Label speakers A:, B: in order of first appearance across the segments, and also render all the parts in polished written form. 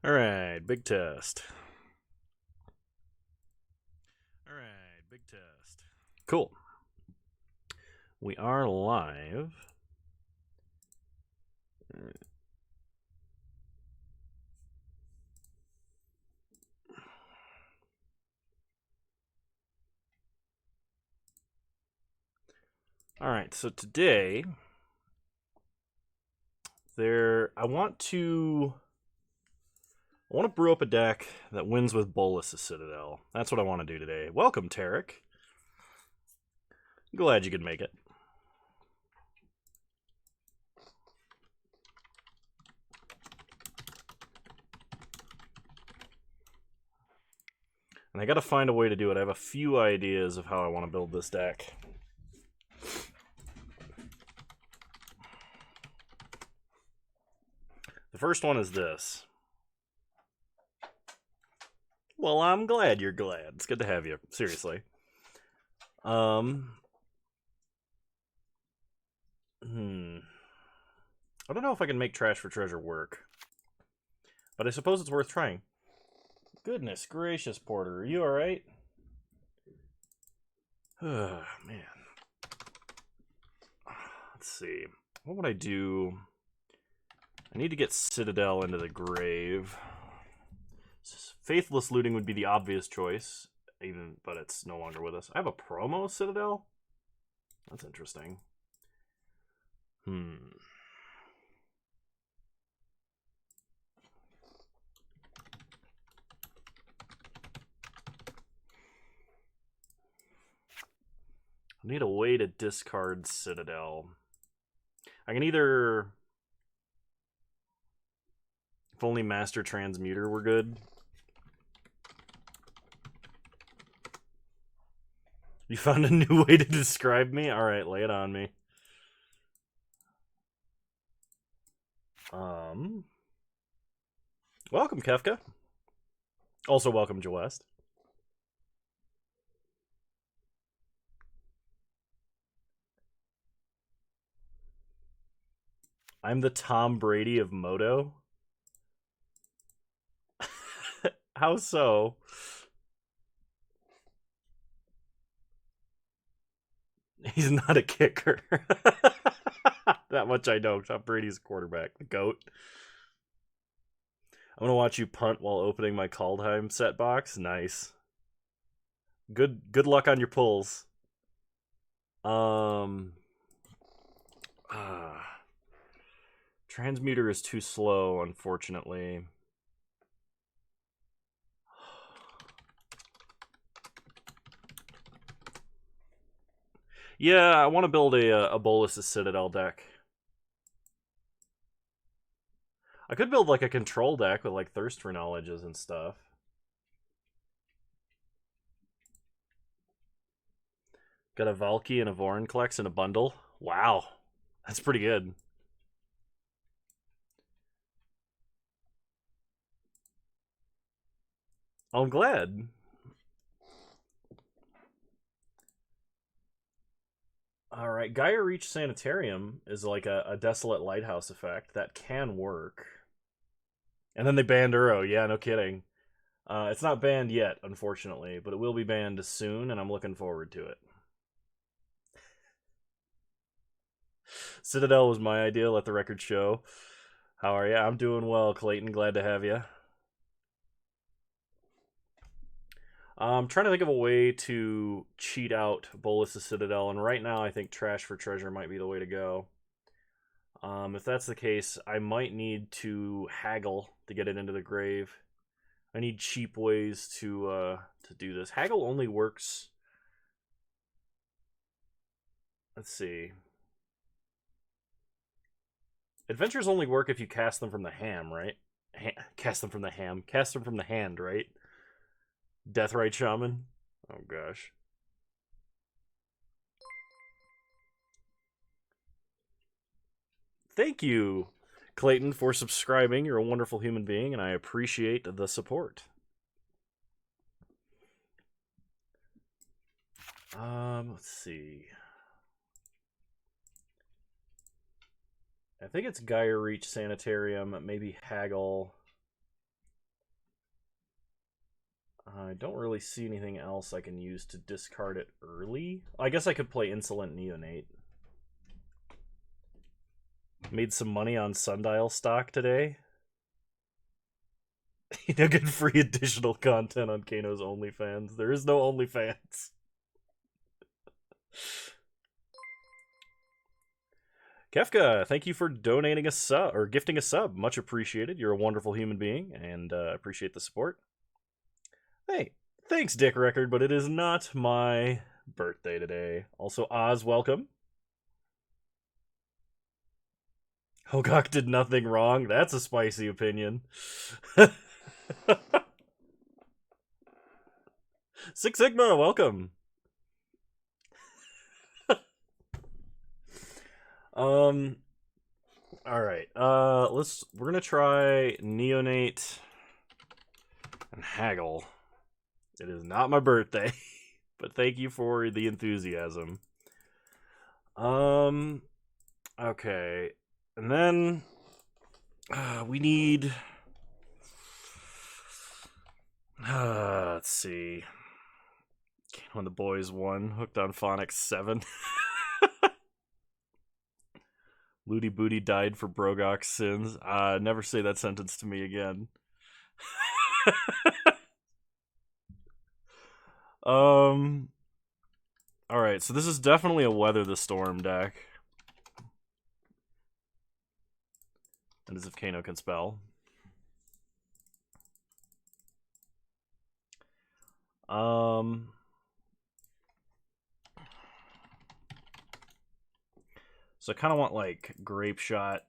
A: All right, big test. All right, big test. Cool. We are live. All right, so today I want to brew up a deck that wins with Bolus's Citadel. That's what I want to do today. Welcome, Tarek. Glad you could make it. And I got to find a way to do it. I have a few ideas of how I want to build this deck. The first one is this. Well, I'm glad you're glad. It's good to have you. Seriously. I don't know if I can make Trash for Treasure work, but I suppose it's worth trying. Goodness gracious, Porter, are you alright? Man. Let's see. What would I do? I need to get Citadel into the grave. Faithless Looting would be the obvious choice, but it's no longer with us. I have a promo Citadel? That's interesting. I need a way to discard Citadel. I can either... If only Master Transmuter were good. You found a new way to describe me? Alright, lay it on me. Welcome, Kefka. Also welcome, Joest. I'm the Tom Brady of Moto. How so? He's not a kicker. That much I know. Tom Brady's a quarterback. The GOAT. I'm gonna watch you punt while opening my Kaldheim set box. Nice. Good luck on your pulls. Transmuter is too slow, unfortunately. Yeah, I want to build a Bolus's Citadel deck. I could build like a control deck with like Thirst for Knowledges and stuff. Got a Valky and a Vorinclex in a bundle. Wow, that's pretty good. I'm glad. All right, Gaia Reach Sanitarium is like a Desolate Lighthouse effect that can work. And then they banned Uro. Yeah, no kidding. It's not banned yet, unfortunately, but it will be banned soon, and I'm looking forward to it. Citadel was my idea. Let the record show. How are you? I'm doing well, Clayton. Glad to have you. I'm trying to think of a way to cheat out Bolus's Citadel, and right now I think Trash for Treasure might be the way to go. If that's the case, I might need to haggle to get it into the grave. I need cheap ways to do this. Haggle only works. Let's see. Adventures only work if you cast them from the ham, right? Cast them from the ham. Cast them from the hand, right? Deathrite Shaman. Oh gosh. Thank you, Clayton, for subscribing. You're a wonderful human being, and I appreciate the support. Let's see. I think it's Gaia Reach Sanitarium, maybe Haggle. I don't really see anything else I can use to discard it early. I guess I could play Insolent Neonate. Made some money on Sundial stock today. You know, get free additional content on Kano's OnlyFans. There is no OnlyFans. Kefka, thank you for donating a sub or gifting a sub. Much appreciated. You're a wonderful human being, and appreciate the support. Hey, thanks, Dick Record, but it is not my birthday today. Also, Oz, welcome. Hogok did nothing wrong. That's a spicy opinion. Six Sigma, welcome. All right. We're gonna try Neonate and Haggle. It is not my birthday, but thank you for the enthusiasm. Okay, and then we need. Let's see. When the boys won, hooked on Phonics 7. Looty Booty died for Brogok's sins. Never say that sentence to me again. Alright, so this is definitely a Weather the Storm deck. And as if Kano can spell. So I kind of want, like, Grape Shot.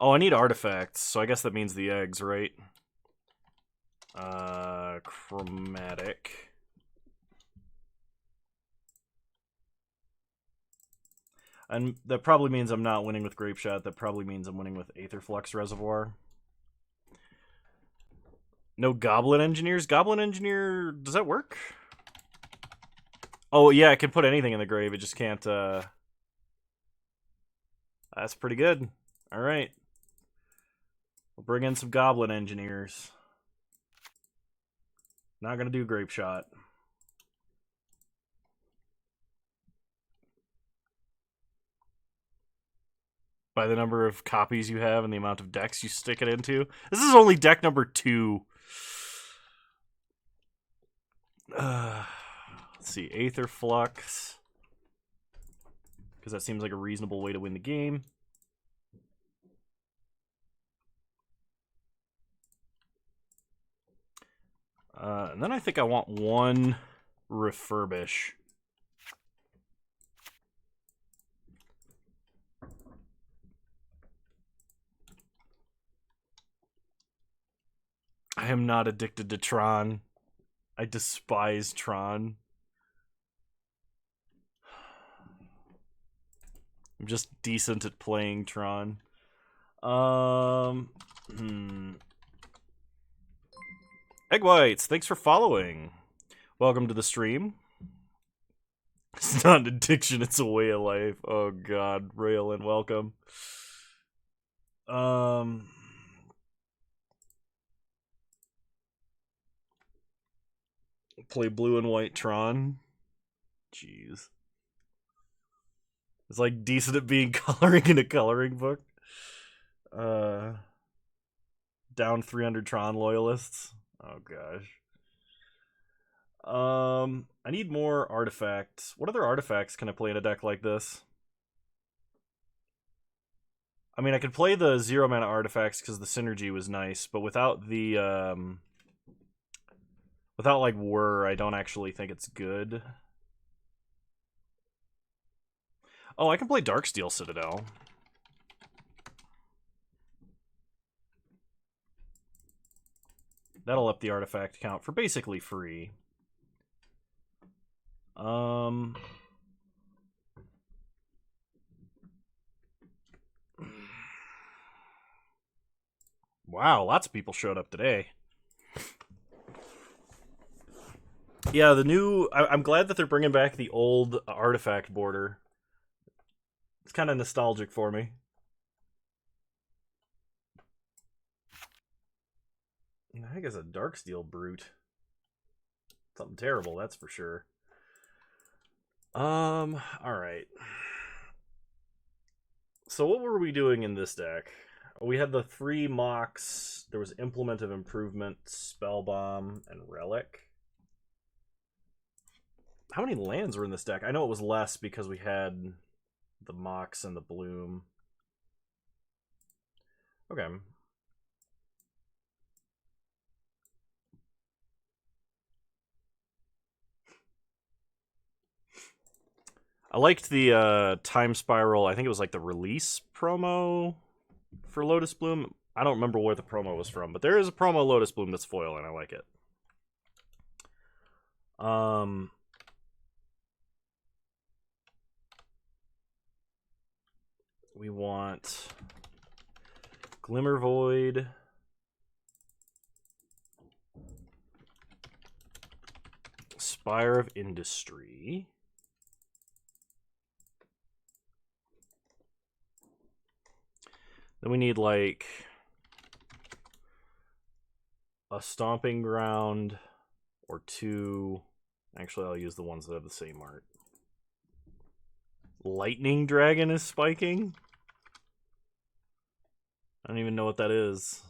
A: Oh, I need artifacts, so I guess that means the eggs, right? Chromatic. And that probably means I'm not winning with Grape Shot. That probably means I'm winning with Aetherflux Reservoir. No Goblin Engineers? Goblin Engineer, does that work? Oh, yeah, I can put anything in the grave. It just can't, That's pretty good. Alright. We'll bring in some Goblin Engineers. Not gonna do Grape Shot. By the number of copies you have and the amount of decks you stick it into. This is only deck number 2. Let's see, Aetherflux. Because that seems like a reasonable way to win the game. And then I think I want one Refurbish. I am not addicted to Tron. I despise Tron. I'm just decent at playing Tron. Egg Whites, thanks for following. Welcome to the stream. It's not an addiction, it's a way of life. Oh god, Raylin, welcome. Play blue and white Tron. Jeez. It's like decent at being coloring in a coloring book. Down 300 Tron loyalists. Oh gosh. I need more artifacts. What other artifacts can I play in a deck like this? I mean, I could play the 0 mana artifacts because the synergy was nice, but without the without like Whir, I don't actually think it's good. Oh, I can play Darksteel Citadel. That'll up the artifact count for basically free. Wow, lots of people showed up today. Yeah, the new... I'm glad that they're bringing back the old artifact border. It's kind of nostalgic for me. The heck is a Darksteel Brute? Something terrible, that's for sure. Alright. So what were we doing in this deck? We had the 3 Mox, there was Implement of Improvement, Spellbomb, and Relic. How many lands were in this deck? I know it was less because we had the Mox and the Bloom. Okay. I liked the Time Spiral. I think it was like the release promo for Lotus Bloom. I don't remember where the promo was from, but there is a promo Lotus Bloom that's foil, and I like it. We want Glimmer Void, Spire of Industry. Then we need like a Stomping Ground or 2. Actually, I'll use the ones that have the same art. Lightning Dragon is spiking? I don't even know what that is.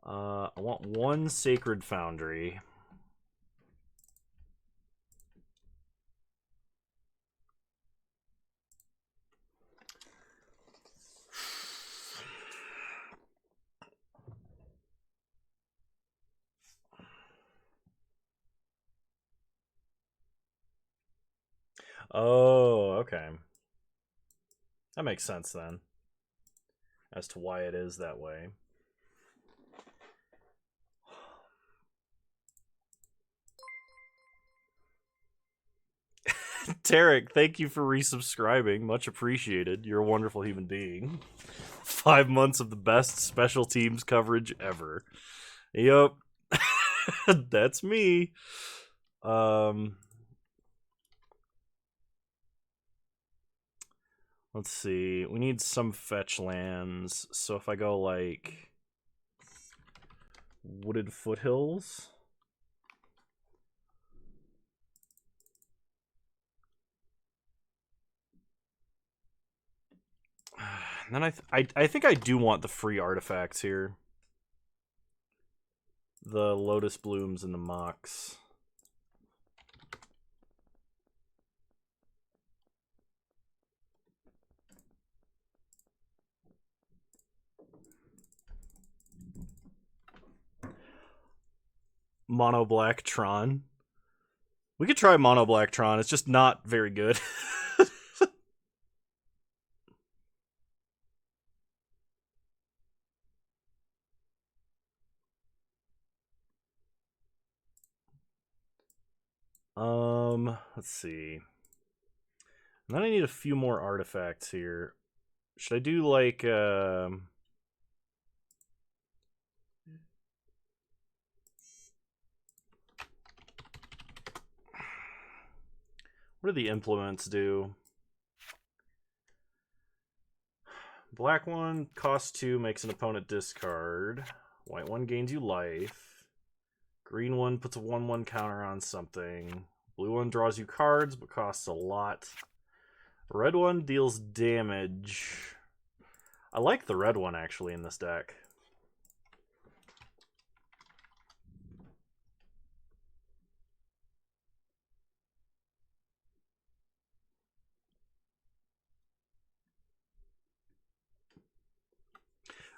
A: I want 1 Sacred Foundry. Oh, okay. That makes sense then, as to why it is that way. Tarek, thank you for resubscribing. Much appreciated. You're a wonderful human being. 5 months of the best special teams coverage ever. Yup. That's me. Let's see. We need some fetch lands. So if I go like Wooded Foothills. And then I think I do want the free artifacts here. The Lotus Blooms and the Mox. Mono Black Tron. We could try Mono Black Tron. It's just not very good. Let's see. And then I need a few more artifacts here. Should I do like what do the implements do? Black one costs 2, makes an opponent discard. White one gains you life. Green one puts a 1/1 counter on something. Blue one draws you cards, but costs a lot. Red one deals damage. I like the red one, actually, in this deck.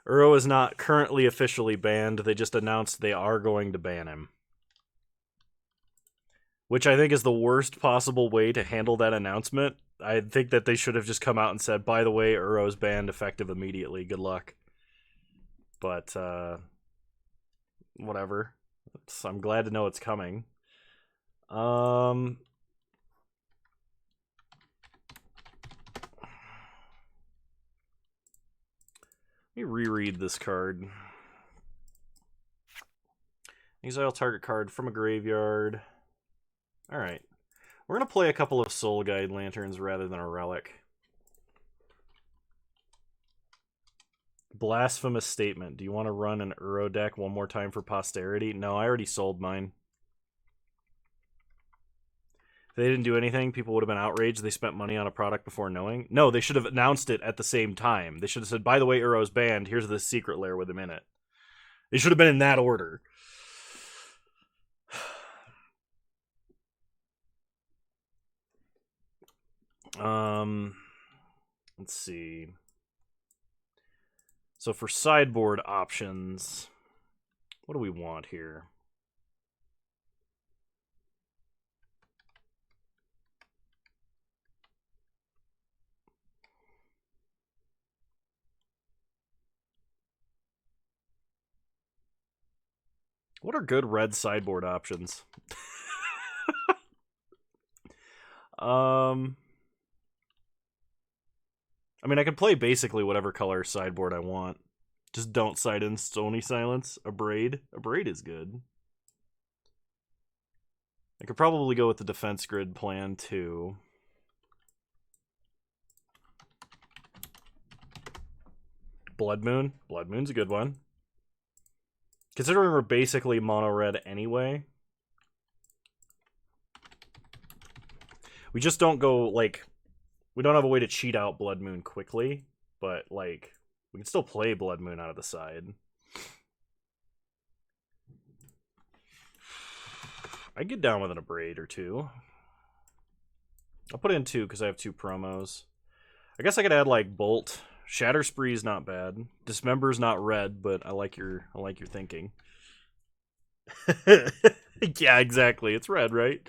A: Uro is not currently officially banned. They just announced they are going to ban him. Which I think is the worst possible way to handle that announcement. I think that they should have just come out and said, by the way, Uro's banned effective immediately. Good luck. But, whatever. I'm glad to know it's coming. Let me reread this card. Exile target card from a graveyard. Alright. We're going to play a couple of Soul Guide Lanterns rather than a Relic. Blasphemous statement. Do you want to run an Uro deck one more time for posterity? No, I already sold mine. If they didn't do anything, people would have been outraged they spent money on a product before knowing. No, they should have announced it at the same time. They should have said, by the way, Uro's banned. Here's the secret lair with him in it. It should have been in that order. Let's see. So for sideboard options, what do we want here? What are good red sideboard options? I mean, I can play basically whatever color sideboard I want. Just don't side in Stony Silence. A Braid. A Braid is good. I could probably go with the defense grid plan too. Blood Moon. Blood Moon's a good one. Considering we're basically mono red anyway, we just don't go, like, we don't have a way to cheat out Blood Moon quickly, but, like, we can still play Blood Moon out of the side. I get down with an Abrade or two. I'll put in 2 because I have 2 promos. I guess I could add, like, Bolt. Shatter Spree's not bad. Dismember's not red, but I like your thinking. Yeah, exactly. It's red, right?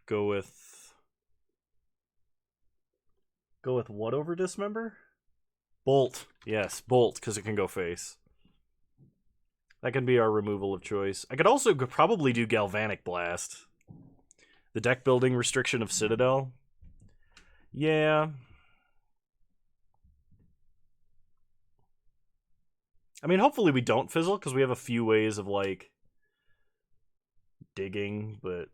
A: Go with what over Dismember? Bolt. Yes, Bolt, because it can go face. That can be our removal of choice. I could also probably do Galvanic Blast. The deck building restriction of Citadel. Yeah. I mean, hopefully we don't fizzle, because we have a few ways of, like, digging, but...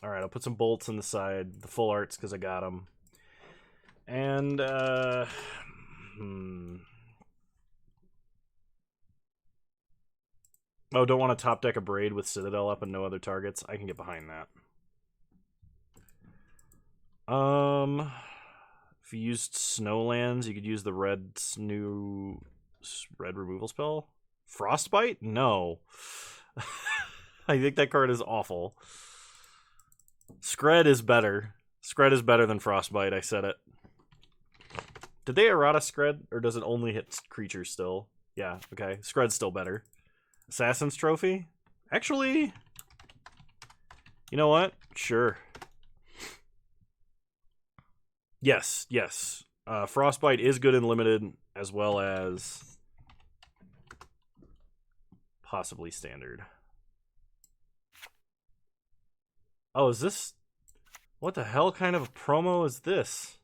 A: Alright, I'll put some bolts in the side. The full arts, because I got them. And, Oh, don't want to top deck a Braid with Citadel up and no other targets? I can get behind that. If you used Snowlands, you could use the new red removal spell. Frostbite? No. I think that card is awful. Scred is better. Scred is better than Frostbite, I said it. Did they errata Scred, or does it only hit creatures still? Yeah, okay. Scred's still better. Assassin's Trophy? Actually, you know what? Sure. Yes, yes. Frostbite is good in limited, as well as possibly standard. Oh, is this... What the hell kind of promo is this?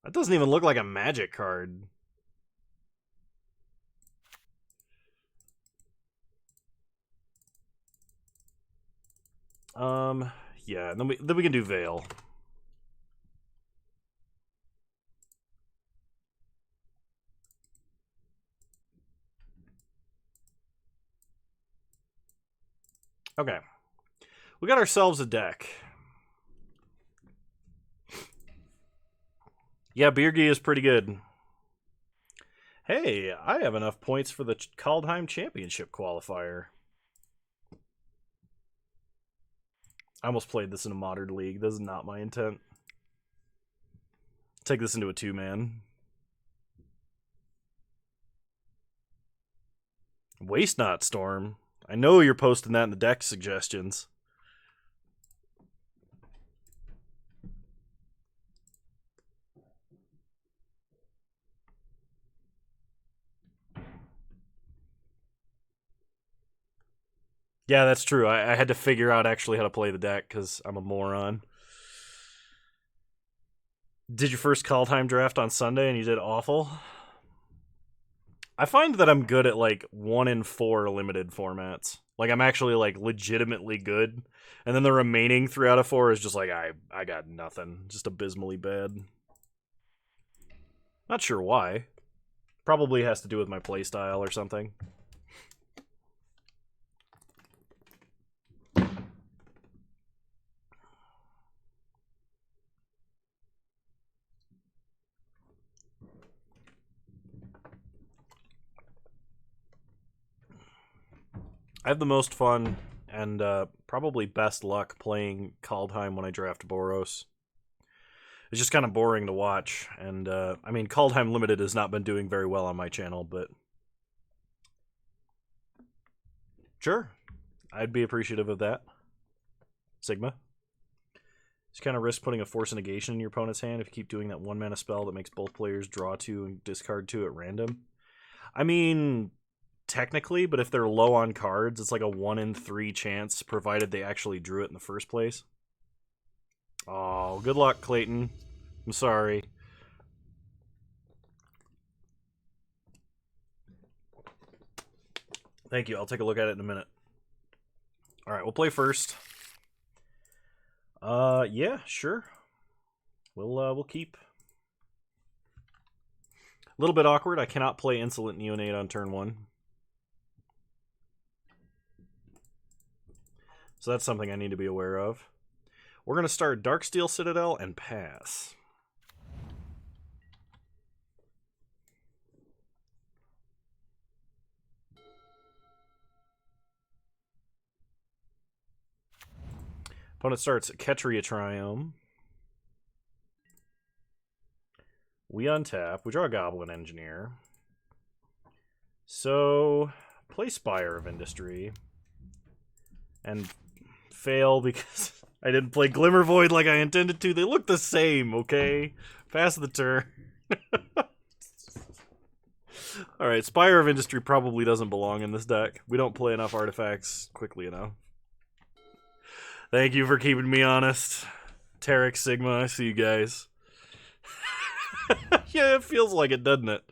A: That doesn't even look like a Magic card. Yeah, and then we can do Veil. Okay. We got ourselves a deck. Yeah, Birgi is pretty good. Hey, I have enough points for the Kaldheim Championship qualifier. I almost played this in a modern league. This is not my intent. Take this into a 2-man. Waste Not Storm. I know you're posting that in the deck suggestions. Yeah, that's true. I had to figure out actually how to play the deck because I'm a moron. Did your first call time draft on Sunday and you did awful? I find that I'm good at like 1 in 4 limited formats. Like I'm actually like legitimately good. And then the remaining 3 out of 4 is just like I got nothing. Just abysmally bad. Not sure why. Probably has to do with my playstyle or something. I have the most fun and probably best luck playing Kaldheim when I draft Boros. It's just kind of boring to watch, and I mean, Kaldheim Limited has not been doing very well on my channel, but sure, I'd be appreciative of that. Sigma. Just kind of risk putting a Force of Negation in your opponent's hand if you keep doing that 1-mana spell that makes both players draw 2 and discard 2 at random. I mean, technically, but if they're low on cards, it's like a 1 in 3 chance, provided they actually drew it in the first place. Oh, good luck, Clayton. I'm sorry. Thank you. I'll take a look at it in a minute. All right, we'll play first. Yeah, sure. We'll keep. A little bit awkward. I cannot play Insolent Neonate on turn 1. So that's something I need to be aware of. We're going to start Darksteel Citadel and pass. Opponent starts Ketria Triome. We untap. We draw a Goblin Engineer. So, play Spire of Industry. And fail because I didn't play Glimmer Void like I intended to. They look the same, okay? Pass the turn. Alright, Spire of Industry probably doesn't belong in this deck. We don't play enough artifacts quickly enough. Thank you for keeping me honest. Tarek Sigma, I see you guys. Yeah, it feels like it, doesn't it?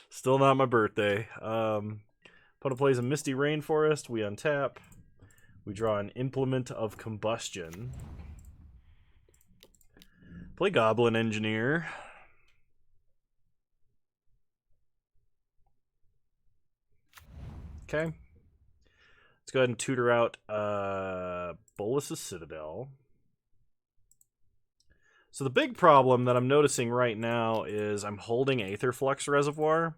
A: Still not my birthday. Opponent plays a Misty Rainforest. We untap. We draw an Implement of Combustion. Play Goblin Engineer. Okay. Let's go ahead and tutor out Bolus's Citadel. So the big problem that I'm noticing right now is I'm holding Aetherflux Reservoir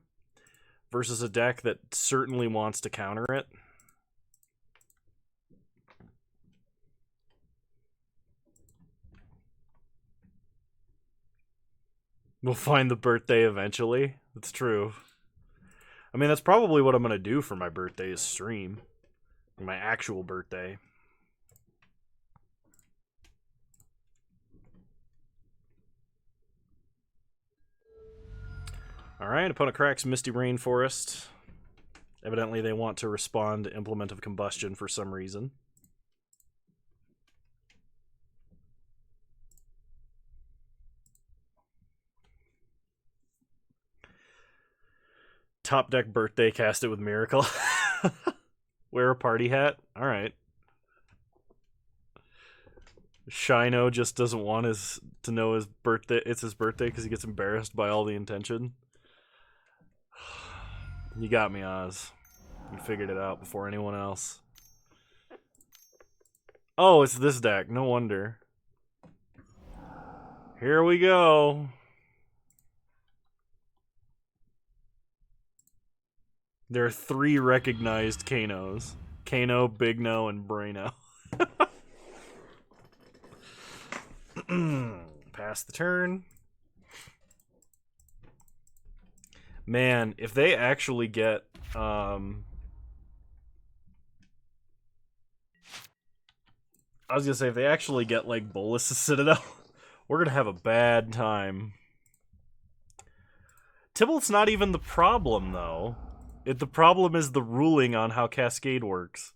A: versus a deck that certainly wants to counter it. We'll find the birthday eventually. That's true. I mean, that's probably what I'm going to do for my birthday is stream. My actual birthday. Alright, opponent cracks Misty Rainforest. Evidently they want to respond to Implement of Combustion for some reason. Top deck birthday, cast it with Miracle. Wear a party hat? Alright. Shino just doesn't want to know his birthday. It's his birthday because he gets embarrassed by all the intention. You got me, Oz. You figured it out before anyone else. Oh, it's this deck. No wonder. Here we go. There are 3 recognized Kanos. Kano, Big No, and Braino. Pass the turn. Man, if they actually get I was gonna say if they actually get like Bolus's Citadel, we're gonna have a bad time. Tybalt's not even the problem though. The problem is the ruling on how Cascade works.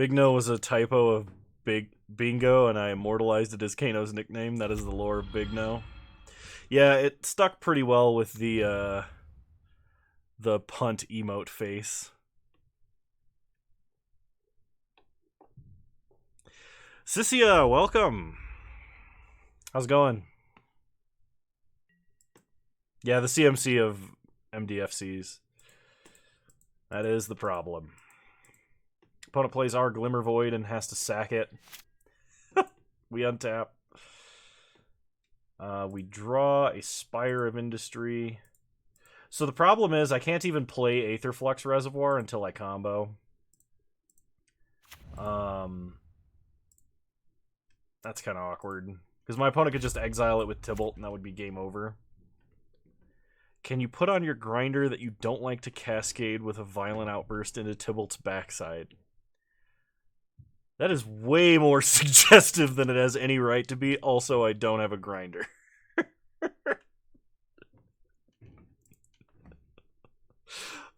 A: Big No was a typo of Big Bingo, and I immortalized it as Kano's nickname. That is the lore of Big No. Yeah, it stuck pretty well with the punt emote face. Sissia, welcome. How's it going? Yeah, the CMC of MDFCs. That is the problem. Opponent plays our Glimmer Void and has to sack it. We untap. We draw a Spire of Industry. So the problem is I can't even play Aetherflux Reservoir until I combo. That's kind of awkward. Because my opponent could just exile it with Tibalt and that would be game over. Can you put on your grinder that you don't like to cascade with a violent outburst into Tibalt's backside? That is way more suggestive than it has any right to be. Also, I don't have a grinder.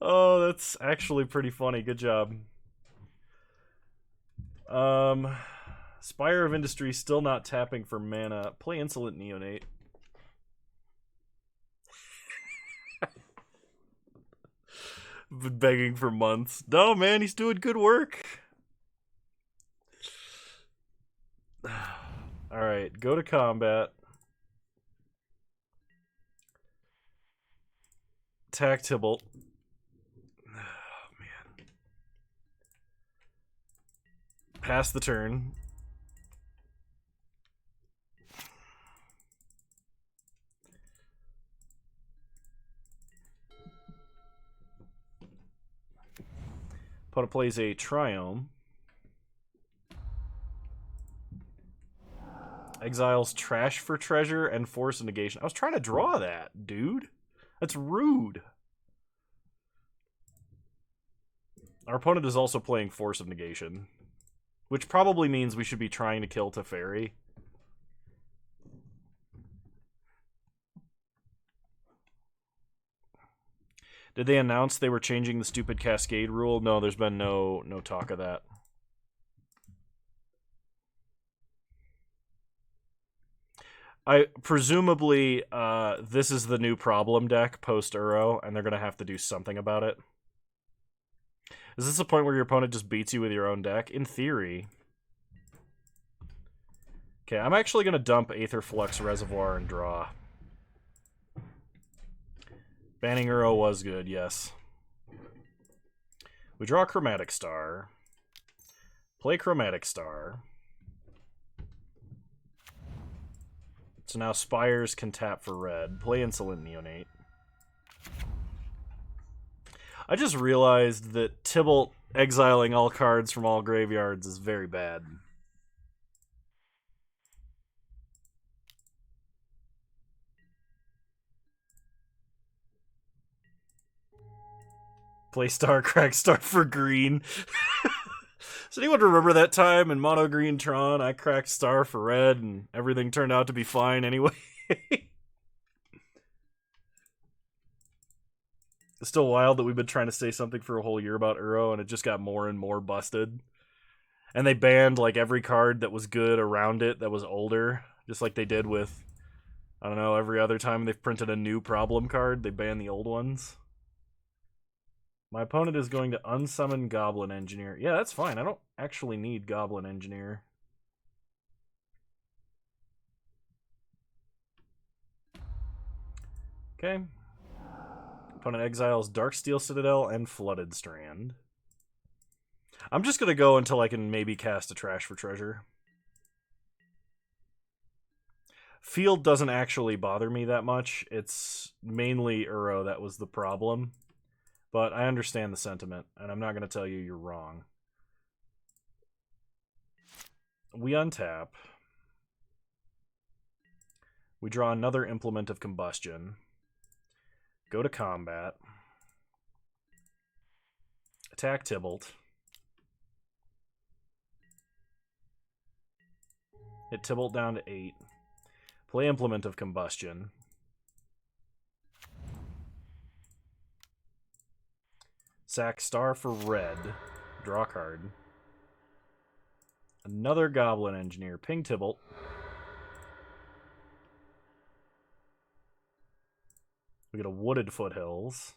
A: Oh, that's actually pretty funny. Good job. Spire of Industry still not tapping for mana. Play Insolent Neonate. Been begging for months. No, man, he's doing good work. Alright, go to combat. Attack Tibalt. Oh, man. Pass the turn. Opponent plays a Triome. Exiles Trash for Treasure and Force of Negation. I was trying to draw that, dude. That's rude. Our opponent is also playing Force of Negation, which probably means we should be trying to kill Teferi. Did they announce they were changing the stupid Cascade rule? No, there's been no talk of that. Presumably, this is the new problem deck post-Uro, and they're going to have to do something about it. Is this the point where your opponent just beats you with your own deck? In theory. Okay, I'm actually going to dump Aetherflux Reservoir and draw. Banning Uro was good, yes. We draw Chromatic Star. Play Chromatic Star. So now Spires can tap for red. Play Insolent Neonate. I just realized that Tibalt exiling all cards from all graveyards is very bad. Play Star, crack Star for green. Does anyone remember that time in Mono Green Tron? I cracked Star for red and everything turned out to be fine anyway. It's still wild that we've been trying to say something for a whole year about Uro and it just got more and more busted. And they banned like every card that was good around it that was older. Just like they did with, I don't know, every other time they've printed a new problem card, they ban the old ones. My opponent is going to unsummon Goblin Engineer. Yeah, that's fine. I don't actually need Goblin Engineer. Okay. Opponent exiles Darksteel Citadel and Flooded Strand. I'm just going to go until I can maybe cast a Trash for Treasure. Field doesn't actually bother me that much. It's mainly Uro that was the problem. But I understand the sentiment, and I'm not going to tell you you're wrong. We untap. We draw another Implement of Combustion. Go to combat. Attack Tibalt. Hit Tibalt down to 8. Play Implement of Combustion. Sack Star for red. Draw card. Another Goblin Engineer. Ping Tybalt. We get a Wooded Foothills.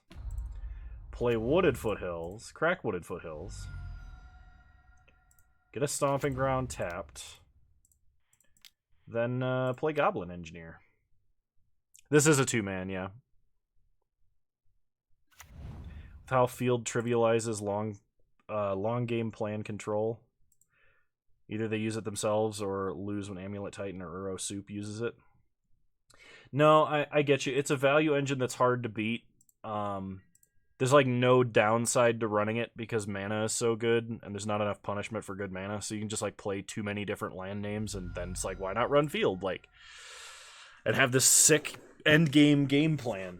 A: Play Wooded Foothills. Crack Wooded Foothills. Get a Stomping Ground tapped. Then play Goblin Engineer. This is a 2-man, yeah. With how Field trivializes long game plan control. Either they use it themselves or lose when Amulet Titan or Uro Soup uses it. No, I get you. It's a value engine that's hard to beat. There's like no downside to running it because mana is so good and there's not enough punishment for good mana, so you can just like play too many different land names and then it's like, why not run Field? Like, and have this sick end game plan.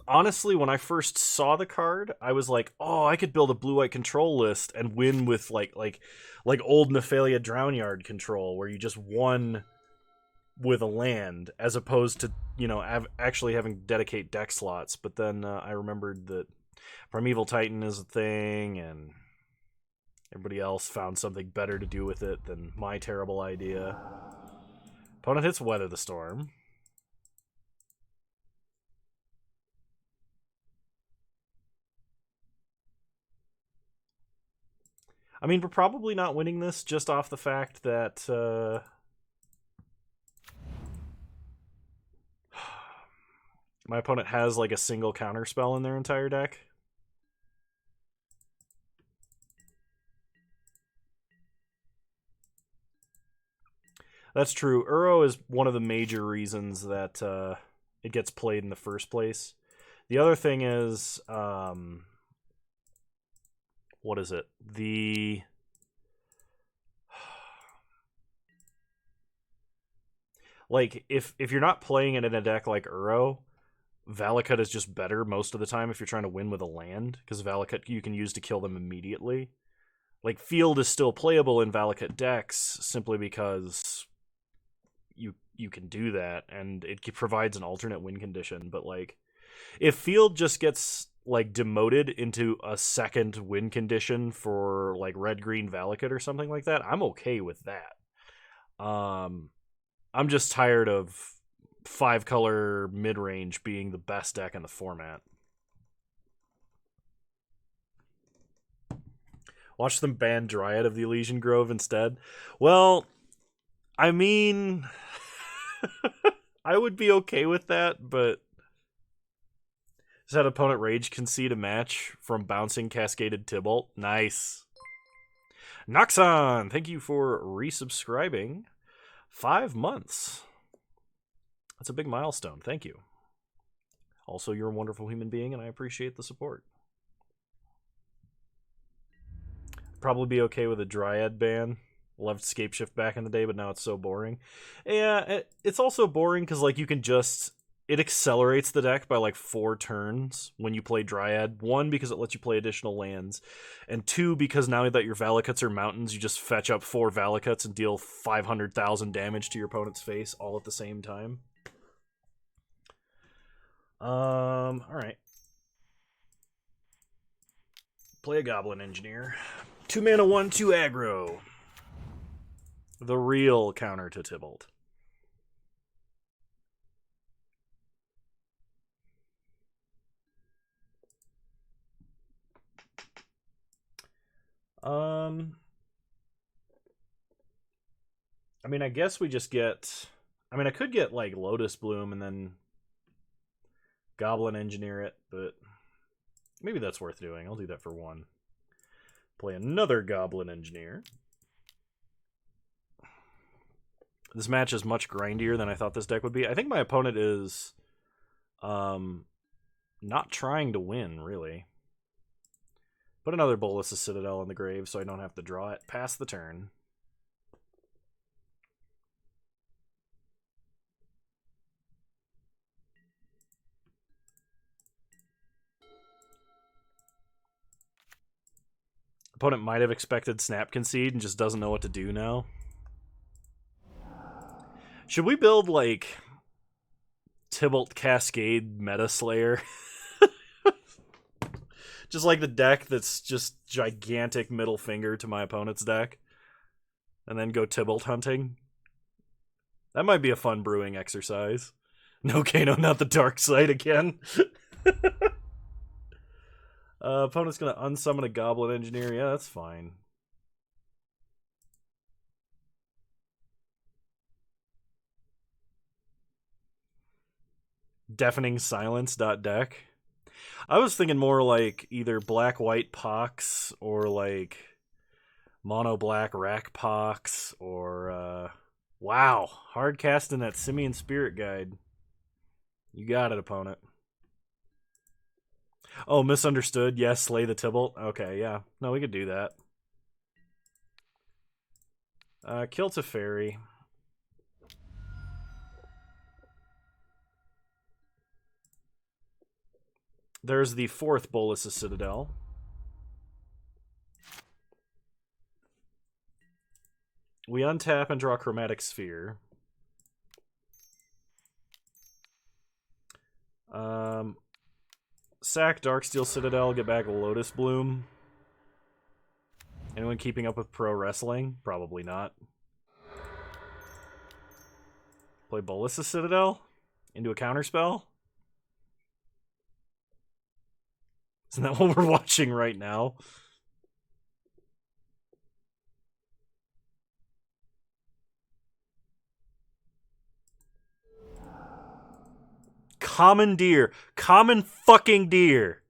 A: Honestly, when I first saw the card, I was like, oh, I could build a blue-white control list and win with like old Nephalia Drownyard control, where you just won with a land, as opposed to, you know, actually having to dedicate deck slots. But then I remembered that Primeval Titan is a thing, and everybody else found something better to do with it than my terrible idea. Opponent hits Weather the Storm. I mean, we're probably not winning this just off the fact that my opponent has like a single counter spell in their entire deck. That's true. Uro is one of the major reasons that it gets played in the first place. The other thing is, what is it? Like, if you're not playing it in a deck like Uro, Valakut is just better most of the time if you're trying to win with a land, because Valakut you can use to kill them immediately. Like, Field is still playable in Valakut decks simply because you can do that, and it provides an alternate win condition. But like, if Field just gets like demoted into a second win condition for like red-green Valakut or something like that, I'm okay with that. I'm just tired of 5-color mid-range being the best deck in the format. Watch them ban Dryad of the Elysian Grove instead. Well, I mean, I would be okay with that, but does that opponent Rage concede a match from bouncing Cascaded Tybalt? Nice. Noxon, thank you for resubscribing. 5 months. That's a big milestone. Thank you. Also, you're a wonderful human being, and I appreciate the support. Probably be okay with a Dryad ban. Loved Scape Shift back in the day, but now it's so boring. Yeah, it's also boring because like you can just... It accelerates the deck by like 4 turns when you play Dryad. 1, because it lets you play additional lands. And 2, because now that your Valakuts are mountains, you just fetch up 4 Valakuts and deal 500,000 damage to your opponent's face all at the same time. Alright. Play a Goblin Engineer. 2 mana, 1/2 aggro. The real counter to Tybalt. I mean, I guess we just get... I mean, I could get, like, Lotus Bloom and then Goblin Engineer it, but maybe that's worth doing. I'll do that for 1. Play another Goblin Engineer. This match is much grindier than I thought this deck would be. I think my opponent is not trying to win, really. Put another Bolus of Citadel in the grave so I don't have to draw it. Pass the turn. Opponent might have expected Snap Concede and just doesn't know what to do now. Should we build, like, Tybalt Cascade Meta Slayer? Just like the deck that's just gigantic middle finger to my opponent's deck. And then go Tybalt hunting. That might be a fun brewing exercise. No, Kano, not the dark side again. Opponent's gonna unsummon a Goblin Engineer. Yeah, that's fine. Deafening Silence deck. I was thinking more like either black-white Pox or like mono-black Rack Pox or wow, hard casting that Simian Spirit Guide. You got it, opponent. Oh, misunderstood. Yes, slay the Tybalt. Okay, yeah. No, we could do that. Kill Teferi. There's the 4th Bolus of Citadel. We untap and draw Chromatic Sphere. Sack Darksteel Citadel, get back Lotus Bloom. Anyone keeping up with pro wrestling? Probably not. Play Bolus' Citadel into a counterspell? Isn't that what we're watching right now? Commandeer. Common fucking deer.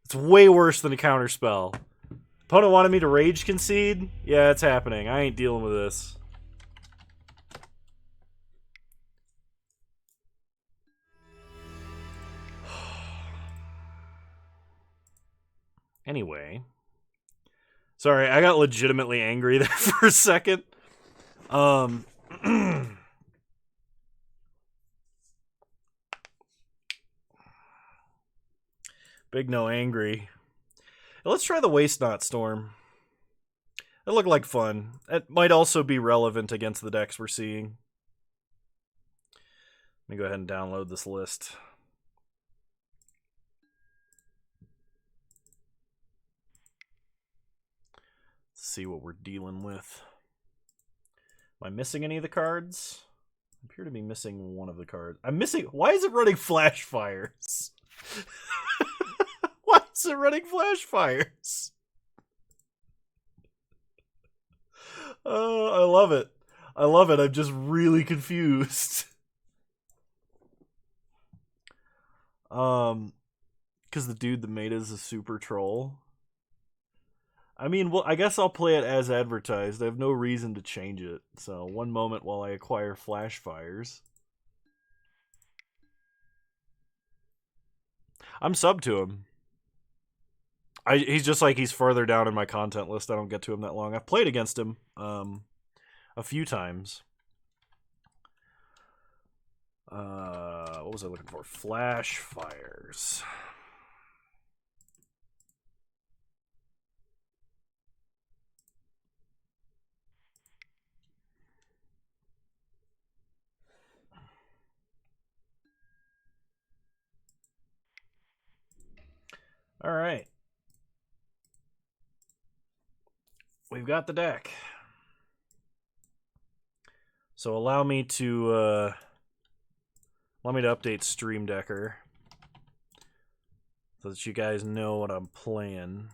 A: It's way worse than a counterspell. Opponent wanted me to rage concede? Yeah, it's happening. I ain't dealing with this. Anyway. Sorry, I got legitimately angry there for a second. Big no angry. Let's try the Waste Not Storm. It looked like fun. It might also be relevant against the decks we're seeing. Let me go ahead and download this list. Let's see what we're dealing with. Am I missing any of the cards? I appear to be missing one of the cards. I'm missing... Why is it running Flash Fires? Why is it running Flash Fires? Oh, I love it. I love it. I'm just really confused. Because the dude that made it is a super troll. I mean, well, I guess I'll play it as advertised. I have no reason to change it. So, one moment while I acquire Flash Fires. I'm sub to him. He's just like, he's further down in my content list. I don't get to him that long. I've played against him a few times. What was I looking for? Flash Fires. All right. We've got the deck. So allow me to update Stream Decker so that you guys know what I'm playing.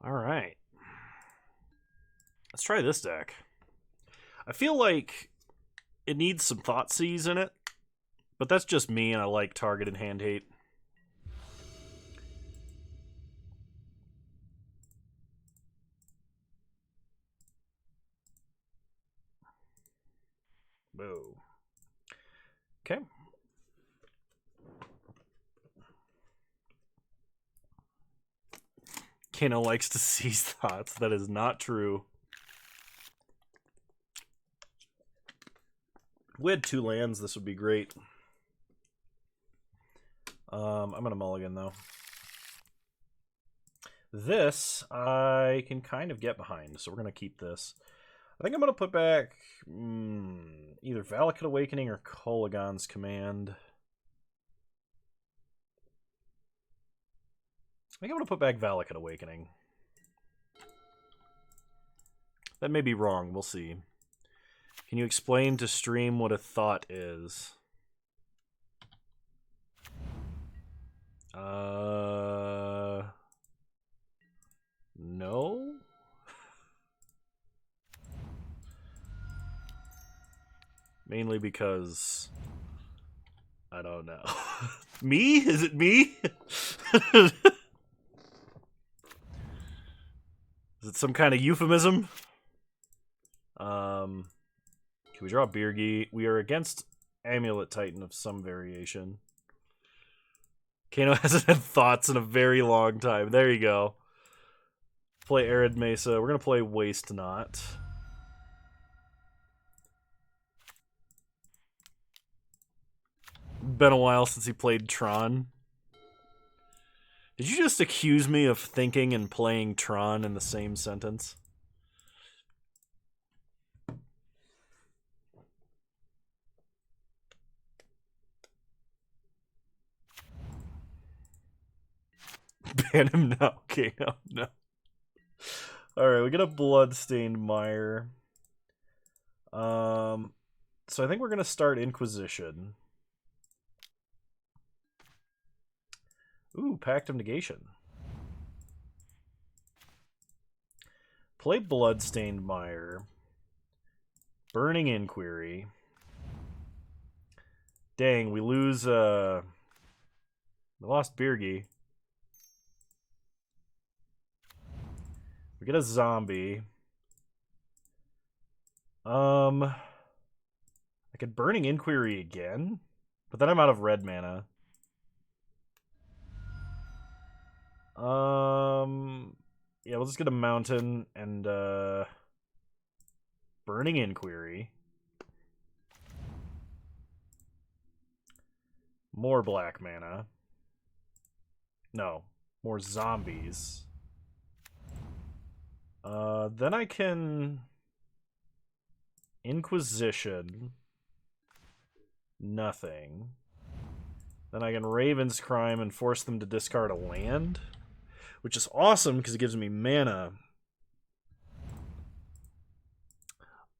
A: All right. Let's try this deck. I feel like it needs some Thoughtseize in it, but that's just me, and I like targeted hand hate. Boo. Okay. Kano likes to seize thoughts. That is not true. If we had 2 lands, this would be great. I'm going to mulligan, though. This, I can kind of get behind, so we're going to keep this. I think I'm going to put back either Valakut Awakening or Kolaghan's Command. I think I'm going to put back Valakut Awakening. That may be wrong. We'll see. Can you explain to stream what a thought is? No? Mainly because I don't know. Me? Is it me? Is it some kind of euphemism? Can we draw Birgi? We are against Amulet Titan of some variation. Kano hasn't had thoughts in a very long time. There you go. Play Arid Mesa. We're going to play Waste Not. Been a while since he played Tron. Did you just accuse me of thinking and playing Tron in the same sentence? Ban him now, Kano. No. Alright, we get a Bloodstained Mire. So I think we're going to start Inquisition. Ooh, Pact of Negation. Play Bloodstained Mire. Burning Inquiry. Dang, we lose, we lost Birgi. We get a zombie. I could Burning Inquiry again, but then I'm out of red mana. Yeah, we'll just get a mountain and Burning Inquiry. More black mana. No, more zombies. Then I can Inquisition. Nothing. Then I can Raven's Crime and force them to discard a land, which is awesome because it gives me mana.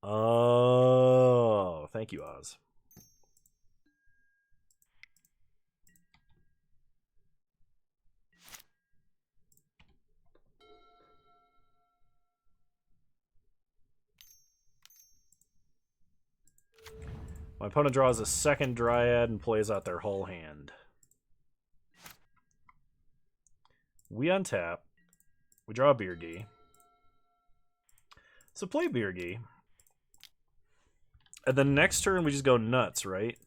A: Oh, thank you, Oz. My opponent draws a second Dryad and plays out their whole hand. We untap. We draw a Birgi. So play Birgi. And then next turn we just go nuts, right?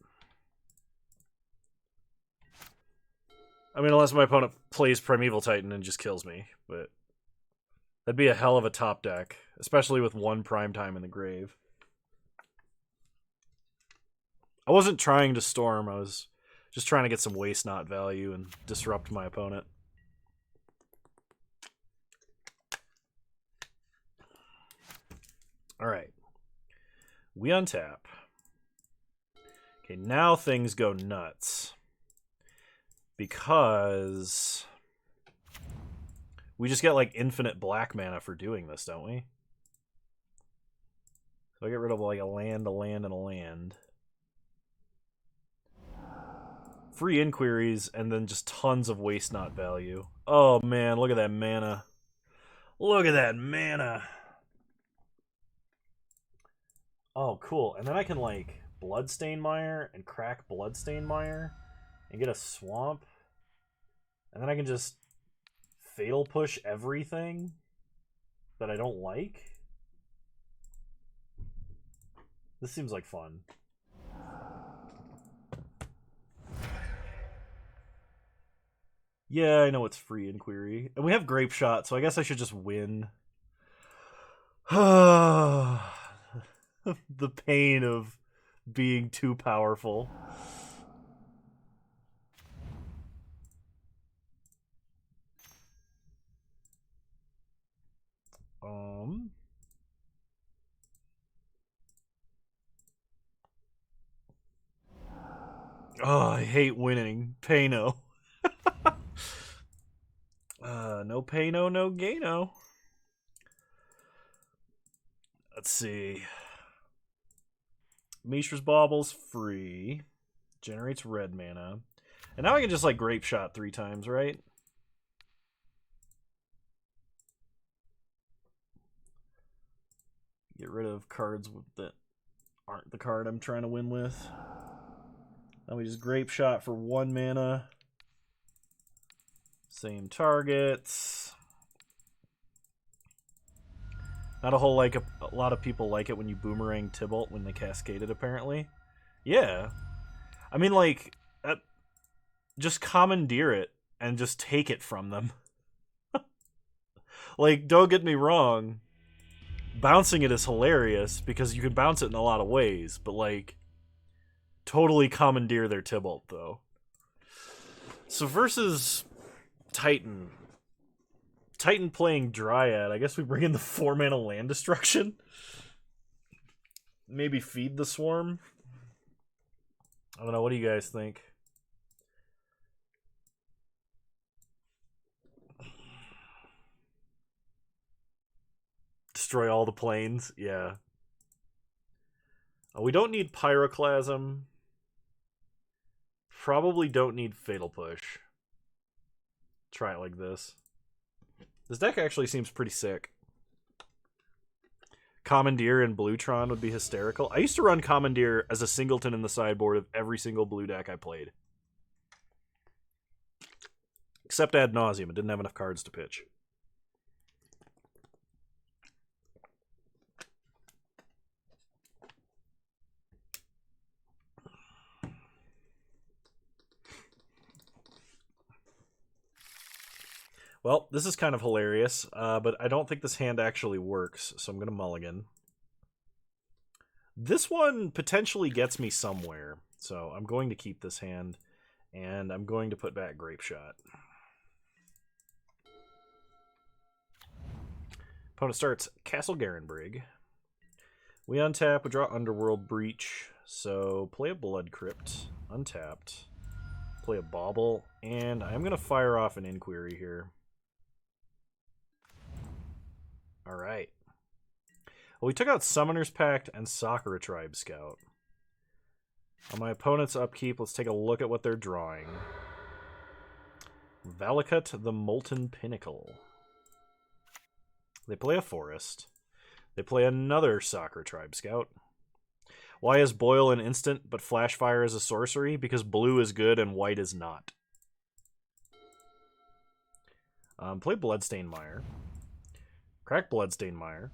A: I mean, unless my opponent plays Primeval Titan and just kills me, but that'd be a hell of a top deck, especially with one Primetime in the grave. I wasn't trying to storm, I was just trying to get some Waste Not value and disrupt my opponent. Alright. We untap. Okay, now things go nuts. Because we just get like infinite black mana for doing this, don't we? So I get rid of like a land, a land, and a land. Free inquiries, and then just tons of Waste Not value. Oh man, look at that mana. Look at that mana. Oh, cool. And then I can like Bloodstained Mire and crack Bloodstained Mire and get a swamp. And then I can just Fatal Push everything that I don't like. This seems like fun. Yeah, I know it's free inquiry. And we have Grape Shot, so I guess I should just win. The pain of being too powerful. Oh, I hate winning. Pay-no. No pay-no, no gain-no. Let's see. Mishra's Bauble's free. Generates red mana. And now I can just, like, Grape Shot 3 times, right? Get rid of cards that aren't the card I'm trying to win with. Now we just Grape Shot for 1 mana. Same targets. Not a whole like a lot of people like it when you boomerang Tybalt when they cascade it, apparently. Yeah. I mean, like, just commandeer it and just take it from them. Like, don't get me wrong. Bouncing it is hilarious because you can bounce it in a lot of ways, but, like, totally commandeer their Tybalt, though. So versus Titan. Titan playing Dryad. I guess we bring in the 4-mana land destruction. Maybe feed the Swarm. I don't know. What do you guys think? Destroy all the planes? Yeah. We don't need Pyroclasm. Probably don't need Fatal Push. Try it like this. This deck actually seems pretty sick. Commandeer and Blue Tron would be hysterical. I used to run Commandeer as a singleton in the sideboard of every single blue deck I played. Except ad nauseum. It didn't have enough cards to pitch. Well, this is kind of hilarious, but I don't think this hand actually works, so I'm going to mulligan. This one potentially gets me somewhere, so I'm going to keep this hand, and I'm going to put back Grape Shot. Opponent starts Castle Garenbrig. We untap, we draw Underworld Breach, so play a Blood Crypt, untapped, play a Bauble, and I'm going to fire off an Inquiry here. Alright. Well, we took out Summoner's Pact and Sakura Tribe Scout. On my opponent's upkeep, let's take a look at what they're drawing. Valakut the Molten Pinnacle. They play a Forest. They play another Sakura Tribe Scout. Why is Boil an instant, but Flashfire is a sorcery? Because blue is good and white is not. Play Bloodstained Mire. Crack Bloodstained Mire.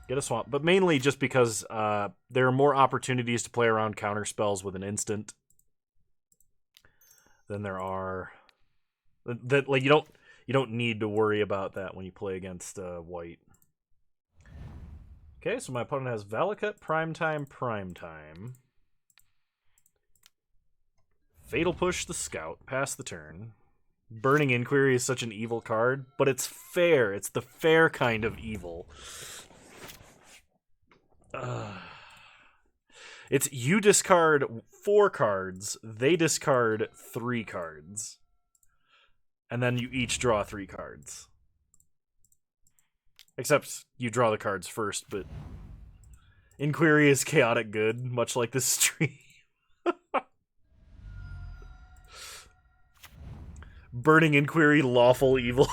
A: Get a Swamp. But mainly just because there are more opportunities to play around counter spells with an instant than there are... That like you don't need to worry about that when you play against white. Okay, so my opponent has Valakut, Primetime. Fatal Push the Scout. Pass the turn. Burning Inquiry is such an evil card, but it's fair. It's the fair kind of evil. It's you discard 4 cards, they discard 3 cards. And then you each draw 3 cards. Except you draw the cards first, but Inquiry is chaotic good, much like this stream. Burning Inquiry, lawful evil.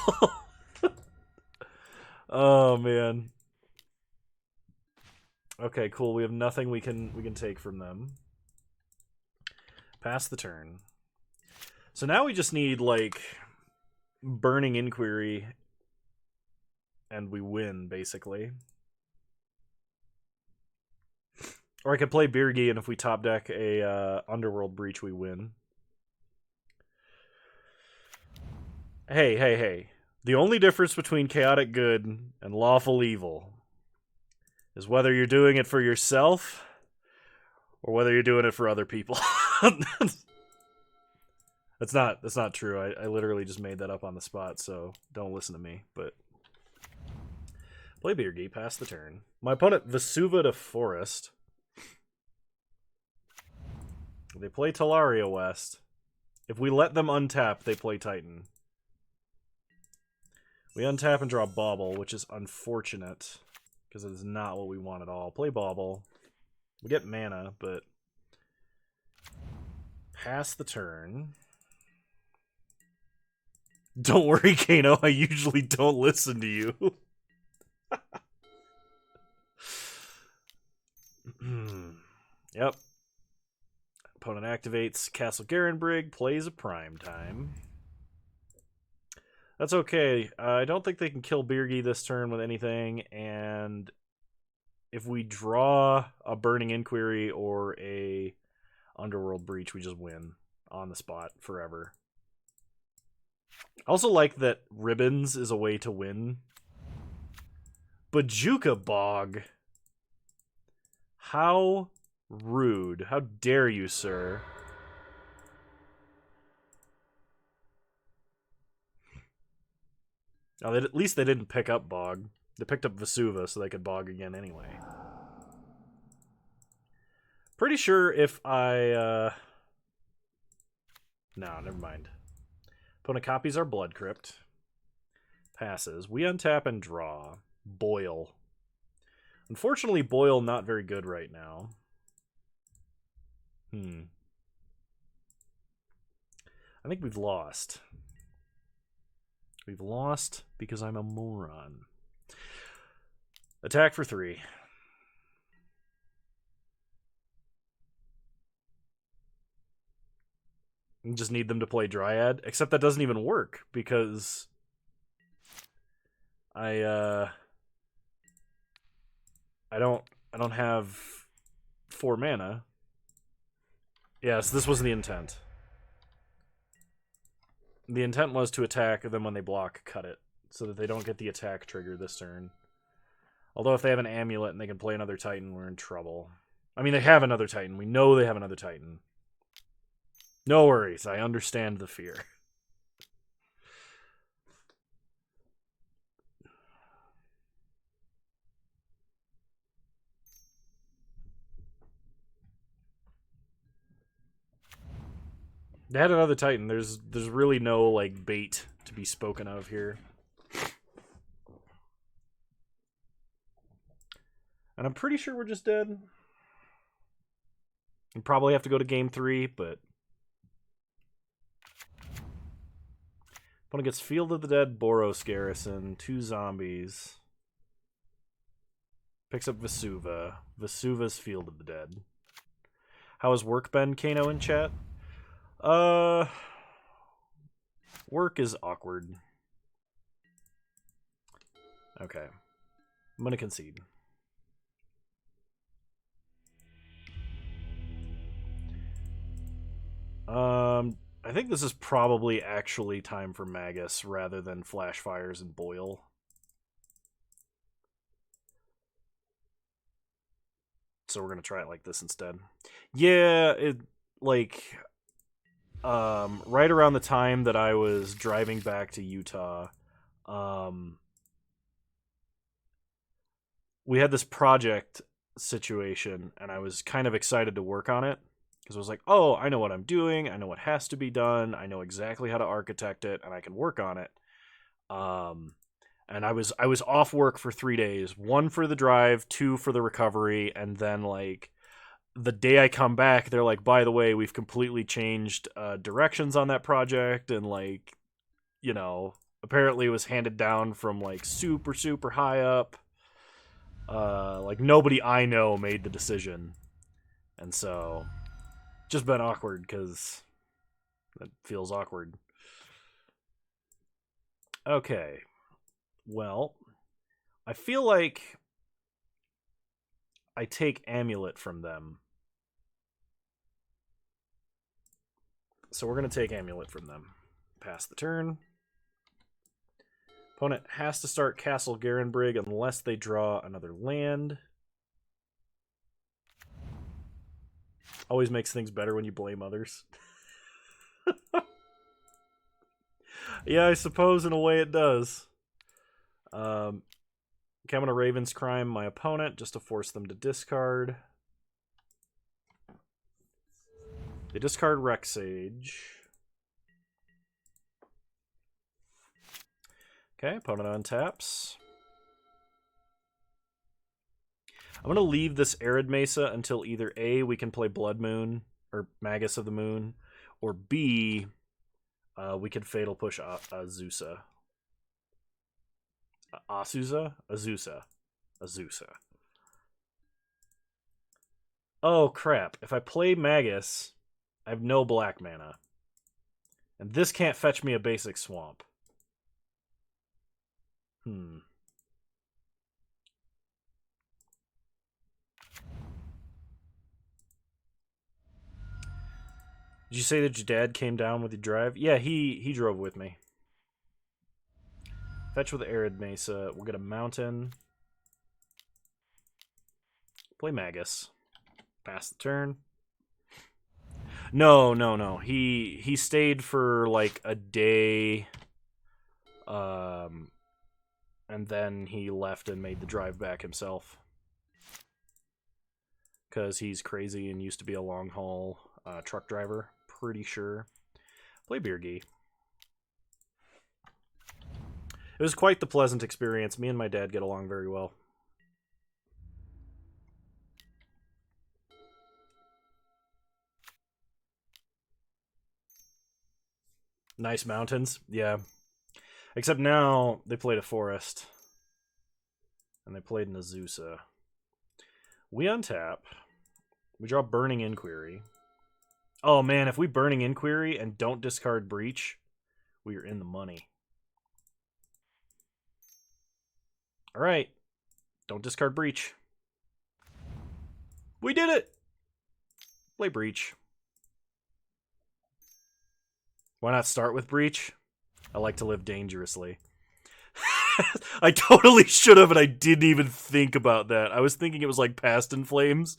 A: Oh man. Okay, cool. We have nothing we can take from them. Pass the turn. So now we just need like Burning Inquiry and we win basically. Or I could play Birgi, and if we top deck a Underworld Breach, we win. Hey. The only difference between chaotic good and lawful evil is whether you're doing it for yourself or whether you're doing it for other people. That's not true. I literally just made that up on the spot, so don't listen to me. But play Birgi, pass the turn. My opponent Vesuva to Forest. They play Talaria West. If we let them untap, they play Titan. We untap and draw Bauble, which is unfortunate, because it is not what we want at all. Play Bauble. We get mana, but... Pass the turn. Don't worry, Kano, I usually don't listen to you. Yep. Opponent activates Castle Garenbrig, plays a Prime Time. That's okay. I don't think they can kill Birgi this turn with anything, and if we draw a Burning Inquiry or a Underworld Breach, we just win on the spot forever. I also like that Ribbons is a way to win. Bajuka Bog. How rude. How dare you, sir? Oh, at least they didn't pick up Bog. They picked up Vesuva so they could Bog again anyway. Pretty sure if I... No, never mind. Opponent copies our Blood Crypt. Passes. We untap and draw. Boil. Unfortunately, Boil not very good right now. I think we've lost. We've lost because I'm a moron. Attack for 3. You just need them to play Dryad, except that doesn't even work because I don't have 4 mana. Yes, this was the intent. The intent was to attack, then when they block, cut it, so that they don't get the attack trigger this turn. Although if they have an amulet and they can play another Titan, we're in trouble. I mean, they have another Titan. We know they have another Titan. No worries, I understand the fear. They had another Titan. There's really no like bait to be spoken of here. And I'm pretty sure we're just dead. We probably have to go to game 3, but opponent gets Field of the Dead, Boros Garrison, 2 zombies. Picks up Vesuva. Vesuva's Field of the Dead. How has work been, Kano, in chat? Work is awkward. Okay. I'm gonna concede. I think this is probably actually time for Magus rather than Flash Fires and Boil. So we're gonna try it like this instead. Yeah, it like right around the time that I was driving back to Utah, we had this project situation, and I was kind of excited to work on it because I was like, oh, I know what I'm doing, I know what has to be done, I know exactly how to architect it, and I can work on it. And I was off work for 3 days, 1 for the drive, 2 for the recovery, and then like the day I come back, they're like, by the way, we've completely changed directions on that project, and like, you know, apparently it was handed down from like super, super high up. Like nobody I know made the decision. And so just been awkward because that feels awkward. Okay. Well, I feel like I take Amulet from them. So we're going to take Amulet from them. Pass the turn. Opponent has to start Castle Garenbrig unless they draw another land. Always makes things better when you blame others. Yeah, I suppose in a way it does. Okay, I'm going to Raven's Crime my opponent just to force them to discard. They discard Rex Sage. Okay, opponent untaps. I'm going to leave this Arid Mesa until either A, we can play Blood Moon, or Magus of the Moon, or B, we can Fatal Push Azusa. Asusa? Azusa. Azusa. Oh, crap. If I play Magus, I have no black mana. And this can't fetch me a basic swamp. Did you say that your dad came down with your drive? Yeah, he drove with me. Fetch with Arid Mesa. We'll get a mountain. Play Magus. Pass the turn. No. He stayed for like a day. And then he left and made the drive back himself. Because he's crazy and used to be a long haul truck driver. Pretty sure. Play Birgi. It was quite the pleasant experience. Me and my dad get along very well. Nice mountains. Yeah. Except now they played a forest. And they played an Azusa. We untap. We draw Burning Inquiry. Oh man, if we Burning Inquiry and don't discard Breach, we are in the money. Alright. Don't discard Breach. We did it! Play Breach. Why not start with Breach? I like to live dangerously. I totally should have, and I didn't even think about that. I was thinking it was like Past in Flames.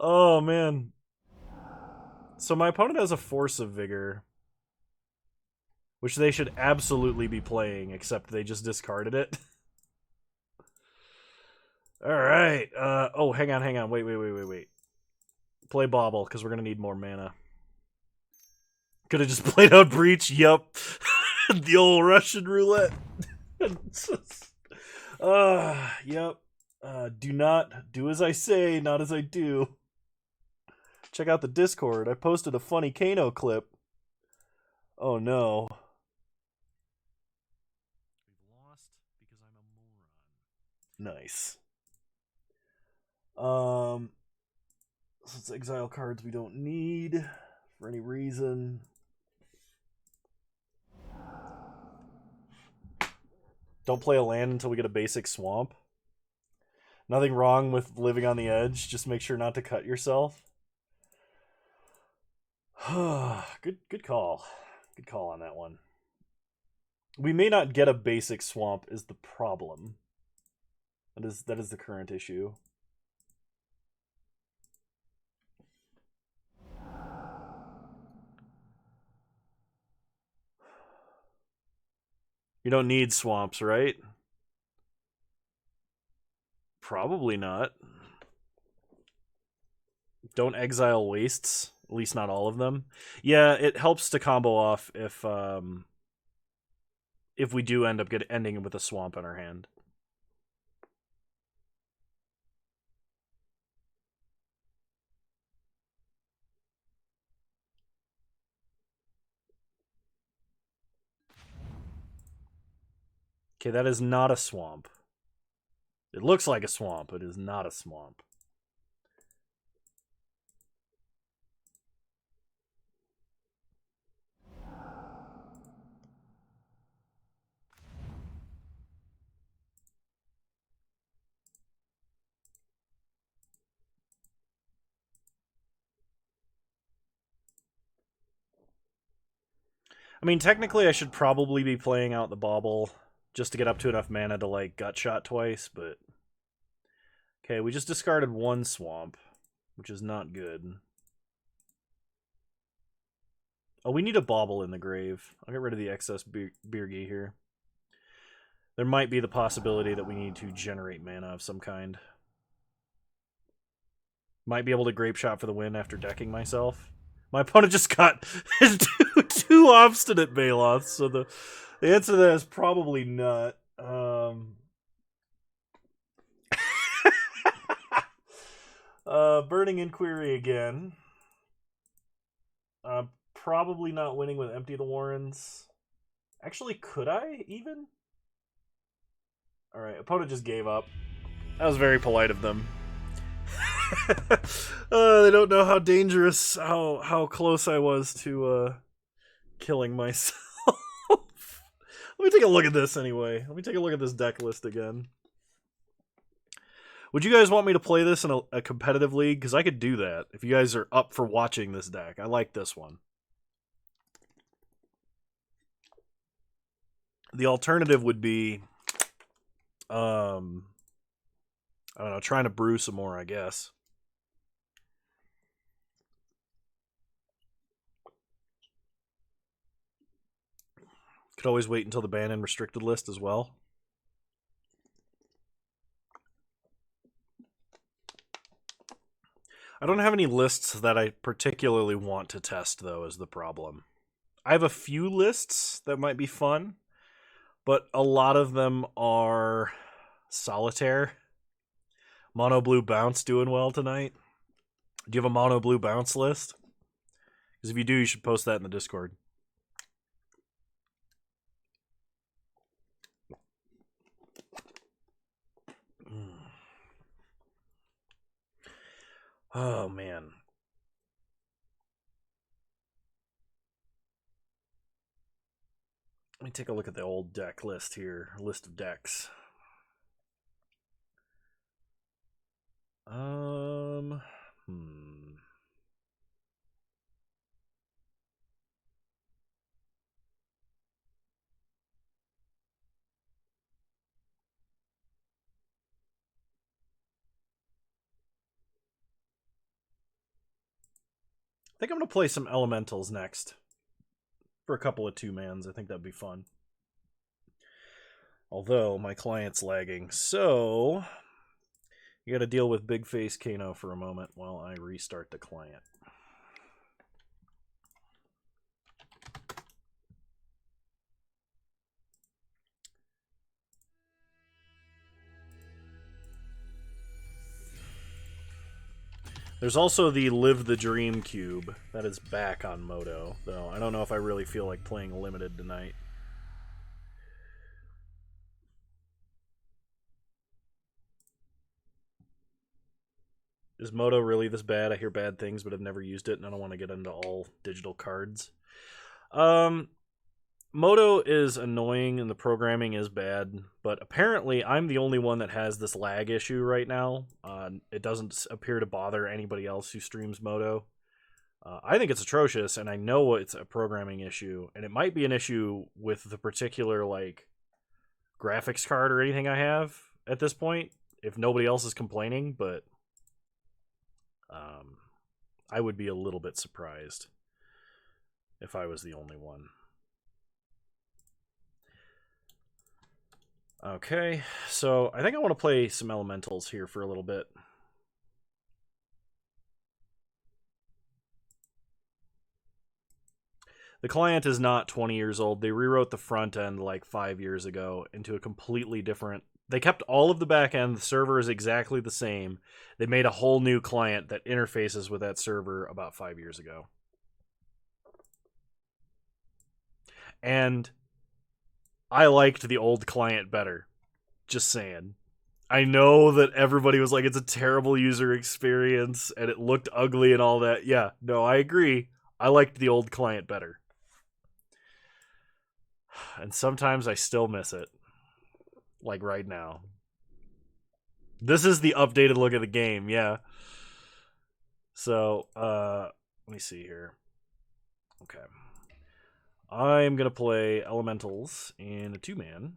A: Oh, man. So my opponent has a Force of Vigor, which they should absolutely be playing, except they just discarded it. Alright. Oh, hang on. Wait. Play Bauble, because we're going to need more mana. Could have just played out Breach. Yup. The old Russian roulette. Yep. Do not do as I say, not as I do. Check out the Discord. I posted a funny Kano clip. Oh no. We've lost because I'm a moron. Nice. So let's exile cards we don't need for any reason. Don't play a land until we get a basic swamp. Nothing wrong with living on the edge. Just make sure not to cut yourself. Good call. Good call on that one. We may not get a basic swamp is the problem. That is the current issue. You don't need swamps, right? Probably not. Don't exile wastes. At least not all of them. Yeah, it helps to combo off if we do end up ending with a swamp in our hand. Okay, that is not a swamp. It looks like a swamp. It is not a swamp. I mean, technically I should probably be playing out the Bauble just to get up to enough mana to, like, gut shot twice, but... Okay, we just discarded one swamp, which is not good. Oh, we need a Bauble in the grave. I'll get rid of the excess Birgi here. There might be the possibility that we need to generate mana of some kind. Might be able to grape shot for the win after decking myself. My opponent just got two obstinate Baloths, so the answer to that is probably not. Burning Inquiry again. Probably not winning with Empty the Warrens. Actually, could I even? Alright, opponent just gave up. That was very polite of them. They don't know how dangerous, how close I was to killing myself. Let me take a look at this anyway. Let me take a look at this deck list again. Would you guys want me to play this in a competitive league? Because I could do that if you guys are up for watching this deck. I like this one. The alternative would be, I don't know, trying to brew some more, I guess. Could always wait until the ban and restricted list as well. I don't have any lists that I particularly want to test, though, is the problem. I have a few lists that might be fun, but a lot of them are solitaire. Mono Blue Bounce doing well tonight. Do you have a Mono Blue Bounce list? Because if you do, you should post that in the Discord. Oh, man. Let me take a look at the old deck list here. List of decks. I think I'm going to play some elementals next. For a couple of 2-mans. I think that'd be fun. Although, my client's lagging. So, you got to deal with Big Face Kano for a moment while I restart the client. There's also the Live the Dream cube that is back on Moto, though I don't know if I really feel like playing limited tonight. Is Moto really this bad? I hear bad things, but I've never used it, and I don't want to get into all digital cards. Moto is annoying, and the programming is bad, but apparently I'm the only one that has this lag issue right now. It doesn't appear to bother anybody else who streams Moto. I think it's atrocious, and I know it's a programming issue, and it might be an issue with the particular, like, graphics card or anything I have at this point, if nobody else is complaining, but I would be a little bit surprised if I was the only one. Okay, so I think I want to play some elementals here for a little bit. The client is not 20 years old. They rewrote the front end like 5 years ago into a completely different... They kept all of the back end. The server is exactly the same. They made a whole new client that interfaces with that server about 5 years ago. And I liked the old client better. Just saying. I know that everybody was like, it's a terrible user experience and it looked ugly and all that. Yeah, no, I agree. I liked the old client better. And sometimes I still miss it. Like right now. This is the updated look of the game, yeah. So, let me see here. Okay. I'm going to play Elementals in a 2-man.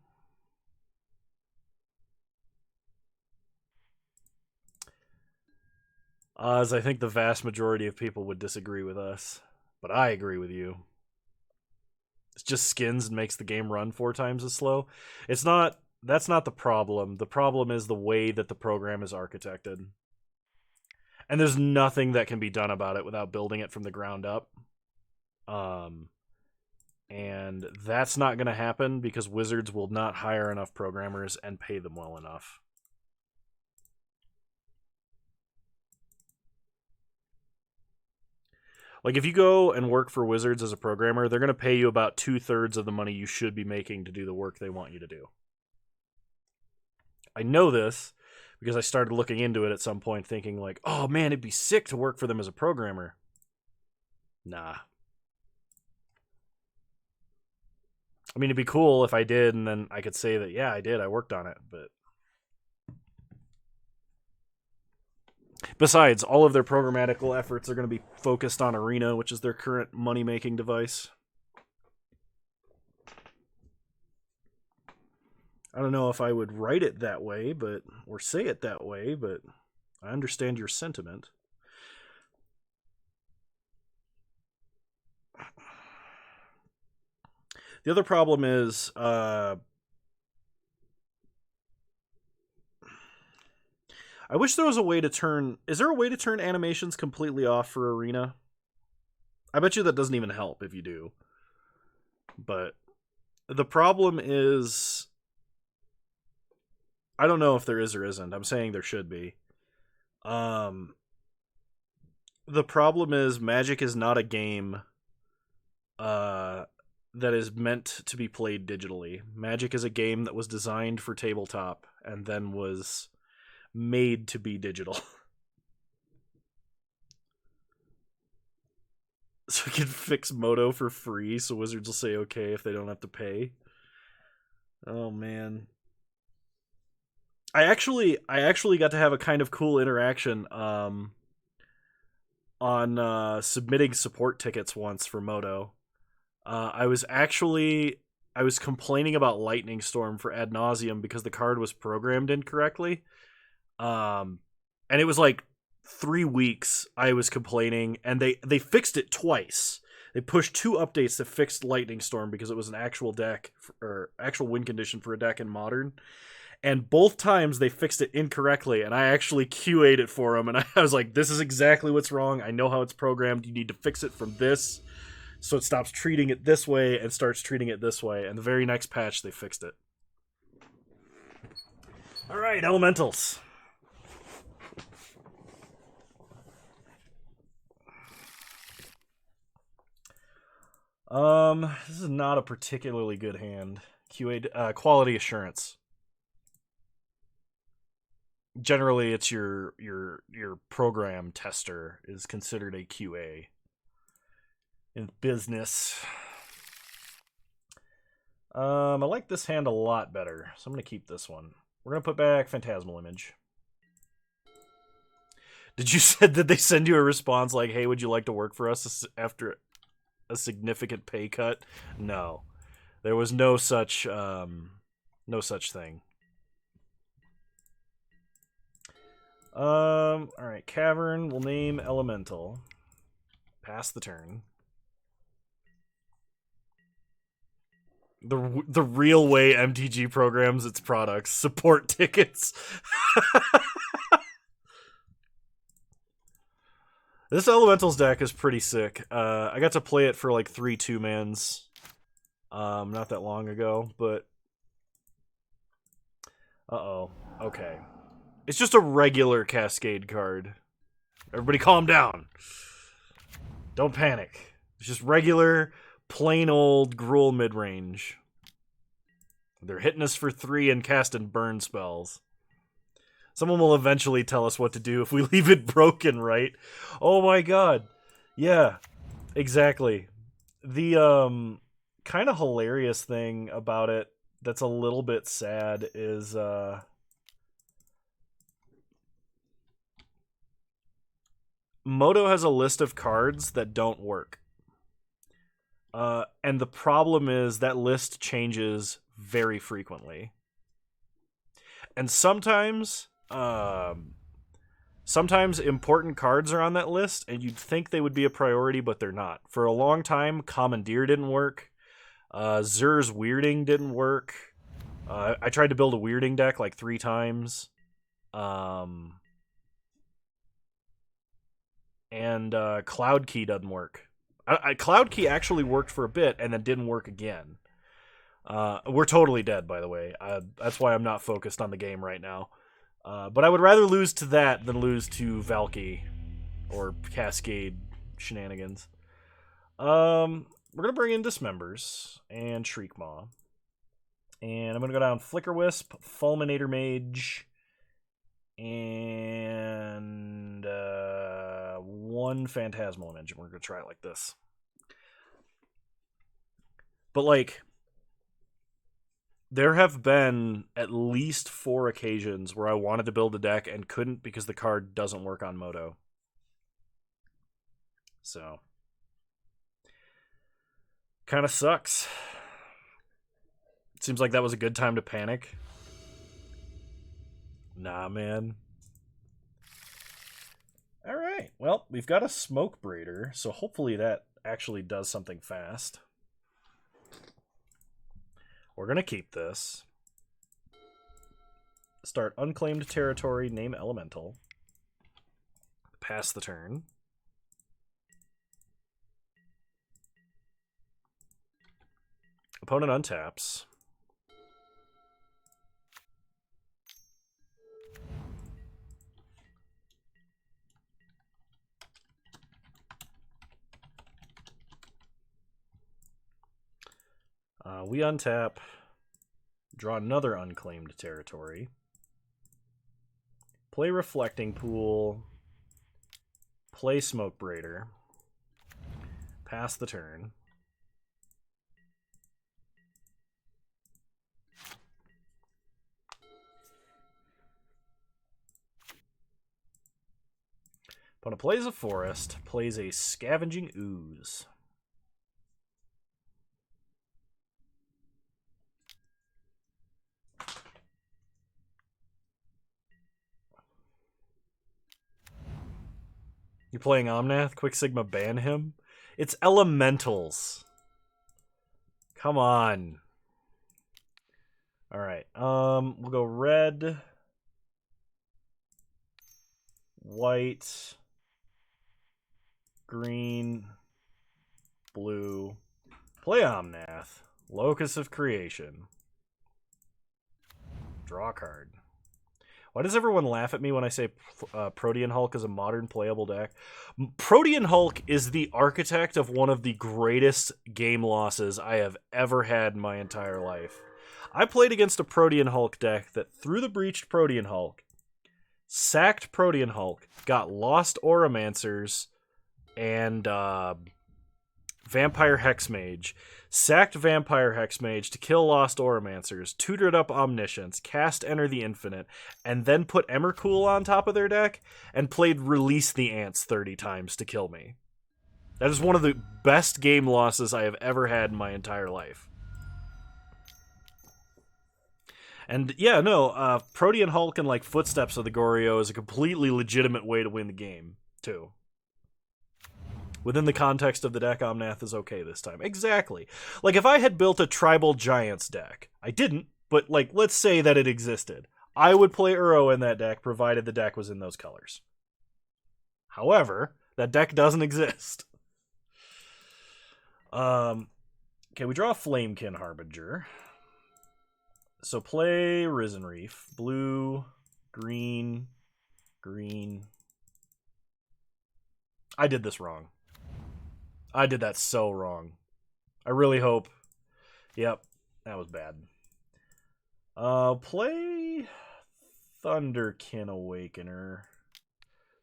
A: As I think the vast majority of people would disagree with us. But I agree with you. It's just skins and makes the game run 4 times as slow. It's not... That's not the problem. The problem is the way that the program is architected. And there's nothing that can be done about it without building it from the ground up. And that's not going to happen because Wizards will not hire enough programmers and pay them well enough. Like, if you go and work for Wizards as a programmer, they're going to pay you about 2/3 of the money you should be making to do the work they want you to do. I know this because I started looking into it at some point thinking like, oh man, it'd be sick to work for them as a programmer. Nah. I mean, it'd be cool if I did, and then I could say that, yeah, I did, I worked on it, but... Besides, all of their programmatical efforts are going to be focused on Arena, which is their current money-making device. I don't know if I would write it that way, but or say it that way, but I understand your sentiment. The other problem is I wish there was a way to turn... Is there a way to turn animations completely off for Arena? I bet you that doesn't even help if you do. But the problem is... I don't know if there is or isn't. I'm saying there should be. The problem is Magic is not a game that is meant to be played digitally. Magic is a game that was designed for tabletop and then was made to be digital. So we can fix Moto for free so Wizards will say okay if they don't have to pay. Oh man. I actually got to have a kind of cool interaction on submitting support tickets once for Moto. I was complaining about Lightning Storm for ad nauseum because the card was programmed incorrectly. And it was like 3 weeks I was complaining, and they fixed it twice. They pushed 2 updates that fixed Lightning Storm because it was an actual deck or actual win condition for a deck in Modern. And both times they fixed it incorrectly, and I actually QA'd it for them, and I was like, this is exactly what's wrong. I know how it's programmed. You need to fix it from this so it stops treating it this way and starts treating it this way. And the very next patch, they fixed it. All right, Elementals. This is not a particularly good hand. QA quality assurance. Generally, it's your program tester is considered a QA in business. I like this hand a lot better, so I'm gonna keep this one. We're gonna put back Phantasmal Image. Did you said that they send you a response like, "Hey, would you like to work for us after a significant pay cut?" No, there was no such thing. All right, Cavern. We'll name Elemental. Pass the turn. The real way MTG programs its products: support tickets. This Elementals deck is pretty sick. I got to play it for like 3 2-mans not that long ago, but... Uh-oh. Okay. It's just a regular Cascade card. Everybody calm down. Don't panic. It's just regular, plain old Gruul midrange. They're hitting us for 3 and casting burn spells. Someone will eventually tell us what to do if we leave it broken, right? Oh my god. Yeah, exactly. The kind of hilarious thing about it that's a little bit sad is Moto has a list of cards that don't work. And the problem is that list changes very frequently. And sometimes important cards are on that list, and you'd think they would be a priority, but they're not. For a long time, Commandeer didn't work. Zur's Weirding didn't work. I tried to build a Weirding deck like 3 times. and Cloud Key doesn't work. Cloud Key actually worked for a bit and then didn't work again. We're totally dead, by the way. That's why I'm not focused on the game right now. But I would rather lose to that than lose to Valky or Cascade shenanigans. We're going to bring in Dismembers and Shriekmaw. And I'm going to go down Flicker Wisp, Fulminator Mage, and one Phantasmal Image. We're going to try it like this. But, like, there have been at least 4 occasions where I wanted to build a deck and couldn't because the card doesn't work on Moto. So, kind of sucks. Seems like that was a good time to panic. Nah, man. Alright, well, we've got a Smoke Braider, so hopefully that actually does something fast. We're going to keep this. Start Unclaimed Territory, name Elemental. Pass the turn. Opponent untaps. We untap, draw another Unclaimed Territory, play Reflecting Pool, play Smoke Braider, pass the turn. Opponent plays a Forest, plays a Scavenging Ooze. You're playing Omnath? Quick Sigma ban him? It's elementals. Come on. Alright. We'll go red, white, green, blue. Play Omnath. Locus of Creation. Draw a card. Why does everyone laugh at me when I say Protean Hulk is a modern playable deck? Protean Hulk is the architect of one of the greatest game losses I have ever had in my entire life. I played against a Protean Hulk deck that threw the breached Protean Hulk, sacked Protean Hulk, got Lost Auramancers, and Vampire Hexmage, sacked Vampire Hexmage to kill Lost Auramancers, tutored up Omniscience, cast Enter the Infinite, and then put Emrakul on top of their deck, and played Release the Ants 30 times to kill me. That is one of the best game losses I have ever had in my entire life. And yeah, no, Protean Hulk and like Footsteps of the Goryo is a completely legitimate way to win the game, too. Within the context of the deck, Omnath is okay this time. Exactly. Like, if I had built a Tribal Giants deck, I didn't, but, like, let's say that it existed. I would play Uro in that deck, provided the deck was in those colors. However, that deck doesn't exist. Okay, we draw a Flamekin Harbinger. So play Risen Reef. Blue, green, green. I did this wrong. I did that so wrong. I really hope. Yep, that was bad. Play Thunderkin Awakener.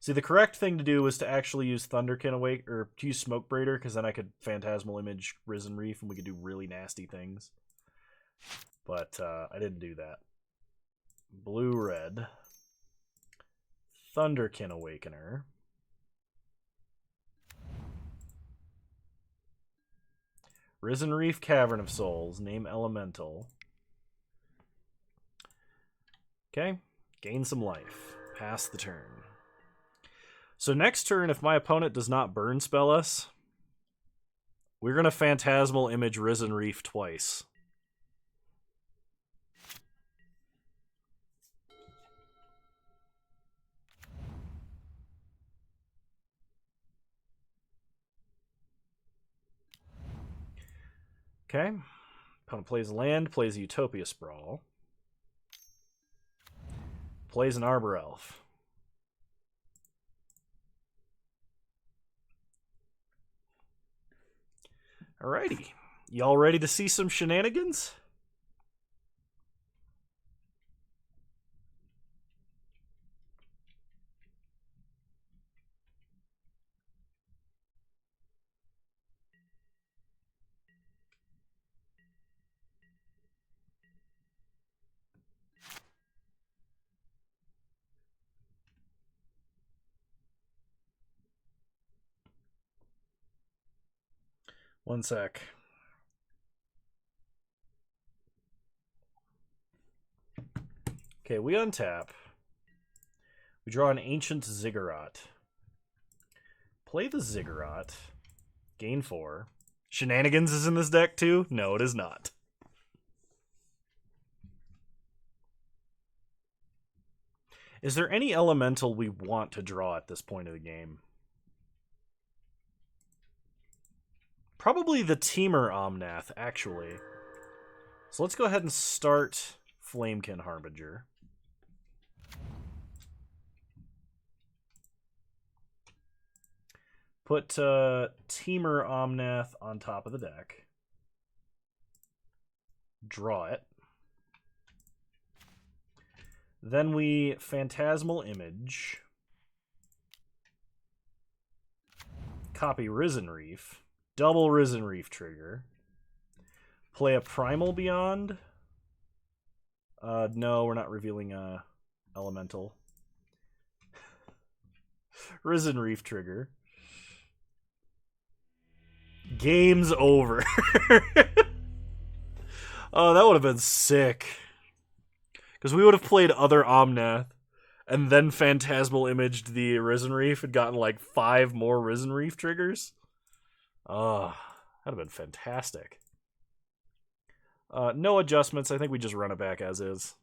A: See, the correct thing to do was to actually use Thunderkin Awakener, or to use Smoke Braider, because then I could Phantasmal Image Risen Reef, and we could do really nasty things. But I didn't do that. Blue-red. Thunderkin Awakener. Risen Reef, Cavern of Souls. Name Elemental. Okay. Gain some life. Pass the turn. So next turn, if my opponent does not burn spell us, we're going to Phantasmal Image Risen Reef twice. Okay. Opponent plays land, plays a Utopia Sprawl. Plays an Arbor Elf. Alrighty. Y'all ready to see some shenanigans? One sec. Okay, we untap. We draw an Ancient Ziggurat. Play the Ziggurat. Gain 4. Shenanigans is in this deck too? No, it is not. Is there any elemental we want to draw at this point of the game? Probably the Teamer Omnath, actually. So let's go ahead and start Flamekin Harbinger. Put Teamer Omnath on top of the deck. Draw it. Then we Phantasmal Image. Copy Risen Reef. Double Risen Reef trigger. Play a Primal Beyond. No, we're not revealing Elemental. Risen Reef trigger. Game's over. Oh, that would have been sick. Because we would have played other Omnath and then Phantasmal Imaged the Risen Reef and gotten like 5 more Risen Reef triggers. Oh, that'd have been fantastic. No adjustments. I think we just run it back as is.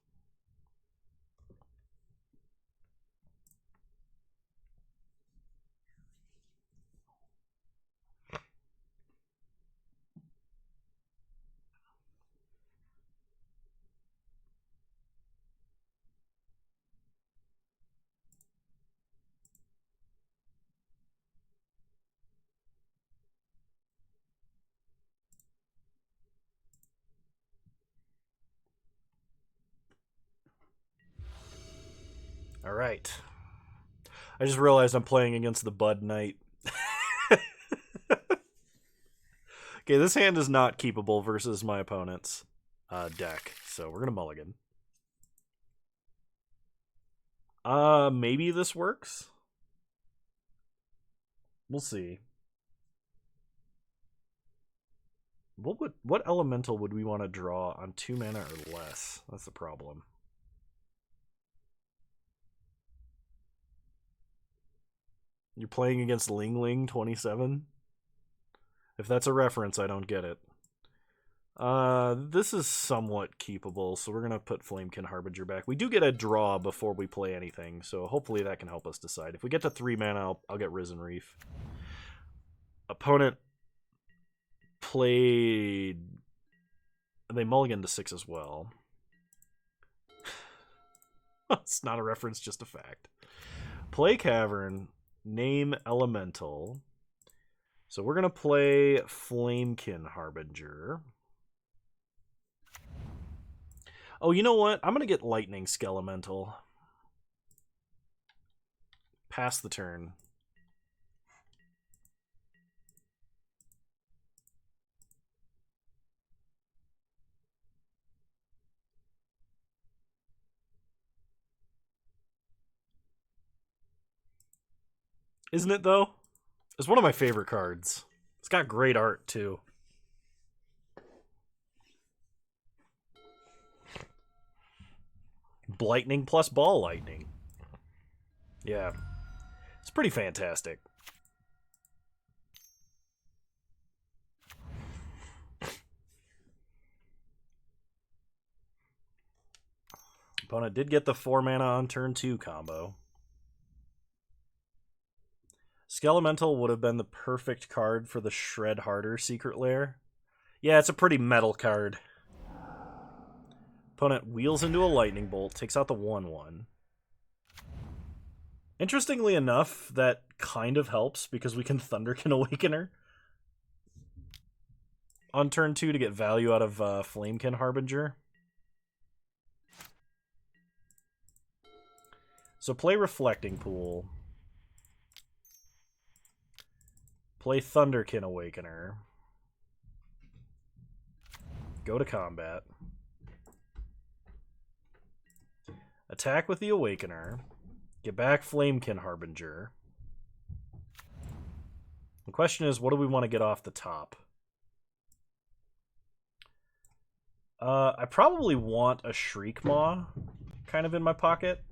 A: All right. I just realized I'm playing against the Bud Knight. Okay, this hand is not keepable versus my opponent's deck, so we're gonna mulligan. Maybe this works. We'll see. What elemental would we want to draw on 2 mana or less? That's the problem. You're playing against Ling Ling 27? If that's a reference, I don't get it. This is somewhat keepable, so we're going to put Flamekin Harbinger back. We do get a draw before we play anything, so hopefully that can help us decide. If we get to 3 mana, I'll get Risen Reef. Opponent played... They mulliganed to 6 as well. It's not a reference, just a fact. Play Cavern, name Elemental. So we're going to play Flamekin Harbinger. Oh, you know what? I'm going to get Lightning Skelemental. Pass the turn. Isn't it, though? It's one of my favorite cards. It's got great art, too. Blightning plus Ball Lightning. Yeah. It's pretty fantastic. Opponent did get the 4 mana on turn 2 combo. Skelemental would have been the perfect card for the Shred Harder Secret Lair. Yeah, it's a pretty metal card. Opponent wheels into a lightning bolt, takes out the 1/1. Interestingly enough, that kind of helps because we can Thunderkin Awakener on turn 2 to get value out of Flamekin Harbinger. So play Reflecting Pool. Play Thunderkin Awakener. Go to combat. Attack with the Awakener. Get back Flamekin Harbinger. The question is, what do we want to get off the top? I probably want a Shriekmaw kind of in my pocket.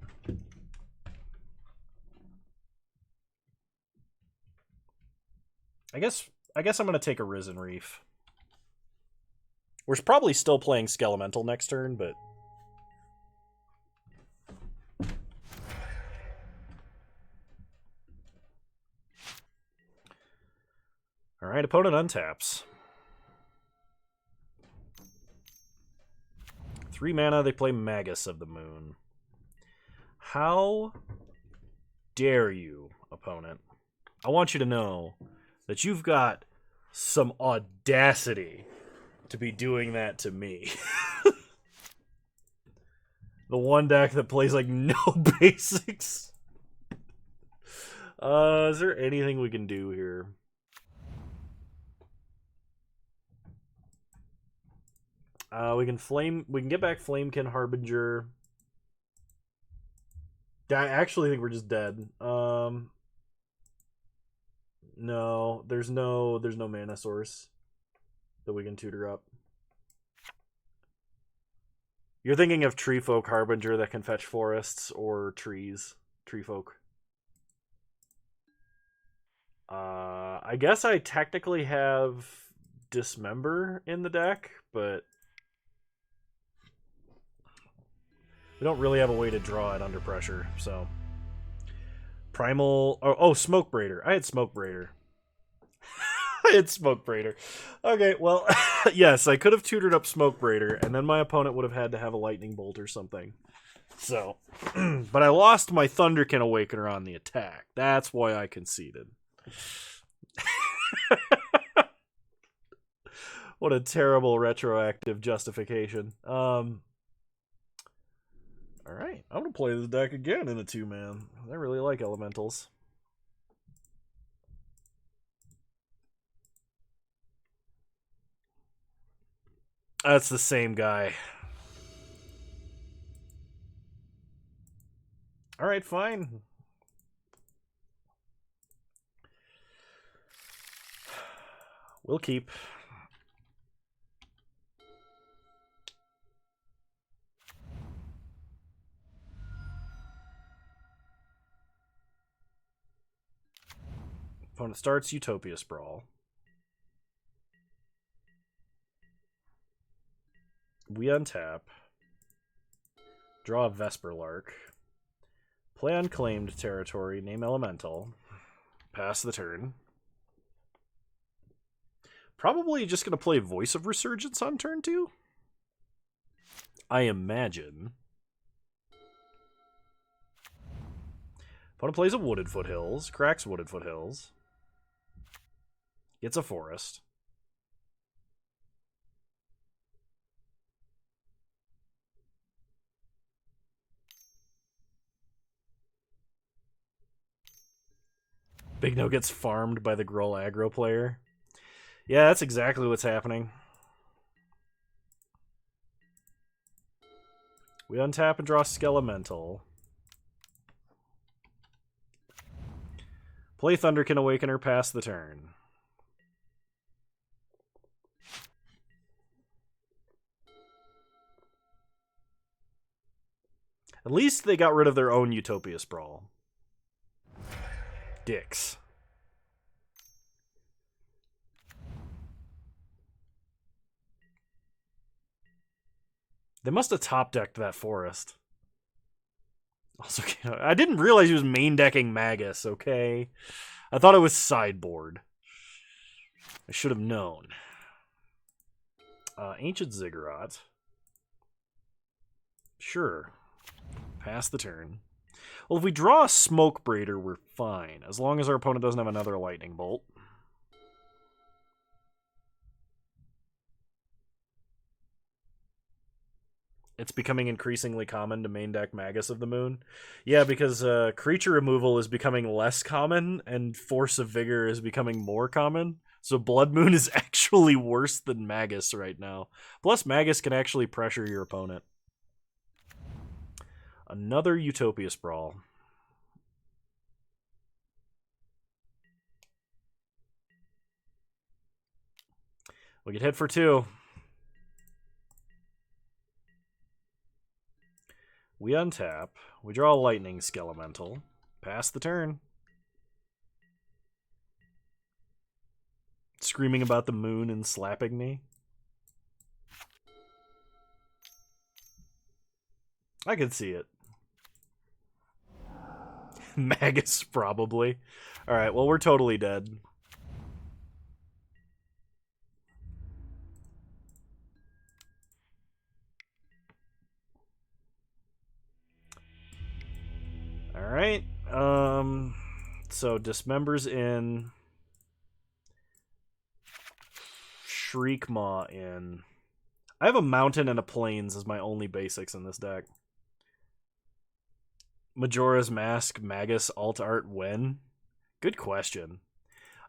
A: I guess I'm going to take a Risen Reef. We're probably still playing Skelemental next turn, but... Alright, opponent untaps. 3 mana, they play Magus of the Moon. How dare you, opponent? I want you to know that you've got some audacity to be doing that to me. The one deck that plays like no basics. Is there anything we can do here? We can get back Flamekin Harbinger. I actually think we're just dead. No, there's no mana source that we can tutor up. You're thinking of Treefolk Harbinger that can fetch forests or trees. Treefolk. I guess I technically have Dismember in the deck, but we don't really have a way to draw it under pressure, so... Primal... Oh, Smoke Braider. I had Smoke Braider. I had Smoke Braider. Okay, well, yes, I could have tutored up Smoke Braider, and then my opponent would have had to have a Lightning Bolt or something. So, but I lost my Thunderkin Awakener on the attack. That's why I conceded. What a terrible retroactive justification. Alright, I'm going to play this deck again in a 2-man. I really like elementals. That's the same guy. Alright, fine. We'll keep. Opponent starts Utopia Sprawl. We untap. Draw a Vesper Lark. Play unclaimed territory, name elemental. Pass the turn. Probably just going to play Voice of Resurgence on turn 2. I imagine. Opponent plays a Wooded Foothills, cracks Wooded Foothills. Gets a forest. Big No gets farmed by the Gruul aggro player. Yeah, that's exactly what's happening. We untap and draw Skelemental. Play Thunderkin Awakener, pass the turn. At least they got rid of their own Utopia Sprawl. Dicks. They must have top-decked that forest. Also, I didn't realize he was main-decking Magus, okay? I thought it was sideboard. I should have known. Ancient Ziggurat. Sure. Pass the turn. Well, if we draw a Smoke Braider, we're fine. As long as our opponent doesn't have another Lightning Bolt. It's becoming increasingly common to main deck Magus of the Moon. Yeah, because creature removal is becoming less common, and Force of Vigor is becoming more common. So Blood Moon is actually worse than Magus right now. Plus, Magus can actually pressure your opponent. Another Utopia Sprawl. We get hit for 2. We untap. We draw a Lightning Skelemental. Pass the turn. Screaming about the moon and slapping me. I can see it. Magus, probably. Alright, well, we're totally dead. Alright. So Dismembers in. Shriekmaw in. I have a Mountain and a Plains as my only basics in this deck. Majora's Mask, Magus, Alt Art, when? Good question.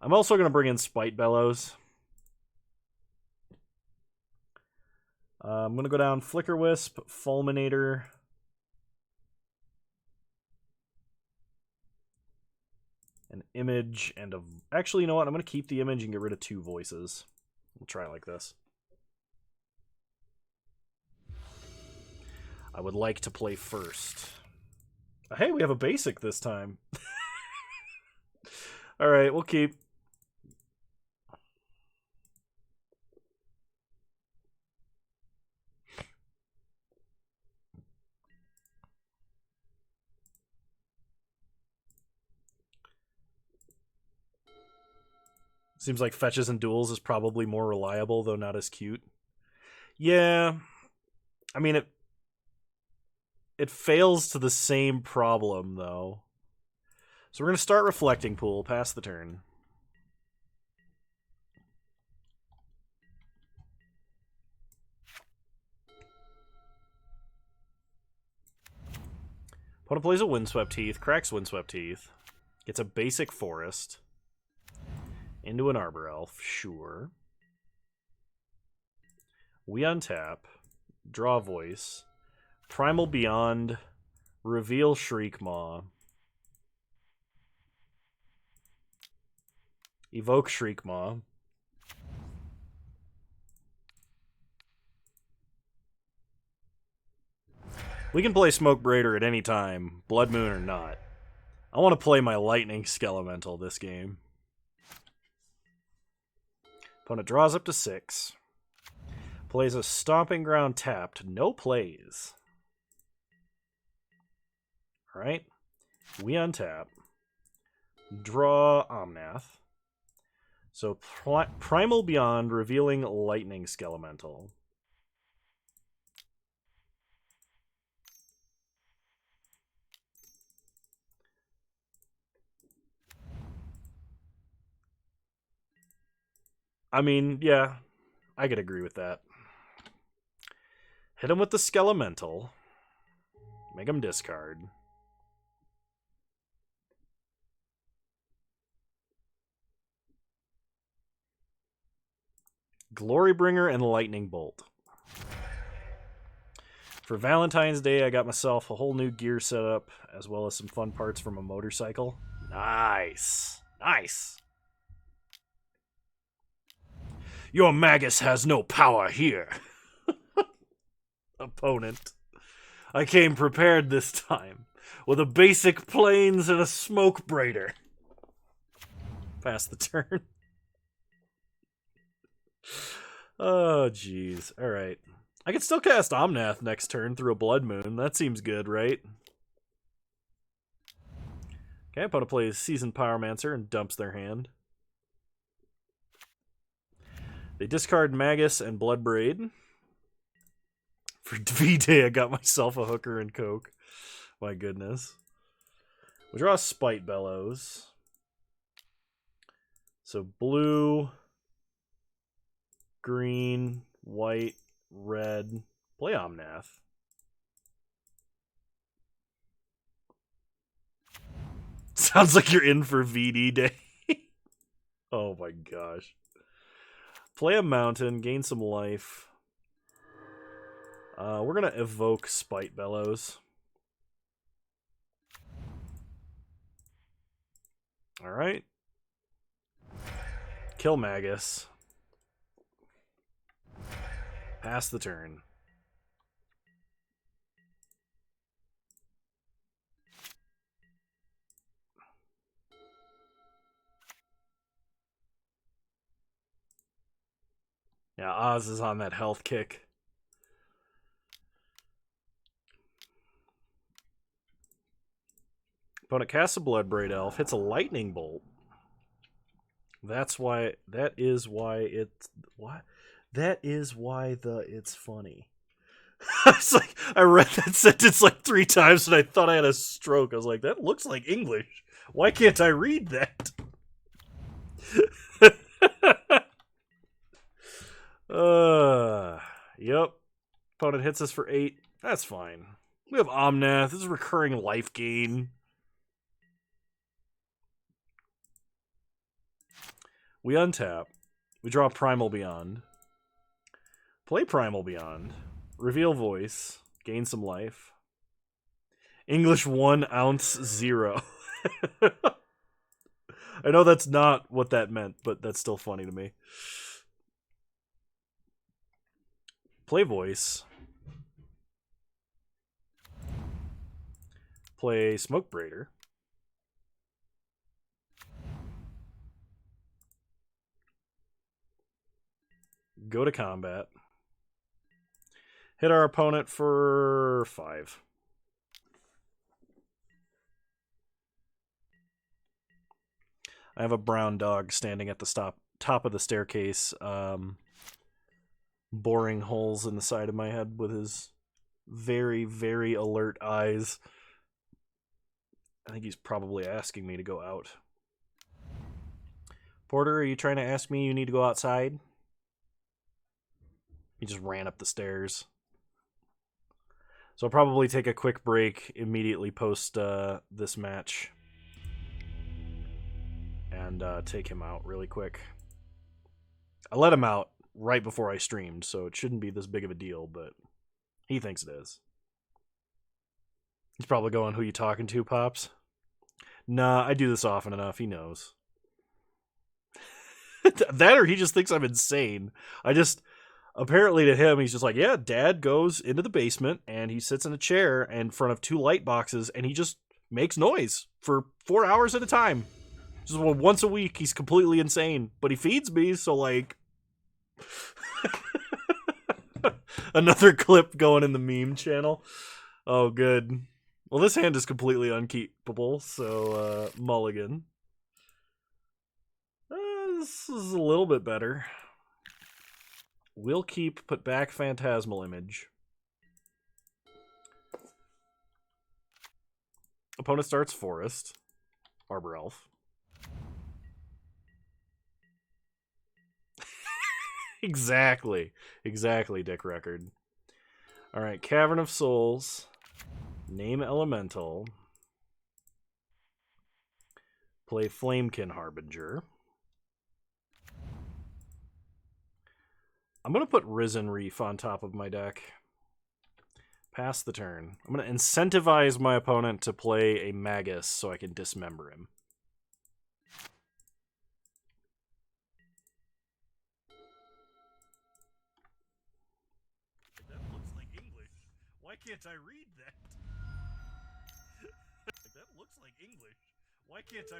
A: I'm also going to bring in Spite Bellows. I'm going to go down Flicker Wisp, Fulminator. An image and a... Actually, you know what? I'm going to keep the image and get rid of 2 voices. We'll try it like this. I would like to play first. Hey, we have a basic this time. Alright, we'll keep. Seems like Fetches and Duels is probably more reliable, though not as cute. Yeah. I mean, it fails to the same problem, though. So we're going to start Reflecting Pool, pass the turn. Opponent plays a Windswept Heath, cracks Windswept Heath, gets a basic Forest, into an Arbor Elf, sure. We untap, draw Voice, Primal Beyond, reveal Shriekmaw, evoke Shriekmaw. We can play Smoke Braider at any time, Blood Moon or not. I want to play my Lightning Skelemental this game. Opponent draws up to 6. Plays a Stomping Ground tapped, no plays. Alright. We untap. Draw Omnath. So Primal Beyond, revealing Lightning Skelemental. I mean, yeah, I could agree with that. Hit him with the Skelemental. Make him discard. Glorybringer and Lightning Bolt. For Valentine's Day, I got myself a whole new gear setup, as well as some fun parts from a motorcycle. Nice. Nice. Your Magus has no power here. Opponent. I came prepared this time, with a basic Plains and a Smoke Braider. Pass the turn. Oh, jeez. Alright. I can still cast Omnath next turn through a Blood Moon. That seems good, right? Okay, opponent plays Seasoned Pyromancer and dumps their hand. They discard Magus and Bloodbraid. For V-Day, I got myself a hooker and coke. My goodness. We draw Spite Bellows. So blue, green, white, red. Play Omnath. Sounds like you're in for VD Day. Oh my gosh. Play a mountain, gain some life. We're going to evoke Spite Bellows. Alright. Kill Magus. Pass the turn. Yeah, Oz is on that health kick. Opponent casts a Bloodbraid Elf, hits a Lightning Bolt. That is why it's funny. It's like, I read that sentence like 3 times and I thought I had a stroke. I was like, that looks like English. Why can't I read that? Yep. Opponent hits us for 8. That's fine. We have Omnath. This is recurring life gain. We untap. We draw Primal Beyond. Play Primal Beyond. Reveal Voice. Gain some life. English 1 ounce 0. I know that's not what that meant, but that's still funny to me. Play Voice. Play Smoke Braider. Go to combat. Hit our opponent for 5. I have a brown dog standing at the top of the staircase, boring holes in the side of my head with his very, very alert eyes. I think he's probably asking me to go out. Porter, are you trying to ask me you need to go outside? He just ran up the stairs. So I'll probably take a quick break immediately post this match. And take him out really quick. I let him out right before I streamed, so it shouldn't be this big of a deal, but he thinks it is. He's probably going, who you talking to, Pops? Nah, I do this often enough. He knows. That or he just thinks I'm insane. Apparently to him, he's just like, yeah, Dad goes into the basement and he sits in a chair in front of 2 light boxes and he just makes noise for 4 hours at a time. Just once a week. He's completely insane, but he feeds me, so like... Another clip going in the meme channel. Oh, good. Well, this hand is completely unkeepable, so mulligan. This is a little bit better. We'll keep, put back Phantasmal Image. Opponent starts Forest. Arbor Elf. Exactly, Dick Record. Alright, Cavern of Souls. Name Elemental. Play Flamekin Harbinger. I'm going to put Risen Reef on top of my deck. Pass the turn. I'm going to incentivize my opponent to play a Magus so I can dismember him. That looks like English. Why can't I read that? That looks like English. Why can't I...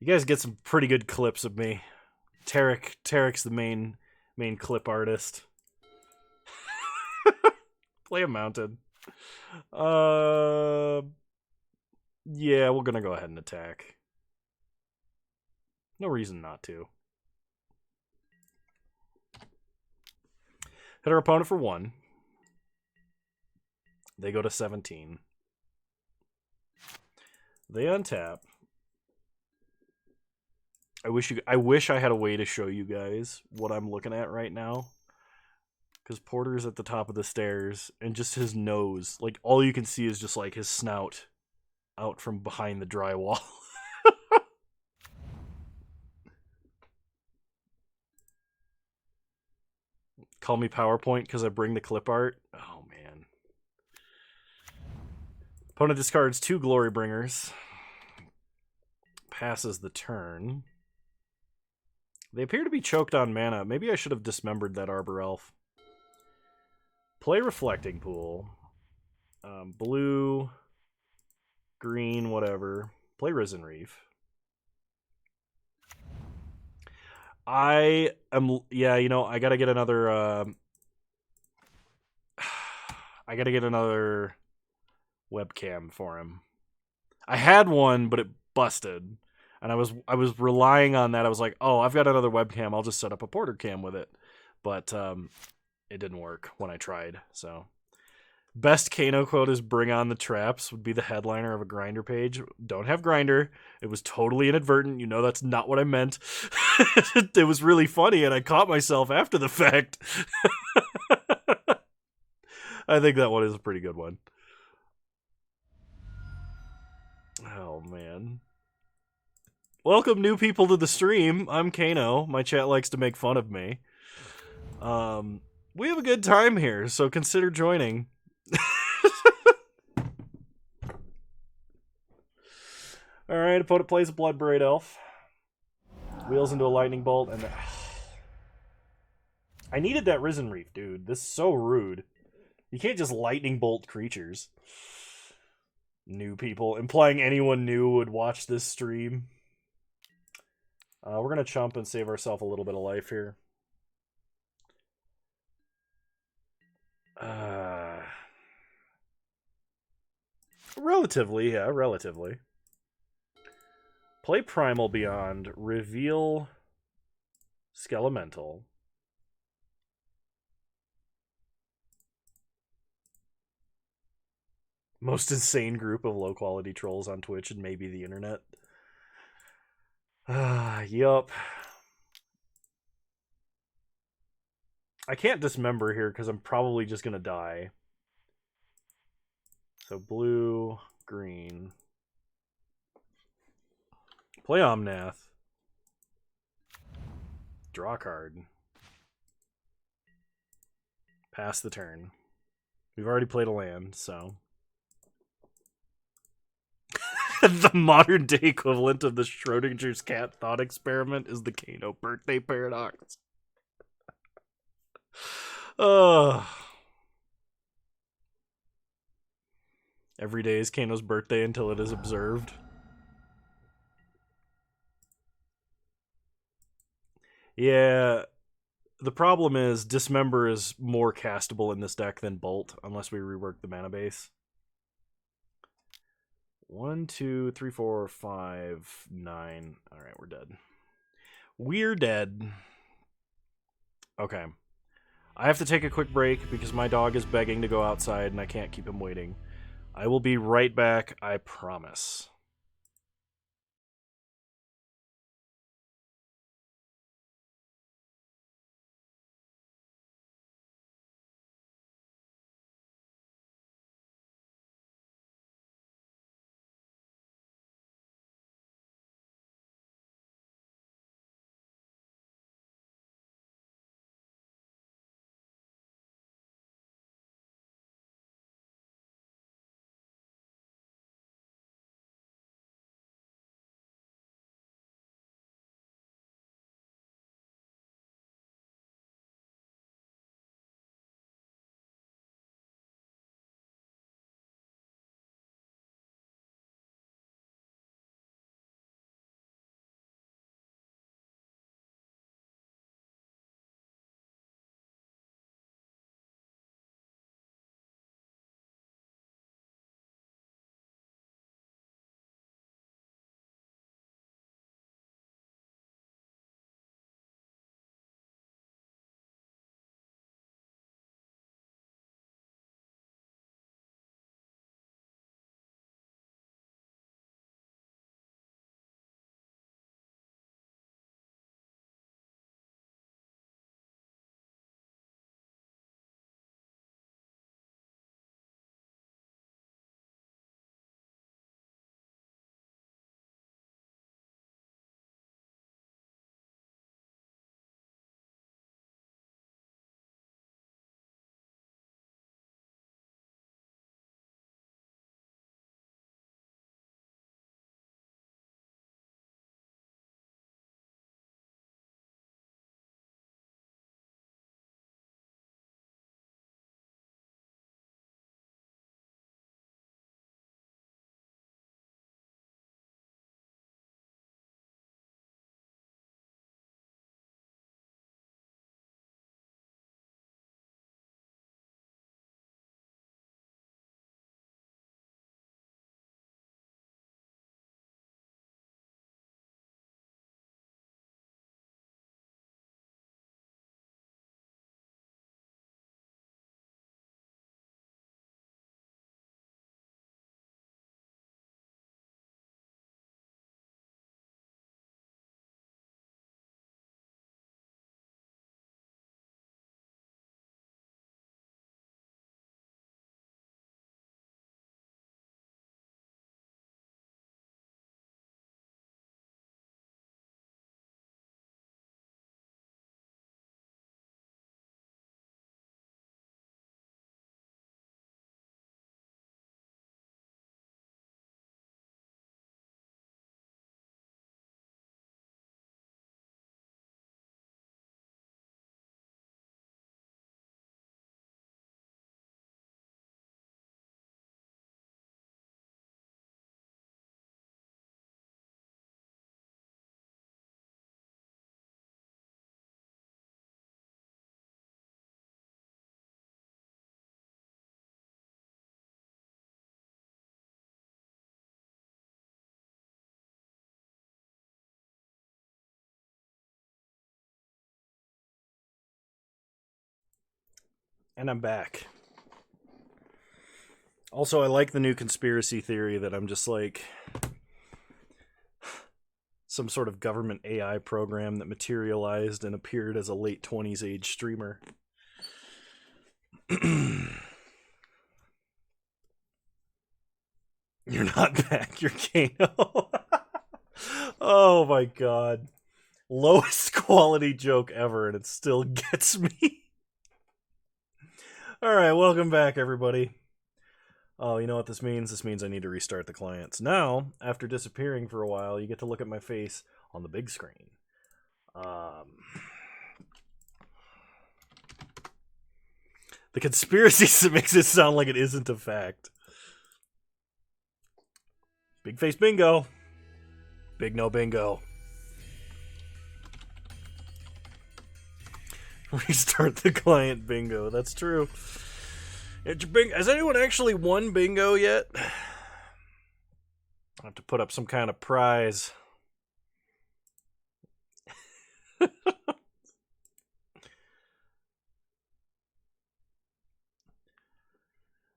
A: You guys get some pretty good clips of me. Tarek's the main clip artist. Play a mountain. Yeah, we're gonna go ahead and attack. No reason not to. Hit our opponent for 1. They go to 17. They untap. I wish I had a way to show you guys what I'm looking at right now. Because Porter's at the top of the stairs, and just his nose, like, all you can see is just, like, his snout out from behind the drywall. Call me PowerPoint because I bring the clip art. Oh, man. Opponent discards 2 Glory Bringers. Passes the turn. They appear to be choked on mana. Maybe I should have dismembered that Arbor Elf. Play Reflecting Pool. Blue, green, whatever. Play Risen Reef. I am, yeah, you know, I gotta get another, I gotta get another webcam for him. I had one, but it busted. And I was relying on that. I was like, oh, I've got another webcam. I'll just set up a Porter cam with it. But it didn't work when I tried. So, best Kano quote is "Bring on the traps" would be the headliner of a Grinder page. Don't have Grinder. It was totally inadvertent. You know that's not what I meant. It was really funny, and I caught myself after the fact. I think that one is a pretty good one. Oh, man. Welcome, new people, to the stream. I'm Kano. My chat likes to make fun of me. We have a good time here, so consider joining. Alright, opponent plays a Bloodbraid Elf. Wheels into a Lightning Bolt, and... I needed that Risen Reef, dude. This is so rude. You can't just Lightning Bolt creatures. New people. Implying anyone new would watch this stream. We're going to chump and save ourselves a little bit of life here. Relatively, yeah, relatively. Play Primal Beyond. Reveal Skelemental. Most insane group of low-quality trolls on Twitch and maybe the internet. Yup. I can't dismember here because I'm probably just going to die. So blue, green. Play Omnath. Draw a card. Pass the turn. We've already played a land, so... The modern day equivalent of the Schrodinger's cat thought experiment is the Kano birthday paradox. Every day is Kano's birthday until it is observed. Yeah, the problem is Dismember is more castable in this deck than Bolt, unless we rework the mana base. 1, 2, 3, 4, 5, 9. Alright, we're dead. We're dead. Okay. I have to take a quick break because my dog is begging to go outside and I can't keep him waiting. I will be right back, I promise. And I'm back. Also, I like the new conspiracy theory that I'm just like some sort of government AI program that materialized and appeared as a late 20s age streamer. You're not back, you're Kano. Oh my god. Lowest quality joke ever, and it still gets me. Alright, welcome back, everybody. Oh, you know what this means? This means I need to restart the clients. Now, after disappearing for a while, you get to look at my face on the big screen. The conspiracy makes it sound like it isn't a fact. Big face bingo. Big no bingo. Restart the client bingo. That's true. Has anyone actually won bingo yet? I have to put up some kind of prize.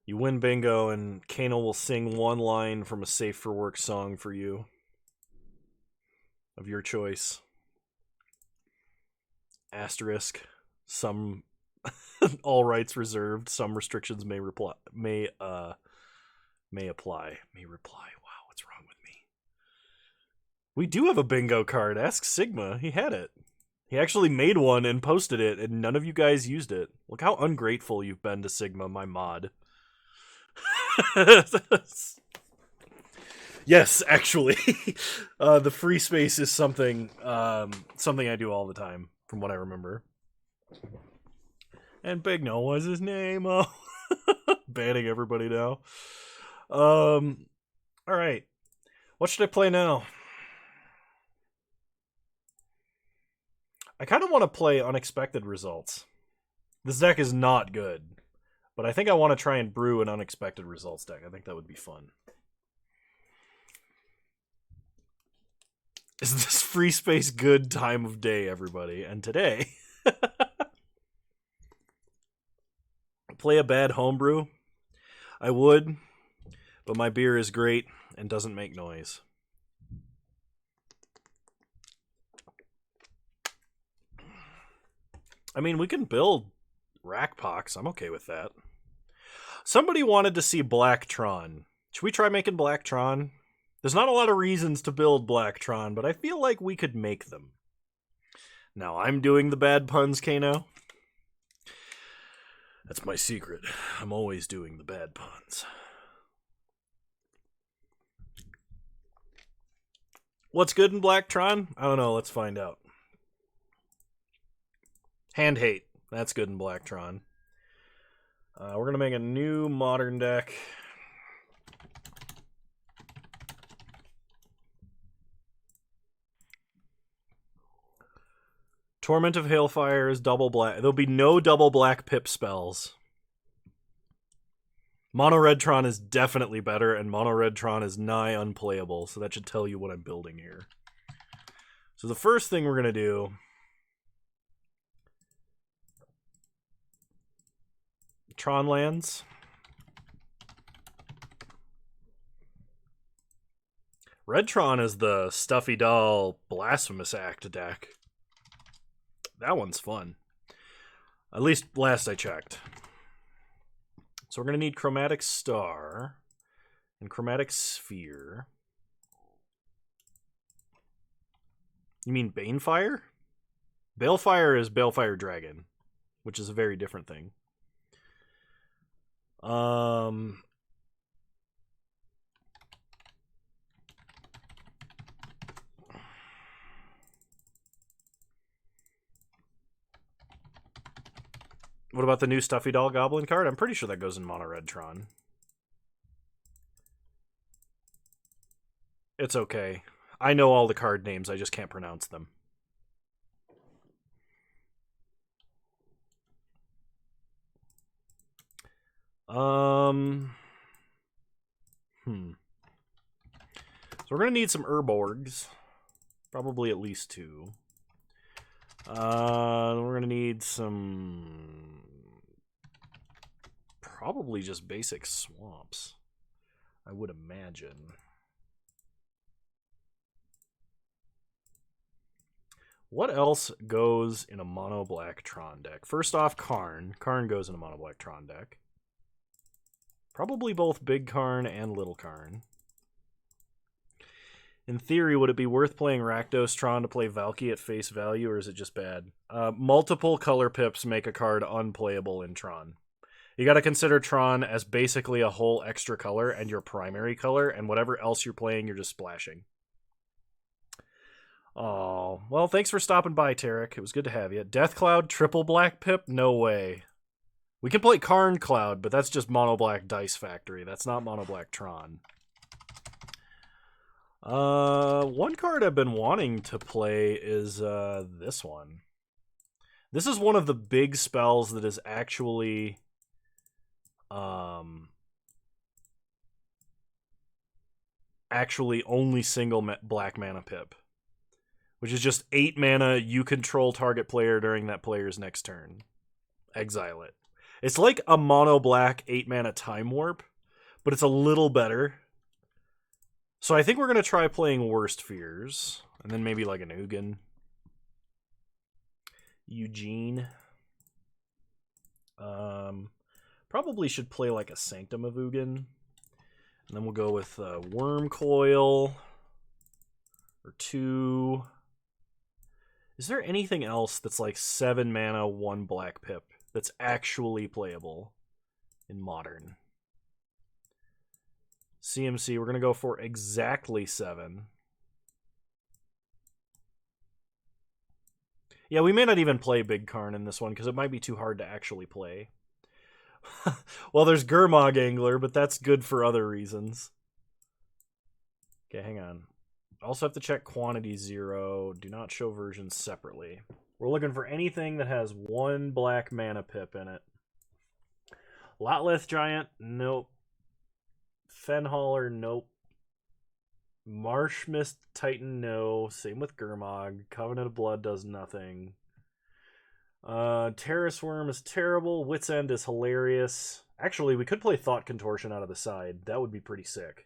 A: You win bingo, and Kano will sing one line from a Safe for Work song for you. Of your choice. Asterisk. Some all rights reserved. Some restrictions may apply. May reply. Wow, what's wrong with me? We do have a bingo card. Ask Sigma. He had it. He actually made one and posted it, and none of you guys used it. Look how ungrateful you've been to Sigma, my mod. Yes, actually. The free space is something I do all the time, from what I remember. And Big No was his name. Oh, banning everybody now. Alright. What should I play now? I kind of want to play Unexpected Results. This deck is not good, but I think I want to try and brew an Unexpected Results deck. I think that would be fun. Is this free space good time of day, everybody? And today, play a bad homebrew? I would, but my beer is great and doesn't make noise. I mean, we can build Rackpox. I'm okay with that. Somebody wanted to see Black Tron. Should we try making Black Tron? There's not a lot of reasons to build Black Tron, but I feel like we could make them. Now, I'm doing the bad puns, Kano. That's my secret. I'm always doing the bad puns. What's good in Black Tron? I don't know. Let's find out. Hand Hate. That's good in Black Tron. We're going to make a new modern deck. Torment of Hailfire is double black. There'll be no double black pip spells. Mono Red Tron is definitely better, and Mono Red Tron is nigh unplayable, so that should tell you what I'm building here. So the first thing we're going to do... Tron lands. Red Tron is the Stuffy Doll Blasphemous Act deck. That one's fun. At least last I checked. So we're going to need Chromatic Star and Chromatic Sphere. You mean Banefire? Balefire is Balefire Dragon, which is a very different thing. What about the new Stuffy Doll Goblin card? I'm pretty sure that goes in Mono Red Tron. It's okay. I know all the card names, I just can't pronounce them. So we're gonna need some Urborgs. Probably at least 2. We're gonna need some probably just basic swamps, I would imagine. What else goes in a mono black Tron deck? First off, Karn. Karn goes in a mono black Tron deck. Probably both Big Karn and Little Karn. In theory, would it be worth playing Rakdos Tron to play Valky at face value, or is it just bad? Multiple color pips make a card unplayable in Tron. You got to consider Tron as basically a whole extra color and your primary color, and whatever else you're playing, you're just splashing. Oh, well, thanks for stopping by, Tarek. It was good to have you. Death Cloud, triple black pip? No way. We can play Karn Cloud, but that's just mono black Dice Factory. That's not mono black Tron. One card I've been wanting to play is this one. This is one of the big spells that is actually only single black mana pip, which is just 8 mana. You control target player during that player's next turn. Exile it. It's like a mono black 8 mana Time Warp, but it's a little better. So I think we're going to try playing Worst Fears, and then maybe like an Ugin. Eugene. Probably should play like a Sanctum of Ugin. And then we'll go with Worm Coil. Or 2. Is there anything else that's like 7 mana, 1 black pip that's actually playable in Modern? CMC, we're going to go for exactly 7. Yeah, we may not even play Big Karn in this one because it might be too hard to actually play. Well, there's Gurmag Angler, but that's good for other reasons. Okay, hang on. Also have to check quantity 0. Do not show versions separately. We're looking for anything that has 1 black mana pip in it. Lotleth Giant, nope. Fenhauler, nope. Marsh Mist Titan, no. Same with Gurmag. Covenant of Blood does nothing. Terrace Worm is terrible. Wit's End is hilarious. Actually, we could play Thought Contortion out of the side. That would be pretty sick.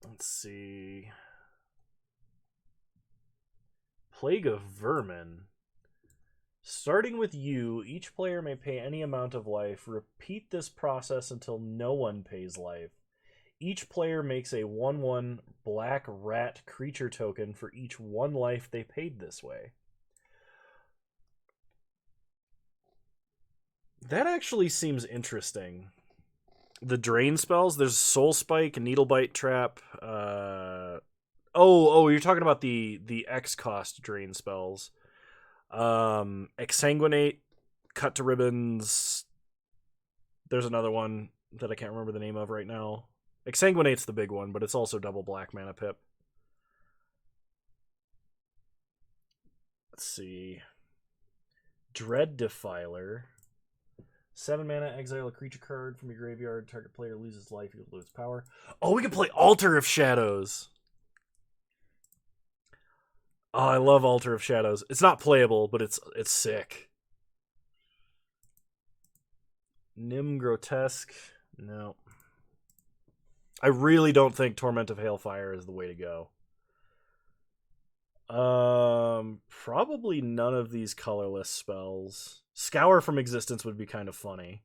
A: Let's see. Plague of Vermin. Starting with you, each player may pay any amount of life. Repeat this process until no one pays life. Each player makes a 1/1 black rat creature token for each 1 life they paid this way. That actually seems interesting. The drain spells, there's Soul Spike, Needlebite Trap. Oh, you're talking about the X cost drain spells. Exsanguinate, Cut to Ribbons. There's another one that I can't remember the name of right now. Exsanguinate's the big one, but it's also double black mana pip. Let's see. Dread Defiler. 7 mana, exile a creature card from your graveyard. Target player loses life, you lose power. Oh, we can play Altar of Shadows. Oh, I love Altar of Shadows. It's not playable, but it's sick. Nim Grotesque. No. I really don't think Torment of Hailfire is the way to go. Probably none of these colorless spells. Scour from Existence would be kind of funny.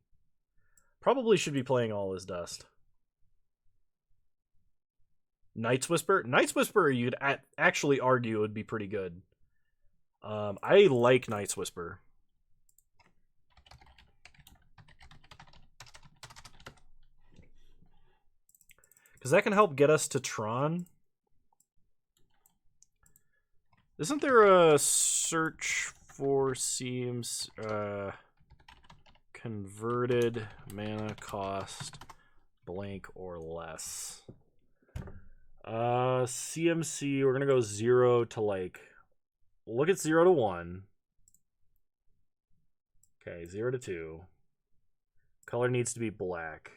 A: Probably should be playing All Is Dust. Night's Whisper? Night's Whisper, you'd actually argue would be pretty good. I like Night's Whisper. Because that can help get us to Tron. Isn't there a search for seems converted mana cost blank or less? CMC, we're gonna go 0 to like, look at 0 to 1. Okay, 0 to 2. Color needs to be black.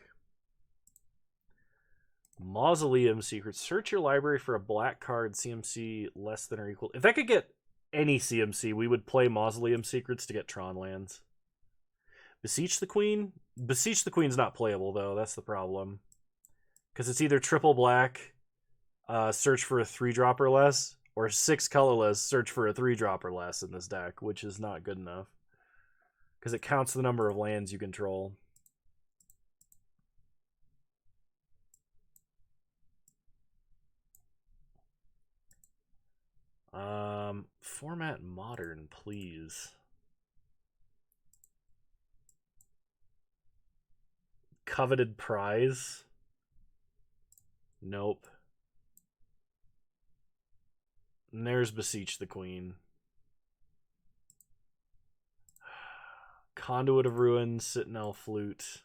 A: Mausoleum Secrets. Search your library for a black card CMC less than or equal. If that could get any CMC, we would play Mausoleum Secrets to get Tron lands. Beseech the Queen? Beseech the Queen's not playable, though. That's the problem. Because it's either triple black, search for a 3-drop or less, or 6 colorless, search for a 3-drop or less in this deck, which is not good enough. Because it counts the number of lands you control. Format modern, please. Coveted prize? Nope. And there's Beseech the Queen. Conduit of Ruin, Citadel Flute.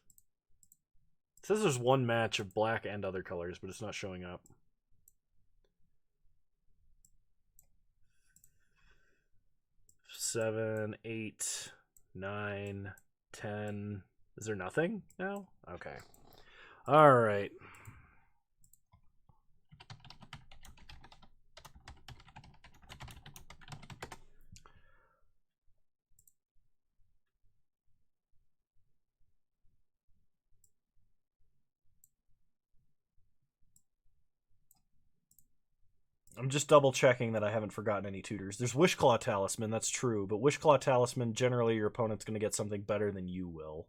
A: It says there's one match of black and other colors, but it's not showing up. Seven, 8, 9, 10. Is there nothing now? Okay. All right. I'm just double checking that I haven't forgotten any tutors. There's Wishclaw Talisman, that's true, but Wishclaw Talisman, generally your opponent's going to get something better than you will.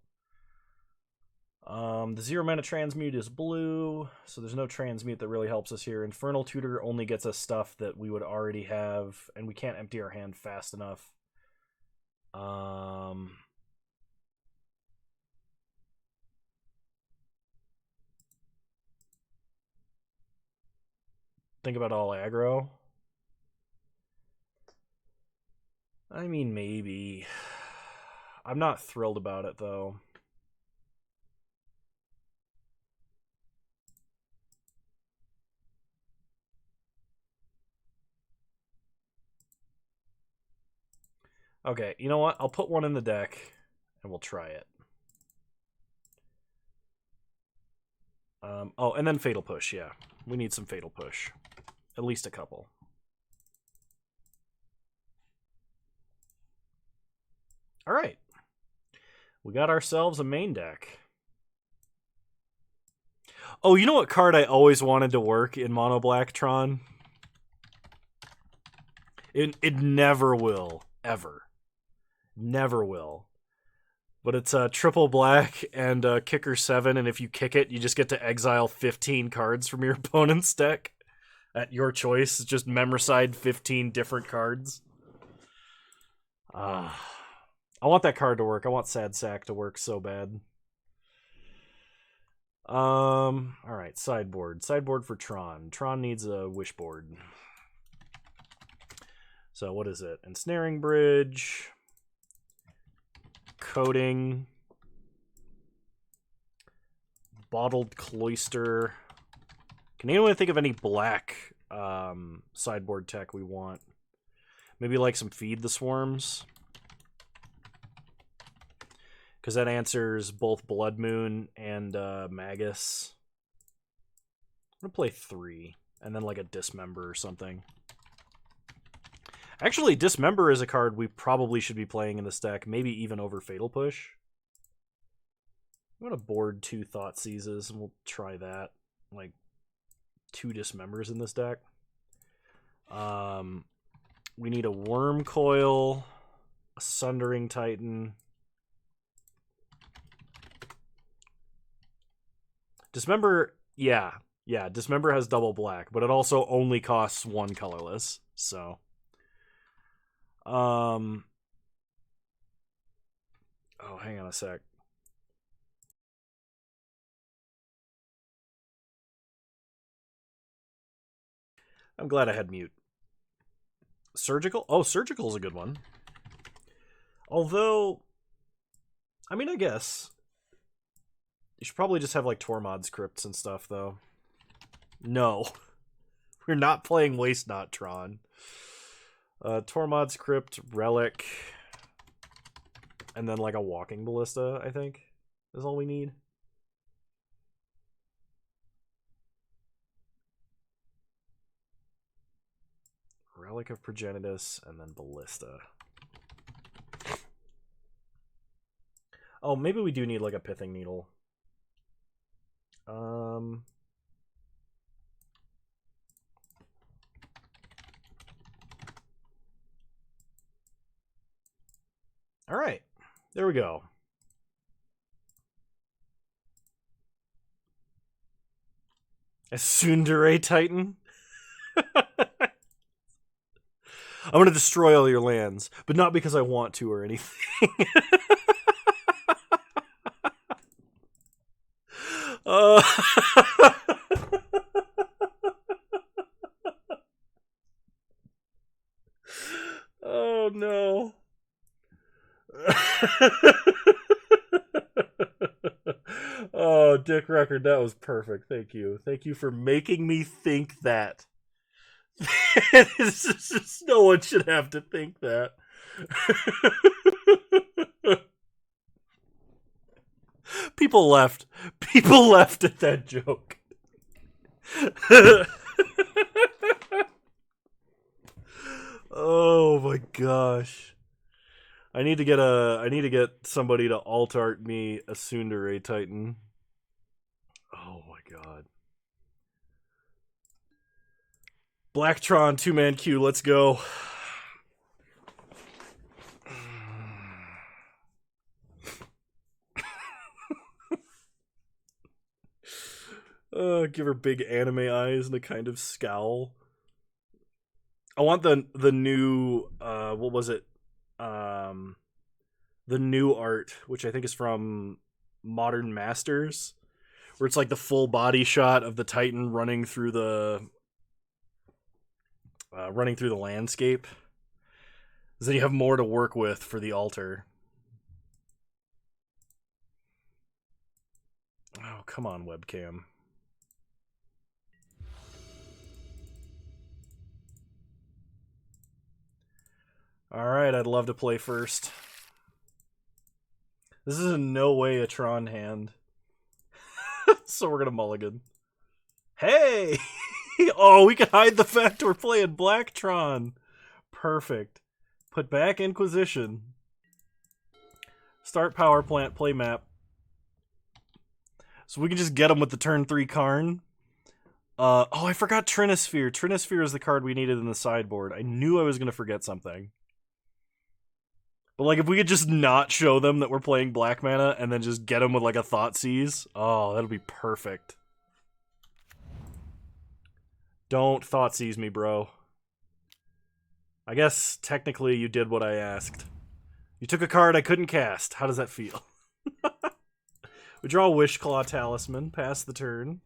A: The 0-mana transmute is blue, so there's no transmute that really helps us here. Infernal Tutor only gets us stuff that we would already have, and we can't empty our hand fast enough. Think about all aggro. I mean, maybe. I'm not thrilled about it, though. Okay, you know what? I'll put one in the deck, and we'll try it. Oh, and then Fatal Push, yeah. We need some Fatal Push. At least a couple. Alright. We got ourselves a main deck. Oh, you know what card I always wanted to work in Mono Black, Tron? It never will. Ever. Never will. But it's a triple black and kicker 7, and if you kick it, you just get to exile 15 cards from your opponent's deck. At your choice, just memoricide 15 different cards. I want that card to work. I want Sad Sack to work so bad. Alright, sideboard. Sideboard for Tron. Tron needs a wishboard. So what is it? Ensnaring Bridge. Coating. Bottled Cloister. Can anyone think of any black sideboard tech we want? Maybe like some Feed the Swarms. Because that answers both Blood Moon and Magus. I'm going to play 3. And then like a Dismember or something. Actually, Dismember is a card we probably should be playing in this deck. Maybe even over Fatal Push. I'm going to board 2 Thought Seizes, and we'll try that. Like, 2 Dismembers in this deck. We need a Worm Coil, a Sundering Titan. Dismember, yeah, Dismember has double black, but it also only costs 1 colorless, so... Oh, hang on a sec. I'm glad I had mute. Surgical? Oh, Surgical is a good one. Although, I mean, I guess. You should probably just have, like, Tormod's Crypts and stuff, though. No. We're not playing Waste Not Tron. Tormod's Crypt, Relic, and then like a Walking Ballista, I think, is all we need. Relic of Progenitus, and then Ballista. Oh, maybe we do need like a Pithing Needle. All right, there we go. A Tsundere Titan. I'm going to destroy all your lands, but not because I want to or anything. Oh, no. Oh, Dick Record, that was perfect. Thank you. Thank you for making me think that. No one should have to think that. People left. People left at that joke. Oh my gosh. I need to get somebody to alt art me a Tsundere Titan. Oh my god. Blacktron 2-man queue, let's go. Give her big anime eyes and a kind of scowl. I want the new what was it? The new art, which I think is from Modern Masters, where it's like the full body shot of the Titan running through the landscape. So then you have more to work with for the altar. Oh, come on, webcam. Alright, I'd love to play first. This is in no way a Tron hand. So we're gonna mulligan. Hey! Oh, we can hide the fact we're playing Blacktron. Perfect. Put back Inquisition. Start power plant, play map. So we can just get them with the turn 3 Karn. Oh, I forgot Trinisphere. Trinisphere is the card we needed in the sideboard. I knew I was going to forget something. But like, if we could just not show them that we're playing black mana and then just get them with like a Thoughtseize. Oh, that'll be perfect. Don't Thoughtseize me, bro. I guess technically you did what I asked. You took a card I couldn't cast. How does that feel? We draw Wishclaw Talisman, pass the turn.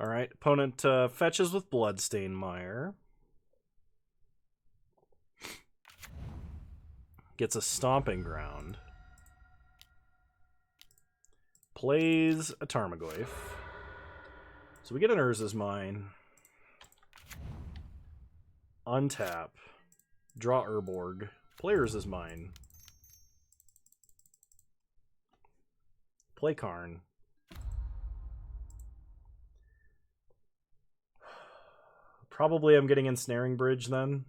A: Alright, opponent fetches with Bloodstain Mire. Gets a Stomping Ground. Plays a Tarmogoyf. So we get an Urza's Mine. Untap. Draw Urborg. Play Urza's Mine. Play Karn. Probably I'm getting Ensnaring Bridge then.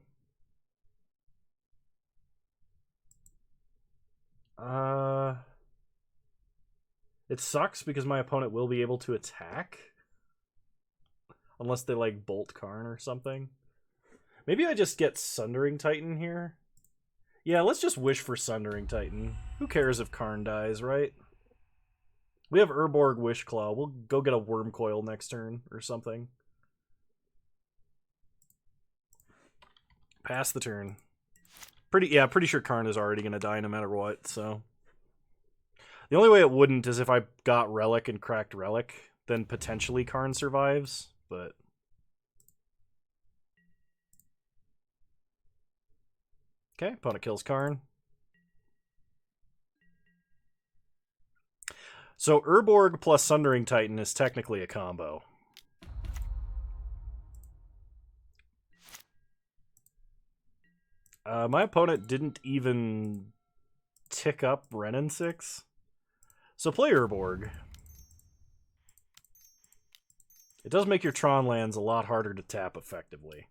A: It sucks because my opponent will be able to attack. Unless they like Bolt Karn or something. Maybe I just get Sundering Titan here. Yeah, let's just wish for Sundering Titan. Who cares if Karn dies, right? We have Urborg Wishclaw. We'll go get a Wormcoil next turn or something. Pass the turn. Pretty sure Karn is already going to die no matter what, so. The only way it wouldn't is if I got Relic and cracked Relic, then potentially Karn survives, but. Okay, opponent kills Karn. So Urborg plus Sundering Titan is technically a combo. My opponent didn't even tick up Renin 6. So play Urborg. It does make your Tron lands a lot harder to tap effectively.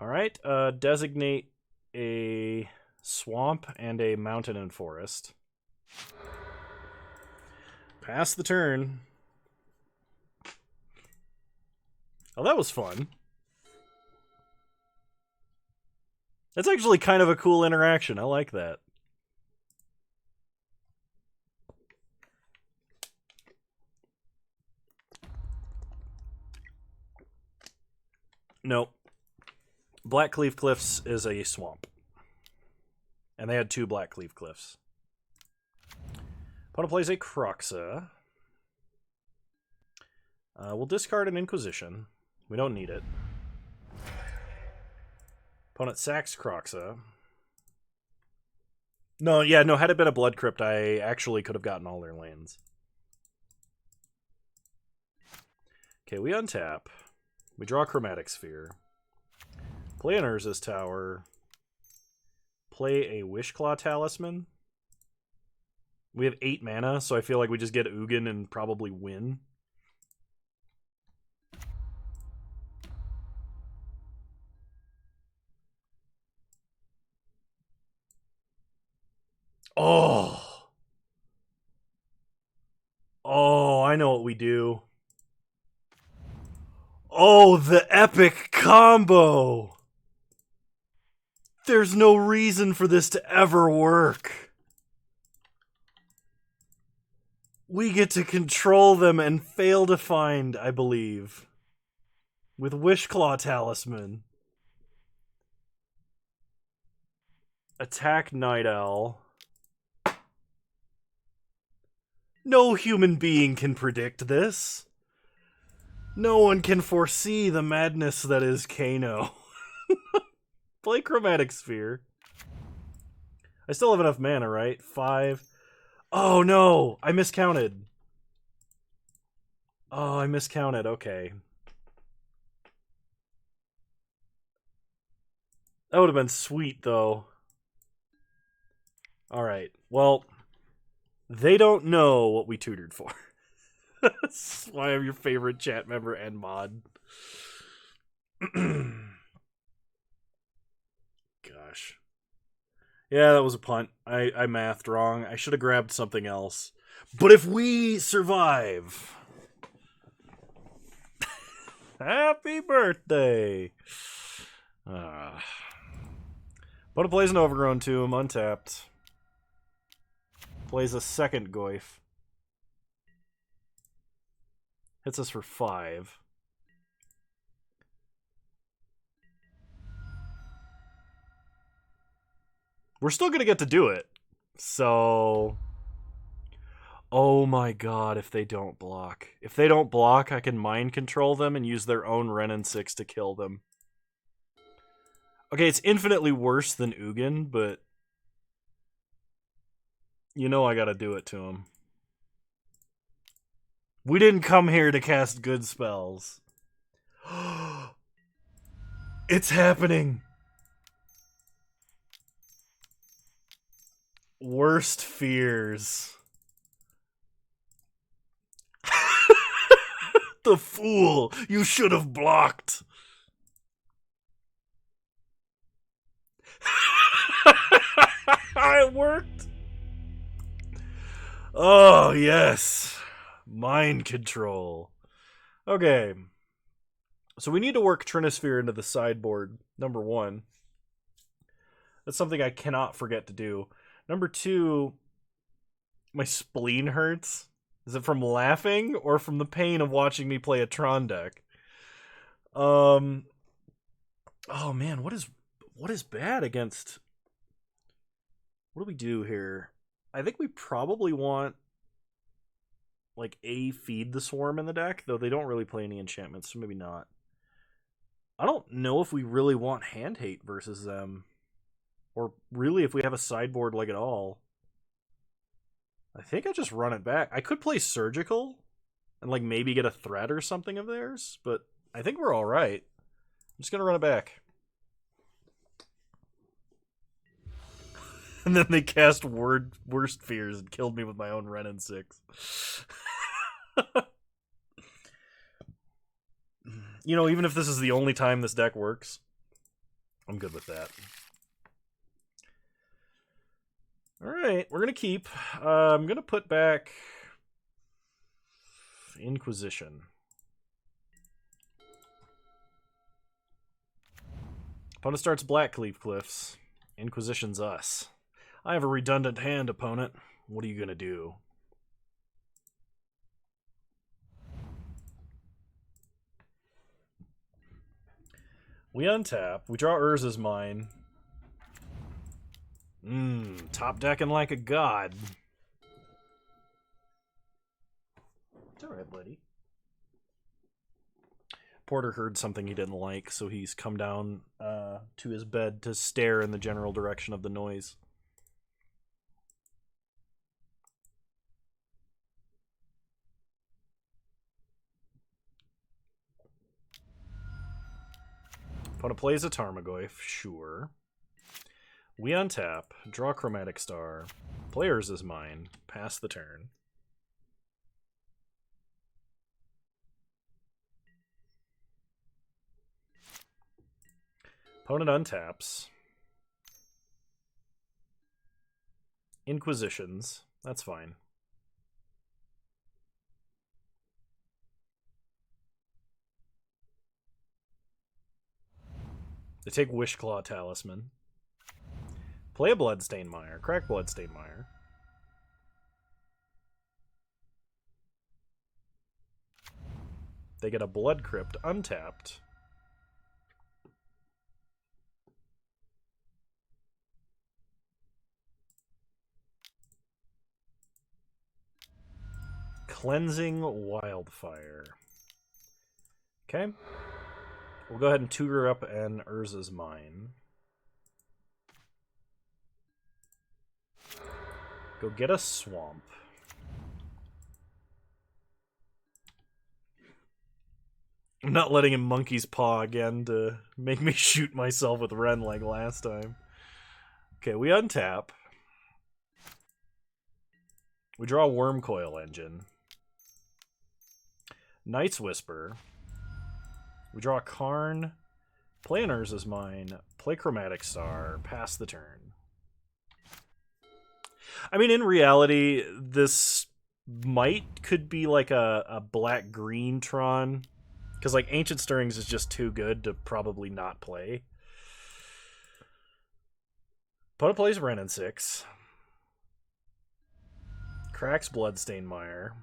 A: Alright, designate a swamp and a mountain and forest. Pass the turn. Oh, that was fun. That's actually kind of a cool interaction. I like that. Nope. Blackcleave Cliffs is a swamp. And they had 2 Blackcleave Cliffs. Opponent plays a Croxa. We'll discard an Inquisition. We don't need it. Opponent sacks Croxa. No, had it been a Blood Crypt, I actually could have gotten all their lands. Okay, we untap. We draw a Chromatic Sphere. Play an Urza's Tower. Play a Wishclaw Talisman. We have 8 mana, so I feel like we just get Ugin and probably win. Oh. Oh, I know what we do. Oh, the epic combo! There's no reason for this to ever work. We get to control them and fail to find, I believe. With Wishclaw Talisman. Attack Night Owl. No human being can predict this. No one can foresee the madness that is Kano. Play Chromatic Sphere. I still have enough mana, right? 5. Oh no! I miscounted. Oh, I miscounted. Okay. That would have been sweet, though. Alright. Well, they don't know what we tutored for. That's why I'm your favorite chat member and mod. Gosh. Yeah, that was a punt. I mathed wrong. I should have grabbed something else. But if we survive... Happy birthday! Opponent plays an Overgrown Tomb, untapped. Plays a second Goyf. Hits us for 5. We're still gonna get to do it. So... Oh my god, if they don't block. If they don't block, I can mind control them and use their own Renin 6 to kill them. Okay, it's infinitely worse than Ugin, but... You know I gotta do it to him. We didn't come here to cast good spells. It's happening! Worst fears. The fool! You should have blocked! It worked! Oh, yes. Mind control. Okay. So we need to work Trinisphere into the sideboard, number 1. That's something I cannot forget to do. Number 2, my spleen hurts. Is it from laughing or from the pain of watching me play a Tron deck? Oh man, what is bad against... What do we do here? I think we probably want like a Feed the Swarm in the deck, though they don't really play any enchantments, so maybe not. I don't know if we really want Hand Hate versus them. Or really if we have a sideboard like at all. I think I just run it back. I could play Surgical and like maybe get a threat or something of theirs, but I think we're all right. I'm just gonna run it back. And then they cast Worst Fears and killed me with my own Ren and 6. You know, even if this is the only time this deck works, I'm good with that. Alright, we're going to keep. I'm going to put back Inquisition. Opponent starts Blackcleave Cliffs. Inquisition's us. I have a redundant hand, opponent. What are you going to do? We untap. We draw Urza's Mine. Top decking like a god. It's alright, buddy. Porter heard something he didn't like, so he's come down to his bed to stare in the general direction of the noise. Opponent plays a Tarmogoyf, sure. We untap, draw Chromatic Star. Players is mine, pass the turn. Opponent untaps. Inquisitions, that's fine. They take Wishclaw Talisman. Play a Bloodstained Mire. Crack Bloodstained Mire. They get a Blood Crypt untapped. Cleansing Wildfire. Okay. We'll go ahead and tutor up an Urza's Mine. Go get a Swamp. I'm not letting him Monkey's Paw again to make me shoot myself with Ren like last time. Okay, we untap. We draw a Wormcoil Engine. Night's Whisper. We draw a Karn. Play an Urza's Mine. Play Chromatic Star. Pass the turn. I mean, in reality, this could be like a black-green Tron. Because, like, Ancient Stirrings is just too good to probably not play. Opponent plays Ren and 6. Cracks Bloodstained Mire.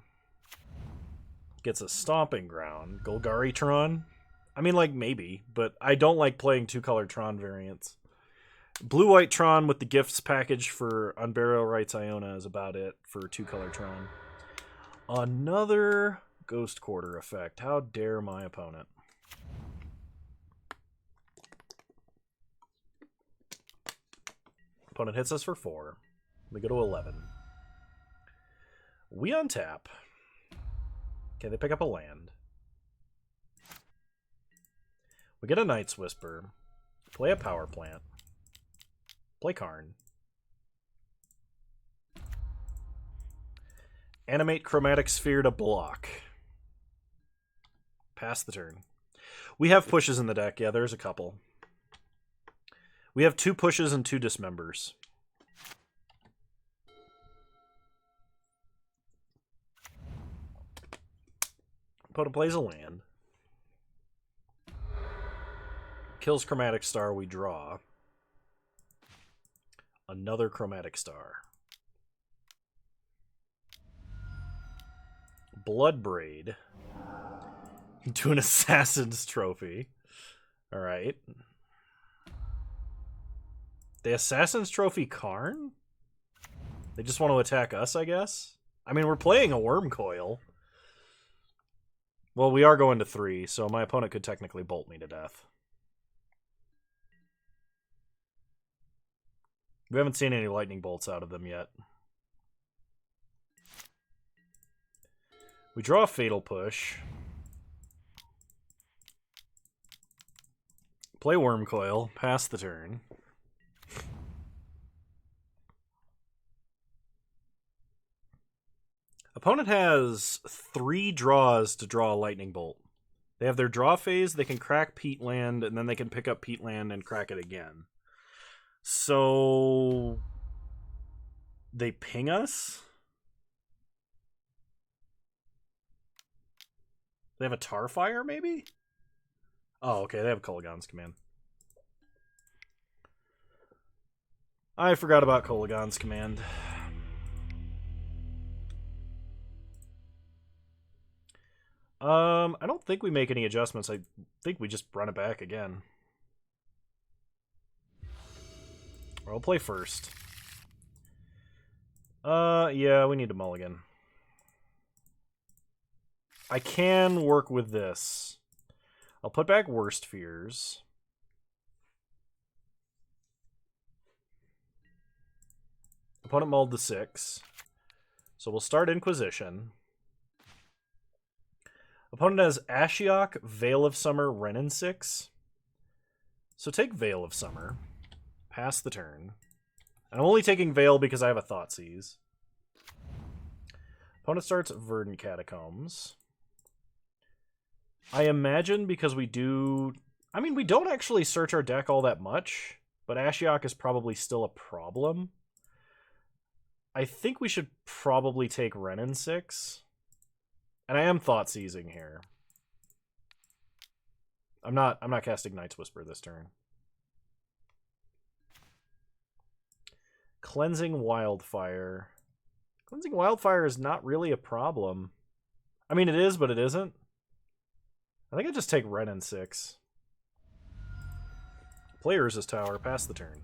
A: Gets a Stomping Ground. Golgari Tron. I mean, like, maybe, but I don't like playing two-color Tron variants. Blue-white Tron with the gifts package for Unburial Rites Iona is about it for two-color Tron. Another Ghost Quarter effect. How dare my opponent. Opponent hits us for 4. We go to 11. We untap. Okay, they pick up a land. We get a Night's Whisper. Play a Power Plant. Play Karn. Animate Chromatic Sphere to block. Pass the turn. We have pushes in the deck. Yeah, there's a couple. We have 2 pushes and 2 dismembers. Opponent plays a land. Kills Chromatic Star, we draw. Another Chromatic Star. Bloodbraid. To an Assassin's Trophy. Alright. The Assassin's Trophy Karn? They just want to attack us, I guess? I mean, we're playing a Wormcoil. Well, we are going to 3, so my opponent could technically bolt me to death. We haven't seen any lightning bolts out of them yet. We draw a Fatal Push. Play Worm Coil. Pass the turn. Opponent has 3 draws to draw a Lightning Bolt. They have their draw phase, they can crack Peatland, and then they can pick up Peatland and crack it again. So... they ping us? They have a Tarfire, maybe? Oh, okay, they have Kolaghan's Command. I forgot about Kolaghan's Command. I don't think we make any adjustments. I think we just run it back again. Or I'll play first. Yeah, we need a mulligan. I can work with this. I'll put back Worst Fears. Opponent mulled to 6. So we'll start Inquisition. Opponent has Ashiok, Veil of Summer, Renin 6. So take Veil of Summer. Pass the turn. And I'm only taking Veil because I have a Thoughtseize. Opponent starts Verdant Catacombs. I imagine because we do... I mean, we don't actually search our deck all that much, but Ashiok is probably still a problem. I think we should probably take Renin 6. And I am Thoughtseizing here. I'm not casting Night's Whisper this turn. Cleansing Wildfire. Cleansing Wildfire is not really a problem. I mean, it is, but it isn't. I think I just take Renin 6. Players' Tower, pass the turn.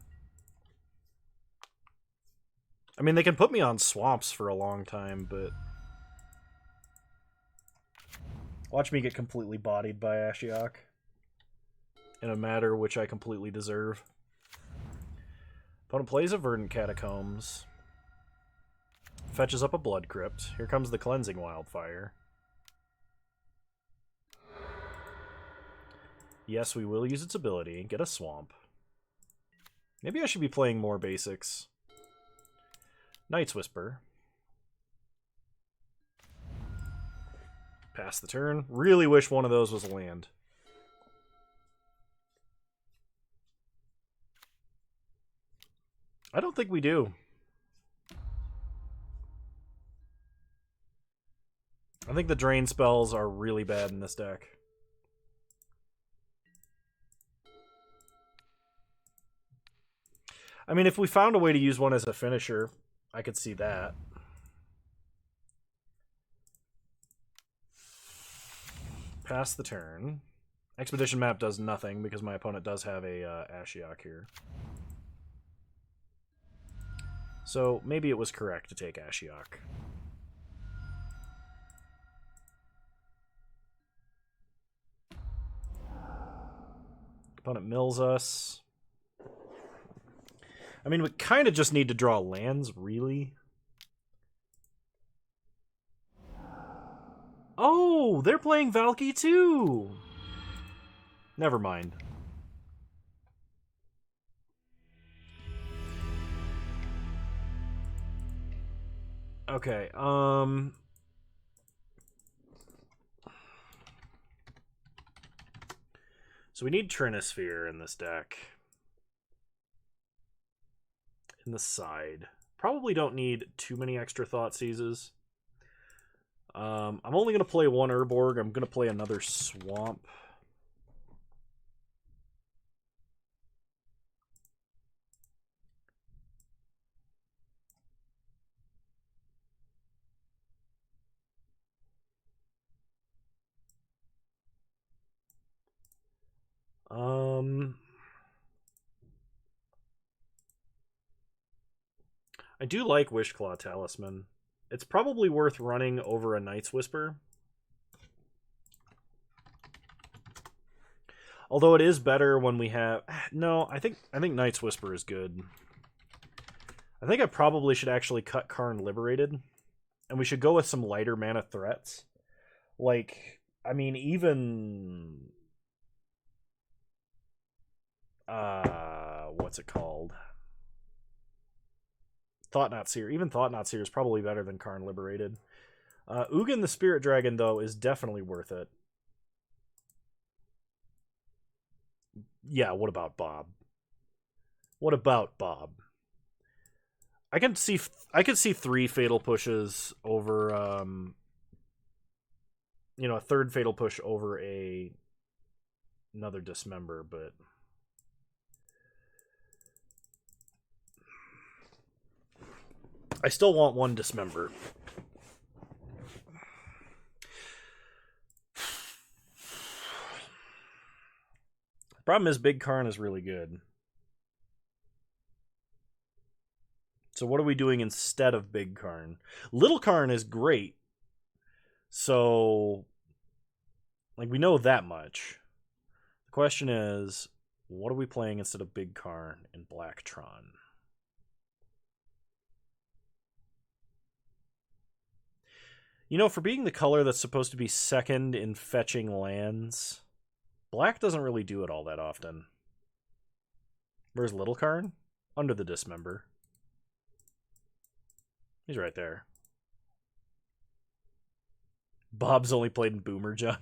A: I mean, they can put me on swamps for a long time, but... watch me get completely bodied by Ashiok. In a matter which I completely deserve. Opponent plays a Verdant Catacombs. Fetches up a Blood Crypt. Here comes the Cleansing Wildfire. Yes, we will use its ability. Get a Swamp. Maybe I should be playing more basics. Night's Whisper. Pass the turn. Really wish one of those was a land. I don't think we do. I think the drain spells are really bad in this deck. I mean, if we found a way to use one as a finisher, I could see that. Pass the turn. Expedition Map does nothing because my opponent does have a Ashiok here. So maybe it was correct to take Ashiok. Opponent mills us. I mean, we kind of just need to draw lands, really. Oh, they're playing Valky too! Never mind. Okay, so we need Trinisphere in this deck. In the side. Probably don't need too many extra Thoughtseizes. I'm only going to play one Urborg. I'm going to play another Swamp. I do like Wishclaw Talisman. It's probably worth running over a Night's Whisper. Although it is better when we have... No, I think Night's Whisper is good. I think I probably should actually cut Karn Liberated. And we should go with some lighter mana threats. Like, I mean, even what's it called? Thought Not Seer. Even Thought Not Seer is probably better than Karn Liberated. Ugin the Spirit Dragon, though, is definitely worth it. Yeah, what about Bob? What about Bob? I could see 3 fatal pushes over a third fatal push over another dismember, but I still want 1 dismember. Problem is, Big Karn is really good. So what are we doing instead of Big Karn? Little Karn is great. So, like, we know that much. The question is, what are we playing instead of Big Karn in Black Tron? You know, for being the color that's supposed to be second in fetching lands, Black doesn't really do it all that often. Where's Little Karn? Under the Dismember. He's right there. Bob's only played in Boomer John.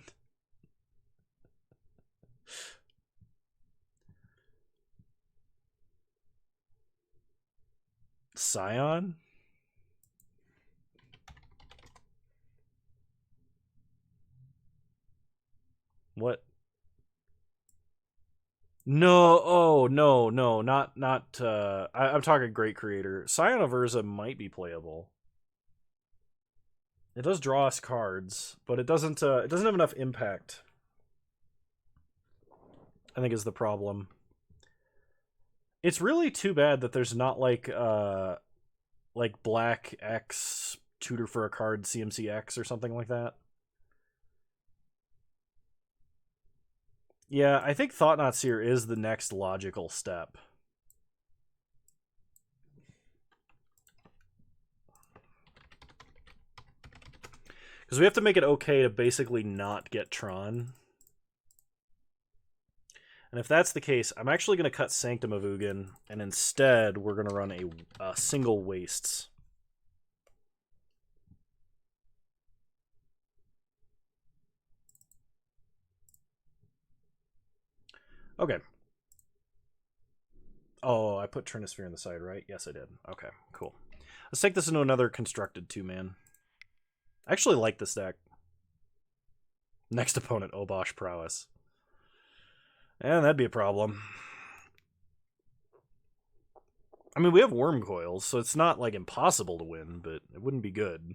A: Scion? What? No, oh no, not I'm talking Great Creator. Scion of Urza might be playable. It does draw us cards, but it doesn't have enough impact. I think is the problem. It's really too bad that there's not like Black X tutor for a card CMC X or something like that. Yeah, I think Thought Not Seer is the next logical step. Because we have to make it okay to basically not get Tron. And if that's the case, I'm actually going to cut Sanctum of Ugin, and instead we're going to run a single Wastes. Okay. Oh, I put Trinisphere on the side, right? Yes, I did. Okay, cool. Let's take this into another constructed 2-man. I actually like this deck. Next opponent, Obosh Prowess. And that'd be a problem. I mean, we have Worm Coils, so it's not, like, impossible to win, but it wouldn't be good.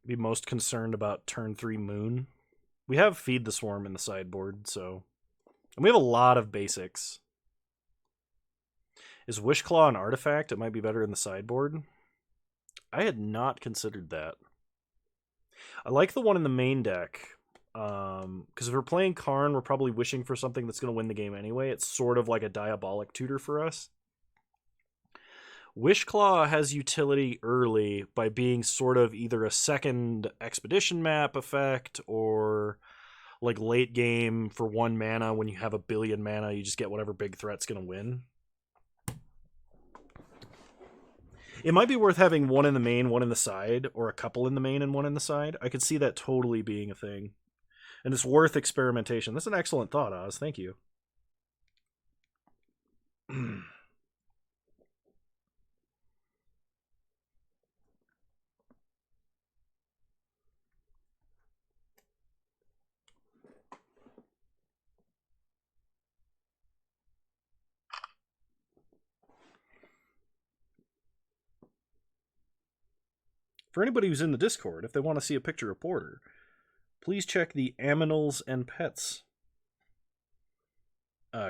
A: Be most concerned about turn 3 Moon. We have Feed the Swarm in the sideboard, so... And we have a lot of basics. Is Wishclaw an artifact? It might be better in the sideboard. I had not considered that. I like the one in the main deck. Because if we're playing Karn, we're probably wishing for something that's going to win the game anyway. It's sort of like a diabolic tutor for us. Wishclaw has utility early by being sort of either a second expedition map effect or like late game for 1 mana. When you have 1 billion mana, you just get whatever big threat's going to win. It might be worth having 1 in the main, 1 in the side, or a couple in the main and 1 in the side. I could see that totally being a thing. And it's worth experimentation. That's an excellent thought, Oz. Thank you. For anybody who's in the Discord, if they want to see a picture of Porter, please check the Aminals and Pets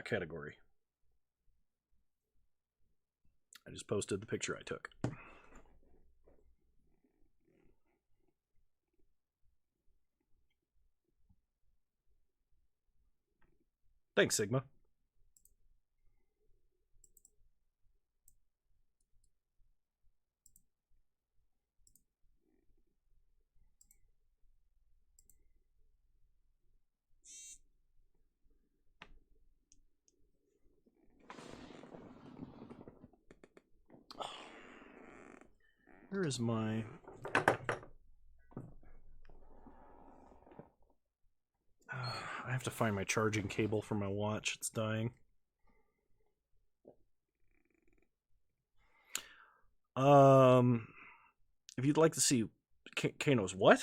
A: category.
B: I just posted the picture I took. Thanks, Sigma. Where is my... I have to find my charging cable for my watch. It's dying. If you'd like to see Kano's what?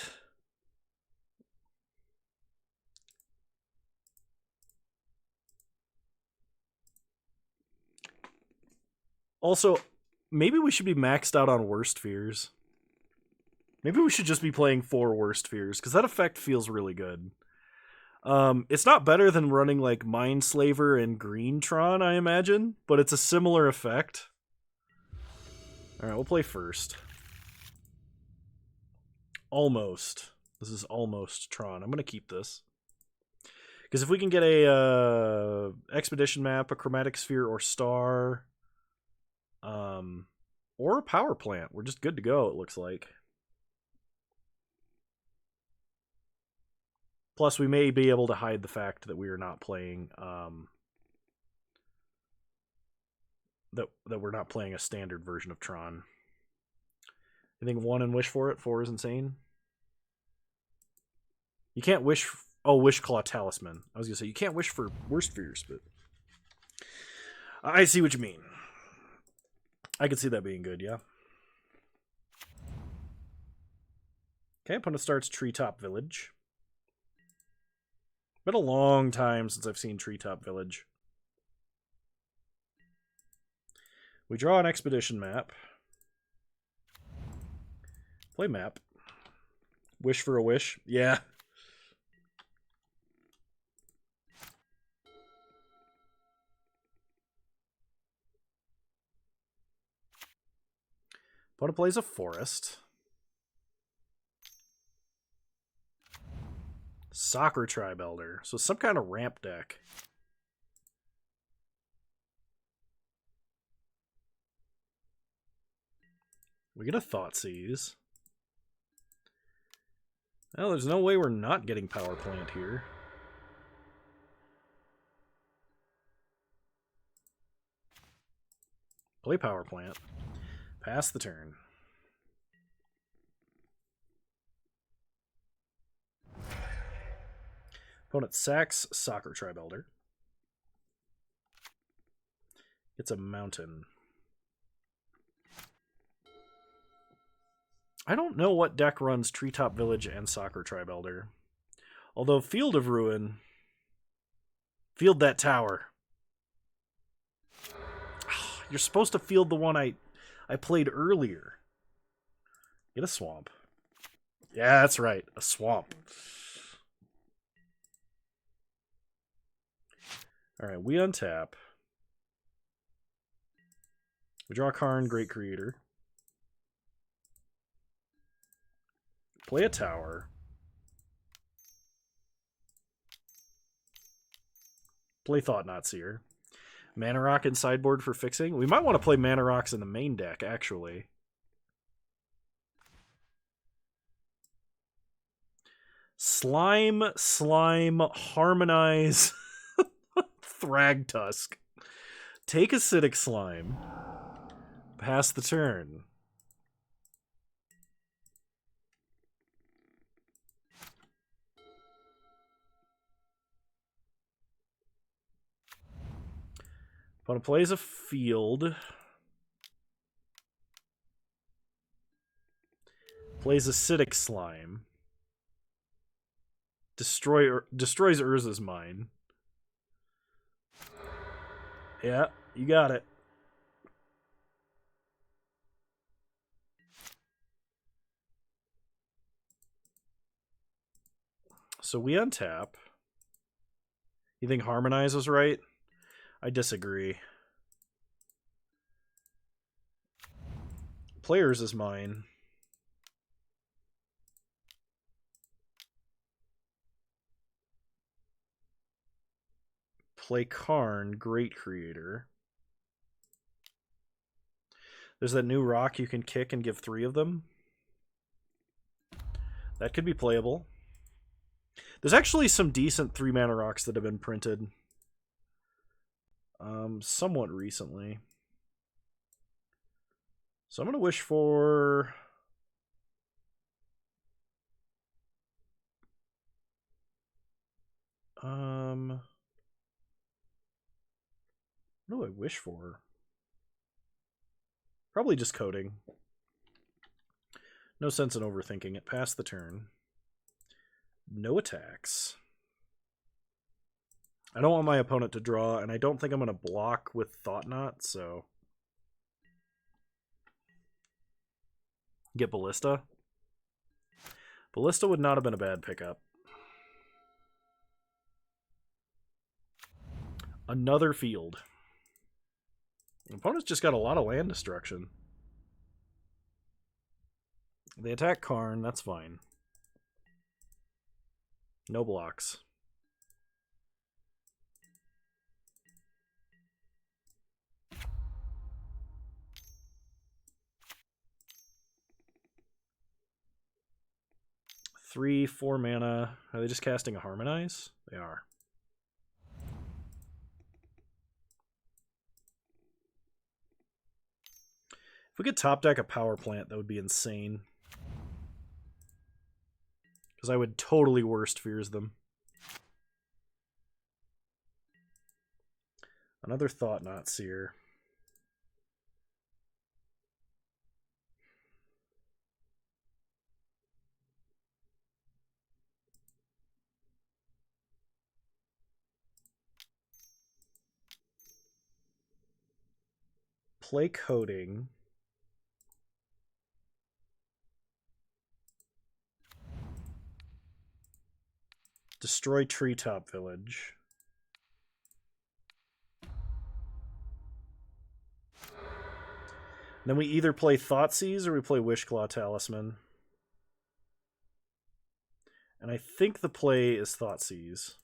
B: Also, maybe we should be maxed out on worst fears. Maybe we should just be playing 4 worst fears, because that effect feels really good. It's not better than running like Mindslaver and Green Tron, I imagine, but it's a similar effect. Alright, we'll play first. Almost. This is almost Tron. I'm going to keep this. Because if we can get a expedition map, a chromatic sphere or star, or a power plant, we're just good to go, it looks like. Plus, we may be able to hide the fact that we are not playing that we're not playing a standard version of Tron. You think 1 and wish for it? 4 is insane. You can't wish. Oh, wish claw talisman. I was gonna say you can't wish for worst fears, but I see what you mean. I could see that being good, yeah. Okay, opponent starts Treetop Village. Been a long time since I've seen Treetop Village. We draw an expedition map. Play map. Wish for a wish. Yeah. Opponent plays a forest. Soccer Tribe Elder. So some kind of ramp deck. We get a Thoughtseize. Well, there's no way we're not getting Power Plant here. Play Power Plant. Pass the turn. Opponent sacks Soccer Tribe Elder. It's a mountain. I don't know what deck runs Treetop Village and Soccer Tribe Elder. Although Field of Ruin... Field that tower. You're supposed to field the one I played earlier. Get a swamp. Yeah, that's right. A swamp. Alright, we untap. We draw Karn, Great Creator. Play a tower. Play Thought-Knot Seer. Mana Rock in sideboard for fixing. We might want to play Mana Rocks in the main deck, actually. Slime, Harmonize, Thragtusk. Take Acidic Slime. Pass the turn. Opponent plays a field. Plays Acidic Slime. Destroys Urza's Mine. Yeah, you got it. So we untap. You think Harmonize was right? I disagree. Players is mine. Play Karn, Great Creator. There's that new rock you can kick and give 3 of them. That could be playable. There's actually some decent 3-mana rocks that have been printed. Somewhat recently. So I'm going to wish for... What do I wish for? Probably just coding. No sense in overthinking it. Pass the turn. No attacks. I don't want my opponent to draw, and I don't think I'm going to block with Thought-Knot, so... Get Ballista. Ballista would not have been a bad pickup. Another field. The opponent's just got a lot of land destruction. They attack Karn, that's fine. No blocks. Three, 4 mana. Are they just casting a Harmonize? They are. If we could top deck a Power Plant, that would be insane. Because I would totally Worst Fears them. Another Thought-Knot Seer. Play Coding. Destroy Treetop Village. Then we either play Thoughtseize or we play Wishclaw Talisman. And I think the play is Thoughtseize.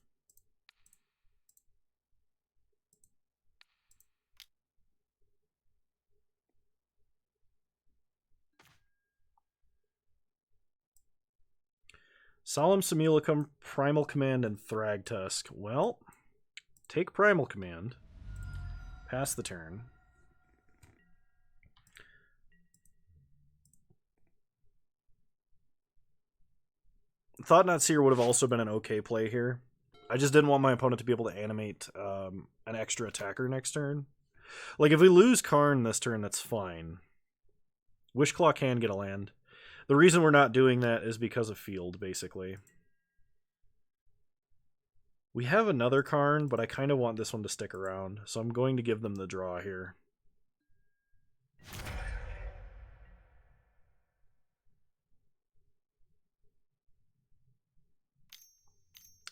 B: Solemn Simulacrum, Primal Command, and Thragtusk. Well, take Primal Command. Pass the turn. Thought-Knot Seer would have also been an okay play here. I just didn't want my opponent to be able to animate an extra attacker next turn. Like, if we lose Karn this turn, that's fine. Wishclaw can get a land. The reason we're not doing that is because of field, basically. We have another Karn, but I kind of want this one to stick around, so I'm going to give them the draw here.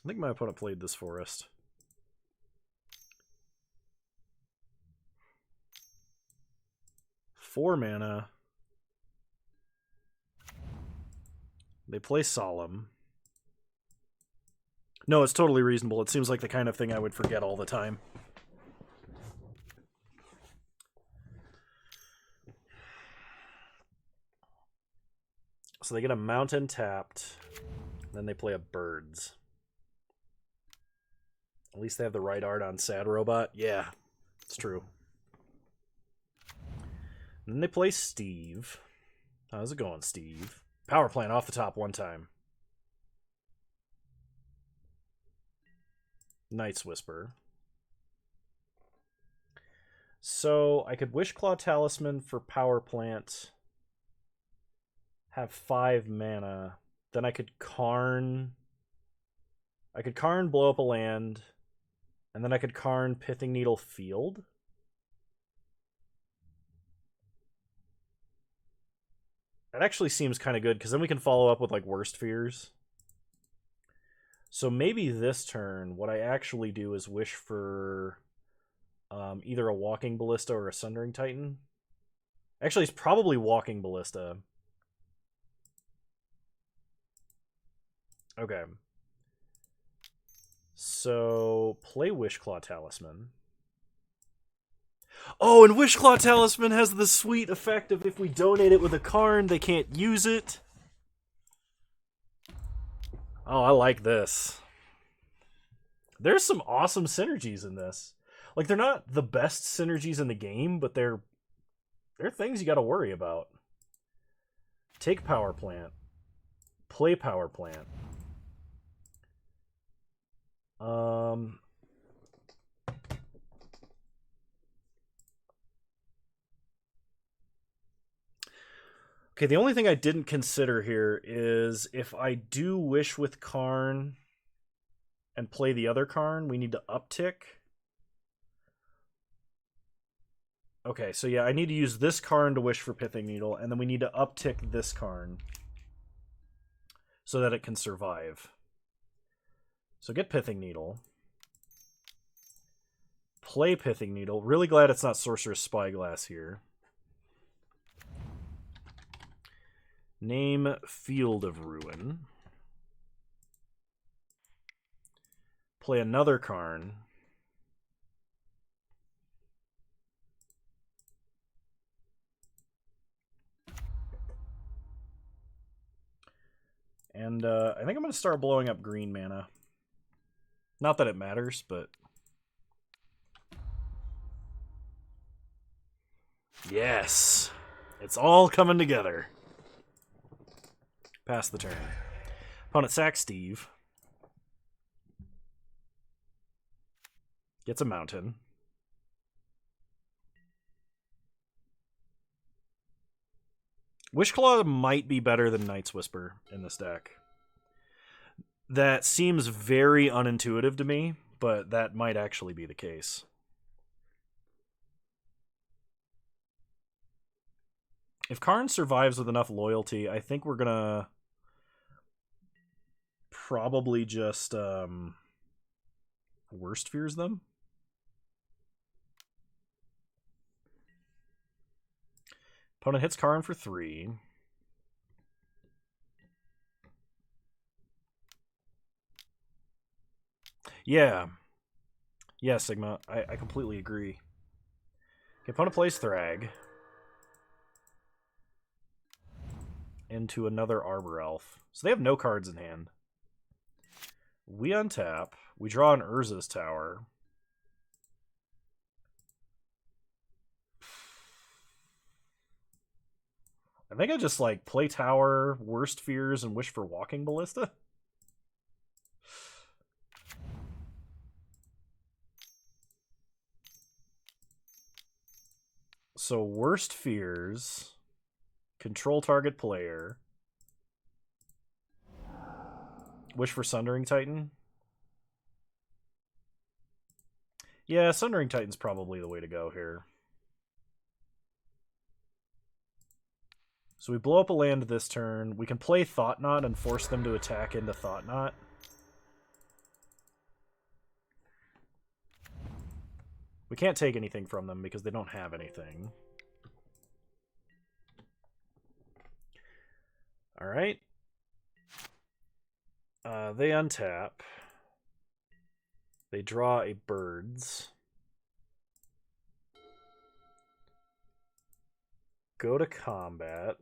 B: I think my opponent played this forest. Four mana. They play Solemn. No, it's totally reasonable. It seems like the kind of thing I would forget all the time. So they get a mountain tapped. Then they play a birds. At least they have the right art on Sad Robot. Yeah, it's true. And then they play Steve. How's it going, Steve? Power plant off the top one time. Night's Whisper. So I could Wishclaw Talisman for Power Plant. Have 5 mana. Then I could Karn. I could Karn, blow up a land. And then I could Karn Pithing Needle Field. That actually seems kind of good, because then we can follow up with, like, Worst Fears. So maybe this turn, what I actually do is wish for either a Walking Ballista or a Sundering Titan. Actually, it's probably Walking Ballista. Okay. So, play Wishclaw Talisman. Oh, and Wishclaw Talisman has the sweet effect of if we donate it with a Karn, they can't use it. Oh, I like this. There's some awesome synergies in this. Like, they're not the best synergies in the game, but they're things you got to worry about. Take Power Plant. Play Power Plant. Okay, the only thing I didn't consider here is if I do Wish with Karn and play the other Karn, we need to uptick. Okay, so yeah, I need to use this Karn to wish for Pithing Needle, and then we need to uptick this Karn so that it can survive. So get Pithing Needle. Play Pithing Needle. Really glad it's not Sorcerer's Spyglass here. Name Field of Ruin. Play another Karn. And I think I'm going to start blowing up green mana. Not that it matters, but... Yes! It's all coming together. Pass the turn. Opponent sacks Steve. Gets a mountain. Wishclaw might be better than Night's Whisper in this deck. That seems very unintuitive to me, but that might actually be the case. If Karn survives with enough loyalty, I think we're gonna probably just Worst Fears them. Opponent hits Karn for 3. Yeah. Yeah, Sigma. I completely agree. Okay, opponent plays Thrag. Into another Arbor Elf. So they have no cards in hand. We untap. We draw an Urza's Tower. I think I just like play Tower, Worst Fears, and wish for Walking Ballista. So Worst Fears, control target player, wish for Sundering Titan. Yeah, Sundering Titan's probably the way to go here. So we blow up a land this turn. We can play Thought Knot and force them to attack into Thought Knot. We can't take anything from them because they don't have anything. Alright. They untap. They draw a Birds. Go to combat.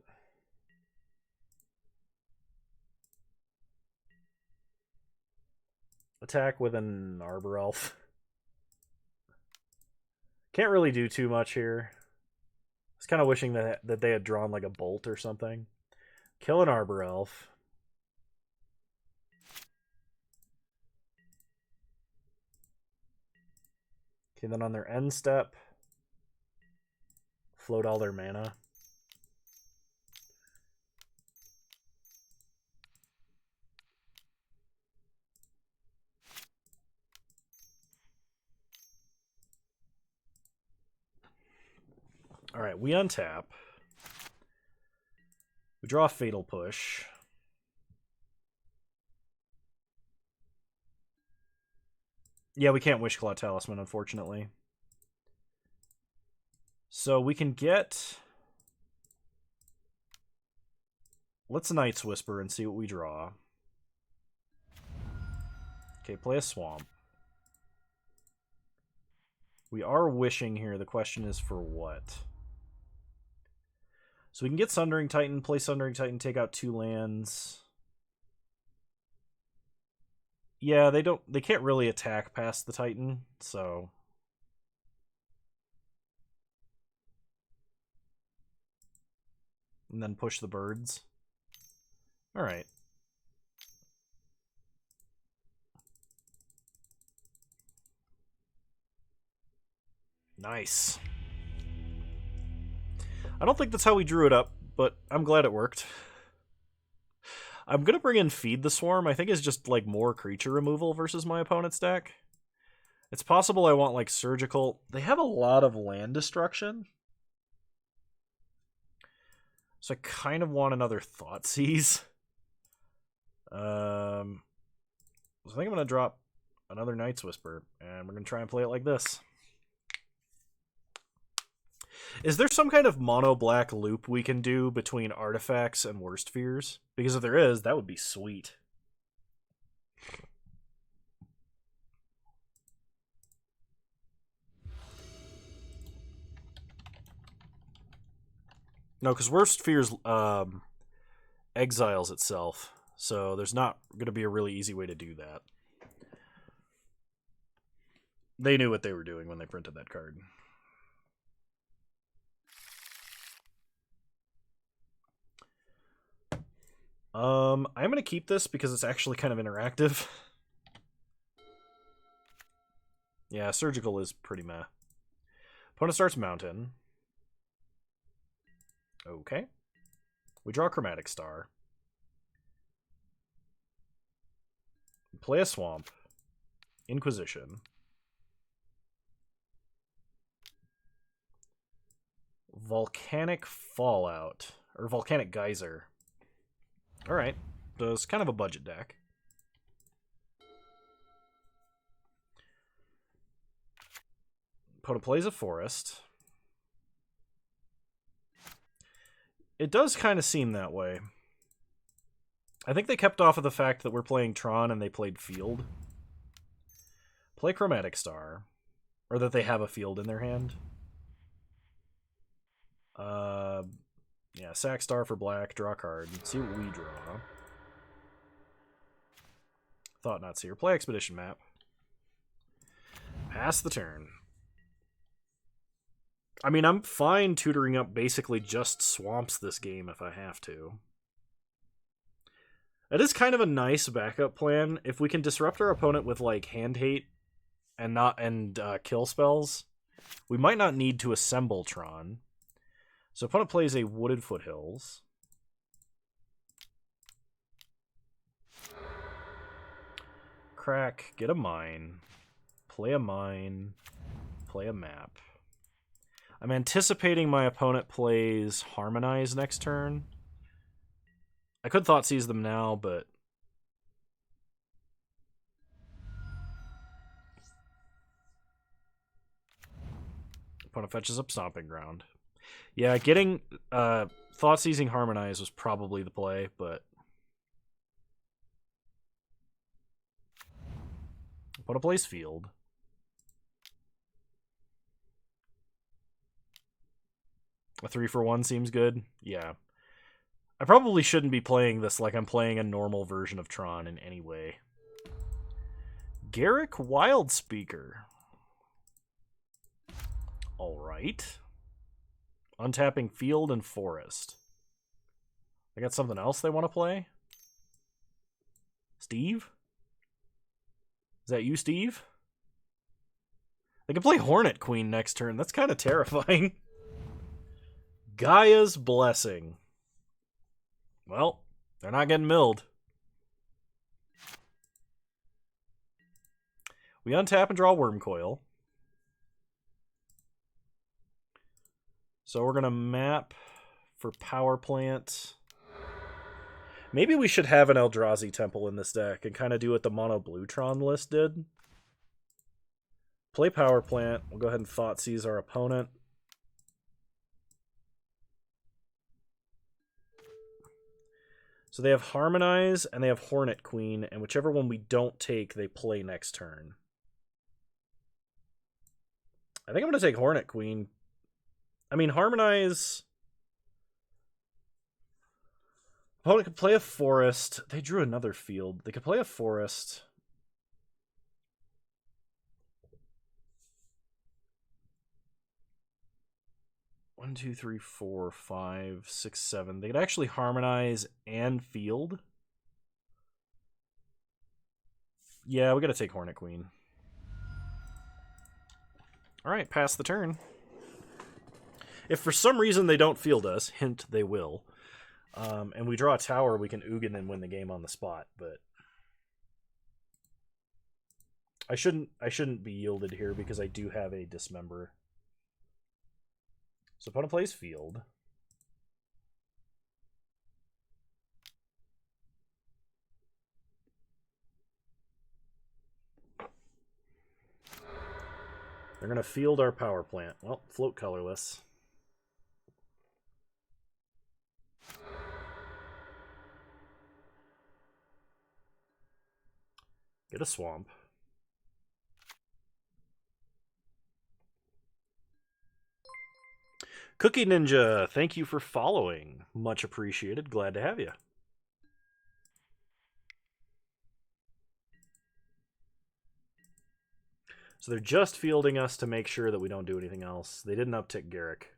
B: Attack with an Arbor Elf. Can't really do too much here. I was kind of wishing that they had drawn like a Bolt or something. Kill an Arbor Elf. Okay, then on their end step, float all their mana. All right, we untap. We draw a Fatal Push. Yeah, we can't Wishclaw Talisman, unfortunately. So we can get Let's Night's Whisper and see what we draw. Okay, play a Swamp. We are wishing here. The question is for what? So we can get Sundering Titan, play Sundering Titan, take out 2 lands. Yeah, they can't really attack past the Titan, so and then push the birds. All right. Nice. I don't think that's how we drew it up, but I'm glad it worked. I'm going to bring in Feed the Swarm. I think it's just like more creature removal versus my opponent's deck. It's possible I want like Surgical. They have a lot of land destruction. So I kind of want another Thoughtseize. So I think I'm going to drop another Night's Whisper, and we're going to try and play it like this. Is there some kind of mono-black loop we can do between artifacts and Worst Fears? Because if there is, that would be sweet. No, because Worst Fears exiles itself, so there's not going to be a really easy way to do that. They knew what they were doing when they printed that card. I'm going to keep this because it's actually kind of interactive. Yeah, Surgical is pretty meh. Opponent starts Mountain. Okay. We draw a Chromatic Star. Play a Swamp. Inquisition. Volcanic Fallout. Or Volcanic Geyser. Alright. So it's kind of a budget deck. Opponent plays a Forest. It does kind of seem that way. I think they kept off of the fact that we're playing Tron and they played Field. Play Chromatic Star. Or that they have a Field in their hand. Yeah, sack Star for black, draw a card, see what we draw. Thought Not Seer. Play Expedition Map. Pass the turn. I mean, I'm fine tutoring up basically just swamps this game if I have to. It is kind of a nice backup plan. If we can disrupt our opponent with like Hand Hate and kill spells, we might not need to assemble Tron. So opponent plays a Wooded Foothills. Crack, get a mine. Play a mine. Play a map. I'm anticipating my opponent plays Harmonize next turn. I could Thoughtseize them now, but opponent fetches up Stomping Ground. Yeah, getting Thoughtseizing Harmonize was probably the play, but opponent plays Field. A 3-for-1 seems good. Yeah. I probably shouldn't be playing this like I'm playing a normal version of Tron in any way. Garrick Wildspeaker. Alright. Untapping Field and Forest. They got something else they want to play? Steve? Is that you, Steve? They can play Hornet Queen next turn. That's kind of terrifying. Gaia's Blessing. Well, they're not getting milled. We untap and draw Worm Coil. So we're going to map for Power Plant. Maybe we should have an Eldrazi Temple in this deck and kind of do what the Mono Blue Tron list did. Play Power Plant. We'll go ahead and Thoughtseize our opponent. So they have Harmonize and they have Hornet Queen, and whichever one we don't take, they play next turn. I think I'm going to take Hornet Queen. I mean, Harmonize... Opponent could play a forest. They drew another field. They could play a forest. One, two, three, four, five, six, seven. They could actually harmonize and field. Yeah, we gotta take Hornet Queen. Alright, pass the turn. If for some reason they don't field us, hint they will, and we draw a tower, we can Ugin and win the game on the spot, but I shouldn't be yielded here because I do have a Dismember. So opponent plays field. They're going to field our power plant. Well, float colorless. Get a swamp. Cookie Ninja, thank you for following. Much appreciated. Glad to have you. So they're just fielding us to make sure that we don't do anything else. They didn't uptick Garrick.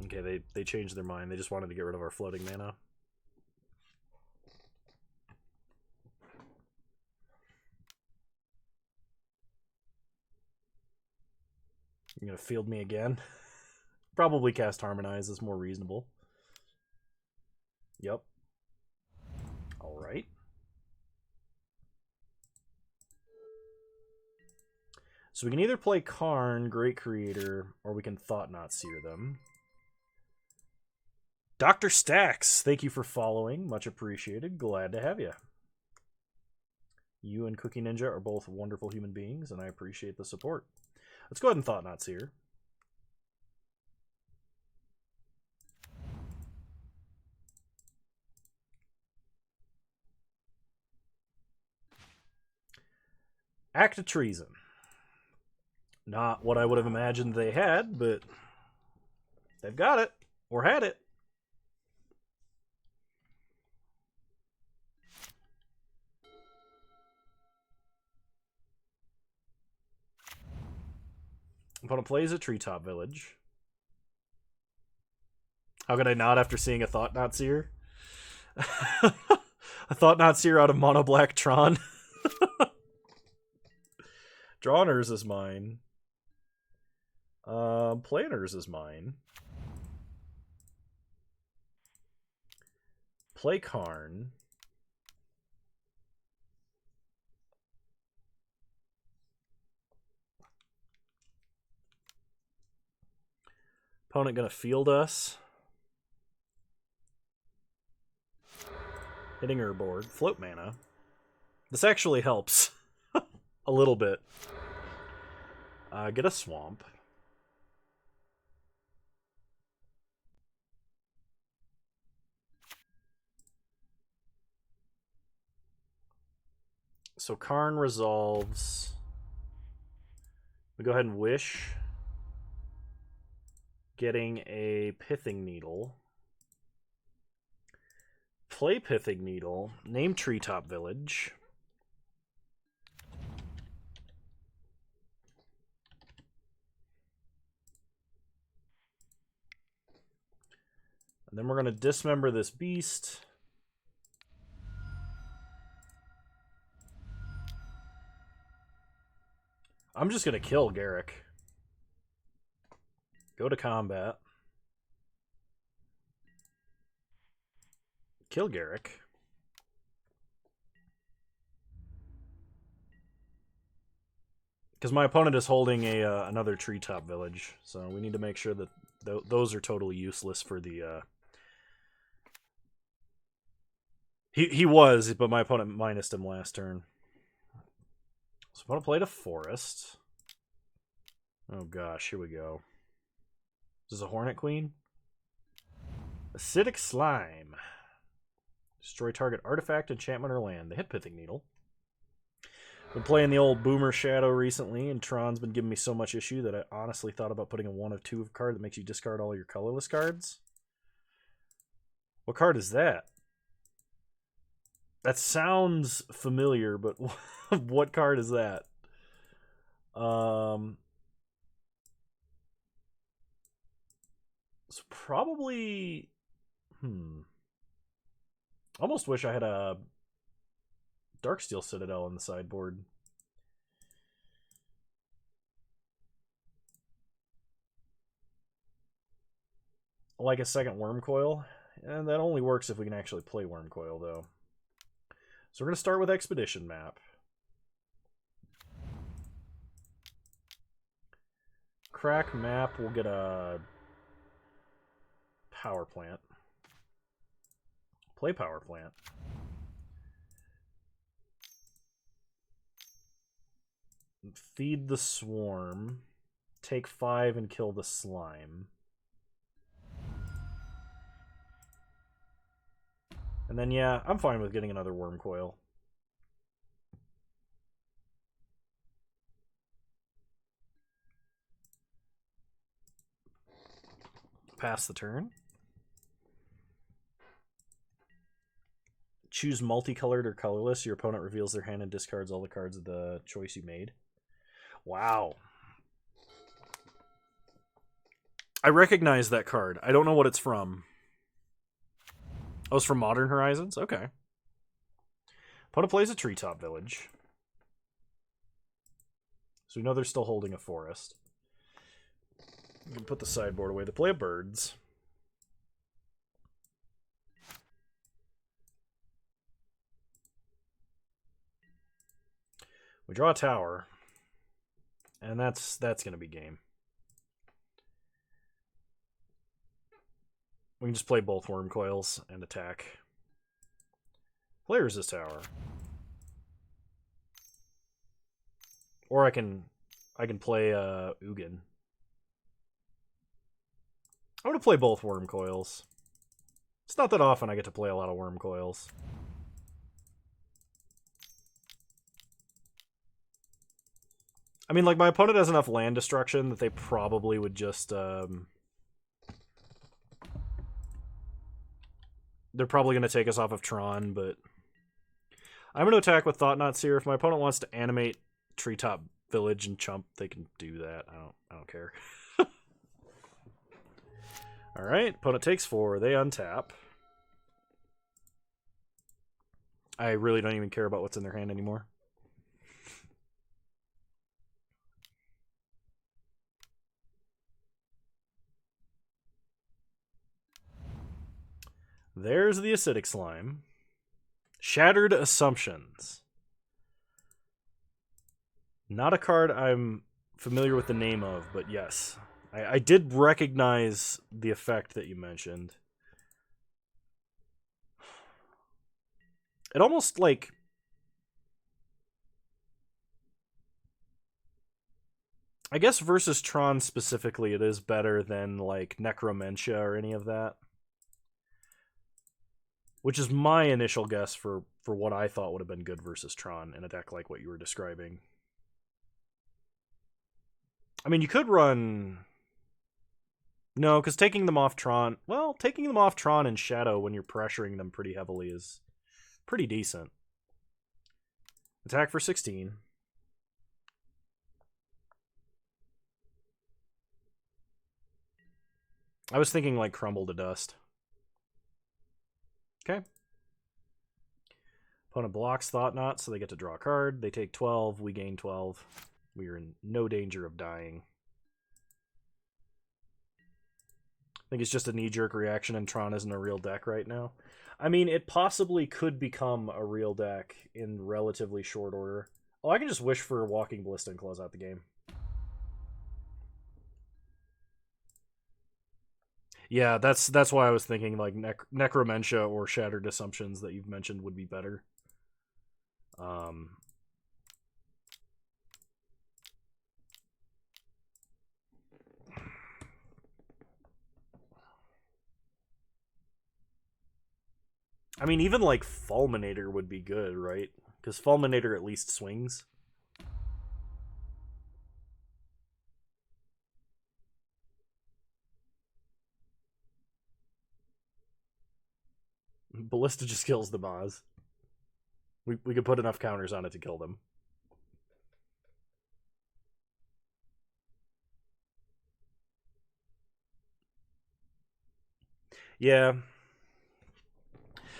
B: Okay, they changed their mind. They just wanted to get rid of our floating mana. You're going to field me again? Probably cast Harmonize is more reasonable. Yep. Alright. So we can either play Karn, Great Creator, or we can Thought-Knot Seer them. Dr. Stacks, thank you for following. Much appreciated. Glad to have you. You and Cookie Ninja are both wonderful human beings, and I appreciate the support. Let's go ahead and Thought-Knot Seer. Act of Treason. Not what I would have imagined they had, but they've got it. Or had it. Opponent plays a Treetop Village. How could I not after seeing a Thought-Knot Seer? A Thought-Knot Seer out of Mono Black Tron. Drawners is mine. Planners is mine. Play Karn. Opponent gonna field us. Hitting her board. Float mana. This actually helps. A little bit. Get a swamp. So Karn resolves. We go ahead and wish. Getting a Pithing Needle. Play Pithing Needle. Name Treetop Village. And then we're going to dismember this beast. I'm just going to kill Garrick. Go to combat. Kill Garrick. Because my opponent is holding a another Treetop Village, so we need to make sure that those are totally useless for the... He was, but my opponent minused him last turn. So I'm going to play a forest. Oh gosh, here we go. Is this a Hornet Queen? Acidic Slime. Destroy target artifact, enchantment, or land. They hit Pithing Needle. Been playing the old Boomer Shadow recently, and Tron's been giving me so much issue that I honestly thought about putting a 1 of 2 card that makes you discard all your colorless cards. What card is that? That sounds familiar, but what card is that? It's probably... Almost wish I had a Darksteel Citadel on the sideboard. Like a second Wormcoil. And that only works if we can actually play Wormcoil, though. So we're going to start with Expedition Map. Crack map, we'll get a Power Plant. Play Power Plant. Feed the Swarm. Take 5 and kill the Slime. And then, yeah, I'm fine with getting another Wormcoil. Pass the turn. Choose multicolored or colorless. Your opponent reveals their hand and discards all the cards of the choice you made. Wow. I recognize that card. I don't know what it's from. Oh, it's from Modern Horizons? Okay. Opponent plays a Treetop Village. So we know they're still holding a forest. You can put the sideboard away. They play a Birds. We draw a tower. And that's going to be game. We can just play both Wormcoils and attack. Play Resist Tower. Or I can play Ugin. I'm going to play both Wormcoils. It's not that often I get to play a lot of Wormcoils. I mean, like, my opponent has enough land destruction that they probably would just... They're probably going to take us off of Tron, but... I'm going to attack with Thought-Knot Seer. If my opponent wants to animate Treetop Village and chump, they can do that. I don't care. Alright, opponent takes 4. They untap. I really don't even care about what's in their hand anymore. There's the Acidic Slime. Shattered Assumptions. Not a card I'm familiar with the name of, but yes. I did recognize the effect that you mentioned. It almost, like... I guess versus Tron specifically, it is better than, like, Necromentia or any of that. Which is my initial guess for what I thought would have been good versus Tron in a deck like what you were describing. I mean, you could run... No, because taking them off Tron... Well, taking them off Tron and Shadow when you're pressuring them pretty heavily is pretty decent. Attack for 16. I was thinking, like, Crumble to Dust. Okay. Opponent blocks Thought-Knot, so they get to draw a card. They take 12. We gain 12. We are in no danger of dying. I think it's just a knee-jerk reaction, and Tron isn't a real deck right now. I mean, it possibly could become a real deck in relatively short order. Oh, I can just wish for Walking Ballista and close out the game. Yeah, that's why I was thinking like Necromentia or Shattered Assumptions that you've mentioned would be better. I mean, even like Fulminator would be good, right? Because Fulminator at least swings. Ballista just kills the Maz. We could put enough counters on it to kill them. Yeah.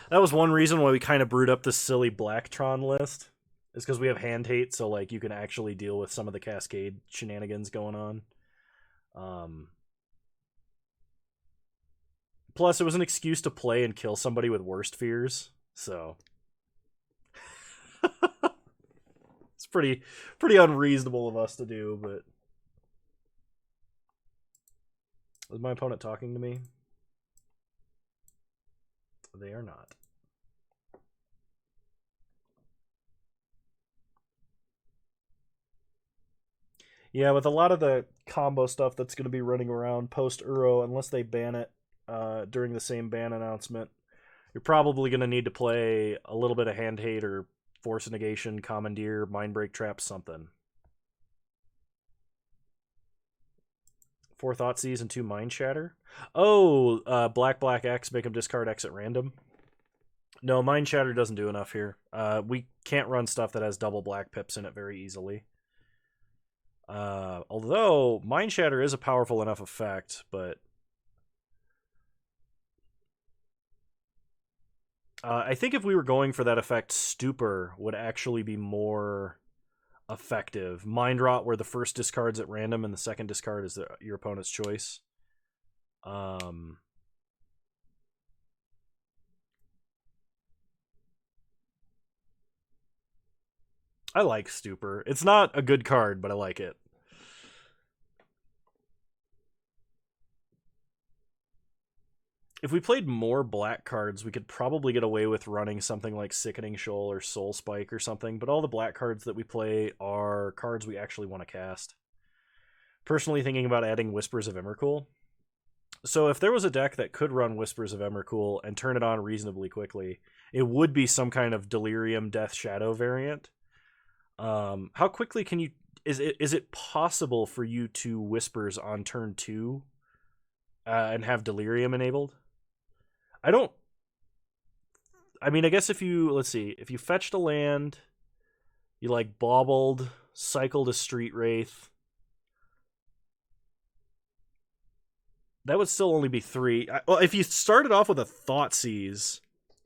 B: That was one reason why we kind of brewed up this silly Black Tron list. Is because we have hand hate, so like you can actually deal with some of the Cascade shenanigans going on. Plus, it was an excuse to play and kill somebody with worst fears. So it's pretty unreasonable of us to do. But is my opponent talking to me? They are not. Yeah, with a lot of the combo stuff that's going to be running around post Uro, unless they ban it during the same ban announcement, you're probably going to need to play a little bit of hand hate or force negation, commandeer, mind break trap, something. 4 Thoughtseize and 2 Mind Shatter. Oh, black X, make him discard X at random. No, Mind Shatter doesn't do enough here. We can't run stuff that has double black pips in it very easily. Although Mind Shatter is a powerful enough effect, but I think if we were going for that effect, Stupor would actually be more effective. Mind Rot, where the first discard's at random and the second discard is your opponent's choice. I like Stupor. It's not a good card, but I like it. If we played more black cards, we could probably get away with running something like Sickening Shoal or Soul Spike or something, but all the black cards that we play are cards we actually want to cast. Personally thinking about adding Whispers of Emrakul. So if there was a deck that could run Whispers of Emrakul and turn it on reasonably quickly, it would be some kind of Delirium Death Shadow variant. How quickly can you... Is it possible for you to Whispers on turn 2 and have Delirium enabled? I don't... I mean, I guess if you... Let's see. If you fetched a land, you, like, bobbled, cycled a Street Wraith... That would still only be 3. Well, if you started off with a Thoughtseize,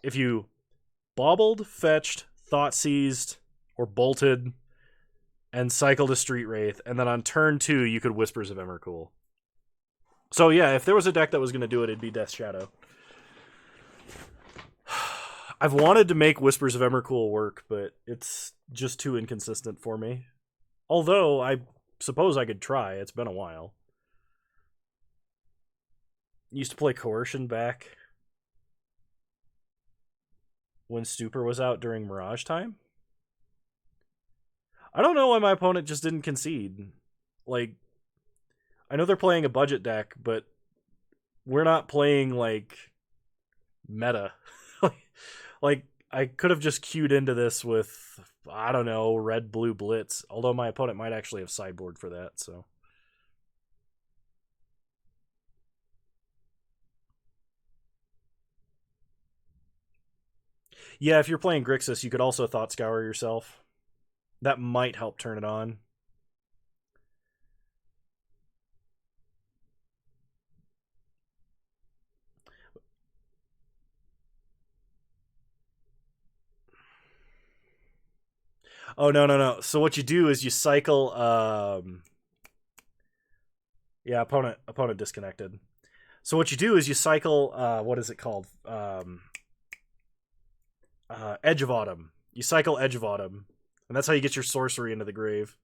B: if you bobbled, fetched, Thoughtseized, or bolted, and cycled a Street Wraith, and then on turn 2, you could Whispers of Emrakul. So yeah, if there was a deck that was going to do it, it'd be Death Shadow. I've wanted to make Whispers of Emrakul work, but it's just too inconsistent for me. Although, I suppose I could try. It's been a while. Used to play Coercion back when Stupor was out during Mirage time. I don't know why my opponent just didn't concede. Like, I know they're playing a budget deck, but we're not playing, like, meta. Like, I could have just queued into this with, I don't know, red, blue, blitz. Although my opponent might actually have sideboard for that, so... Yeah, if you're playing Grixis, you could also Thought Scour yourself. That might help turn it on. Oh, no. So what you do is you cycle... Yeah, opponent disconnected. So what you do is you cycle... what is it called? Edge of Autumn. You cycle Edge of Autumn. And that's how you get your sorcery into the grave.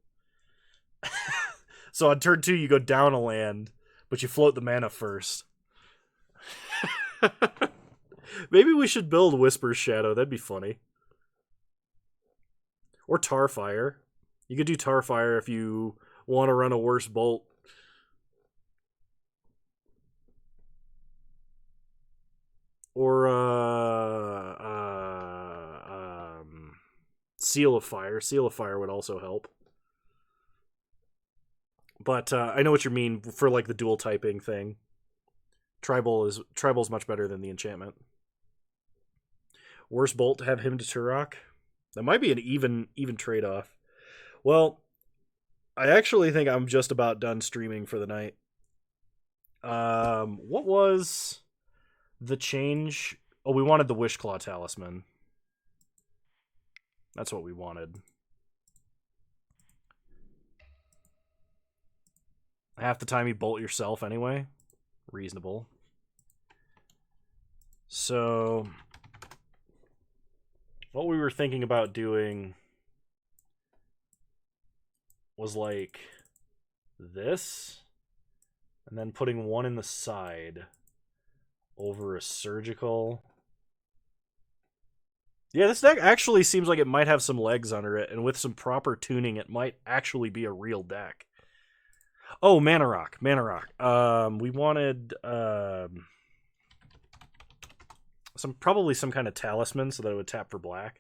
B: So on turn 2, you go down a land, but you float the mana first. Maybe we should build Whisper's Shadow. That'd be funny. Or Tarfire. You could do Tarfire if you want to run a worse bolt. Or Seal of Fire. Seal of Fire would also help. But I know what you mean for like the dual typing thing. Tribal's much better than the enchantment. Worst Bolt to have him to Turok. That might be an even trade off. Well, I actually think I'm just about done streaming for the night. What was the change? Oh, we wanted the Wishclaw Talisman. That's what we wanted. Half the time you bolt yourself anyway. Reasonable. So, what we were thinking about doing was like this, and then putting one in the side over a surgical. Yeah, this deck actually seems like it might have some legs under it, and with some proper tuning, it might actually be a real deck. Oh, Mana Rock. We wanted probably some kind of talisman so that it would tap for black.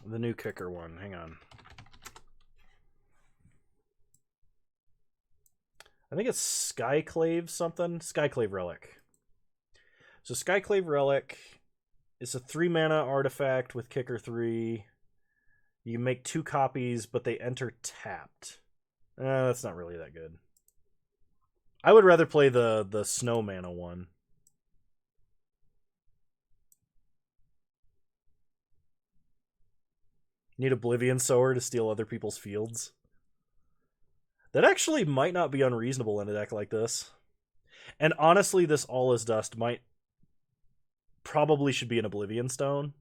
B: The new kicker one. Hang on. I think it's Skyclave something. Skyclave Relic. So Skyclave Relic is a 3-mana artifact with kicker 3. You make 2 copies, but they enter tapped. That's not really that good. I would rather play the snow mana one. Need Oblivion Sower to steal other people's fields. That actually might not be unreasonable in a deck like this. And honestly, this All Is Dust probably should be an Oblivion Stone.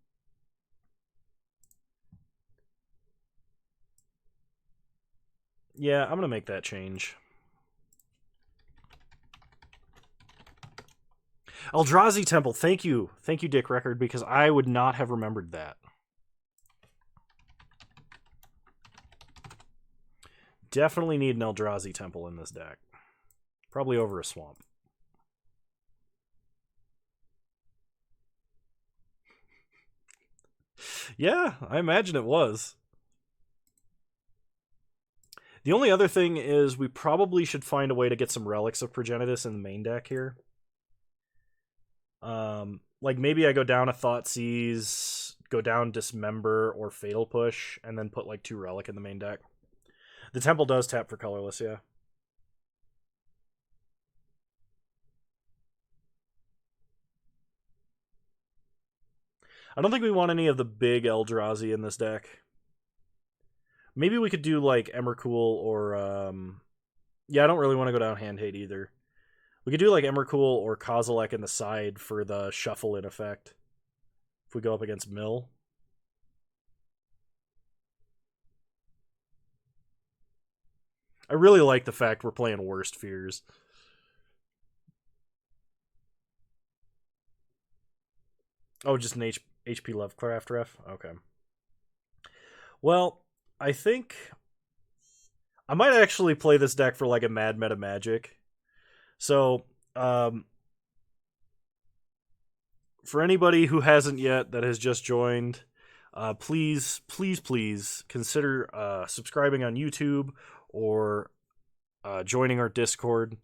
B: Yeah, I'm going to make that change. Eldrazi Temple, thank you. Thank you, Dick Record, because I would not have remembered that. Definitely need an Eldrazi Temple in this deck. Probably over a swamp. Yeah, I imagine it was. The only other thing is we probably should find a way to get some Relics of Progenitus in the main deck here. Like maybe I go down a Thoughtseize, go down Dismember or Fatal Push, and then put like 2 Relic in the main deck. The Temple does tap for colorless, yeah. I don't think we want any of the big Eldrazi in this deck. Maybe we could do like Emrakul or yeah, I don't really want to go down Hand Hate either. We could do like Emrakul or Kozilek in the side for the shuffle in effect. If we go up against Mill. I really like the fact we're playing Worst Fears. Oh, just an HP Lovecraft ref? Okay. Well, I think I might actually play this deck for like a Mad Meta Magic. So, for anybody who hasn't yet that has just joined, please consider subscribing on YouTube or joining our Discord.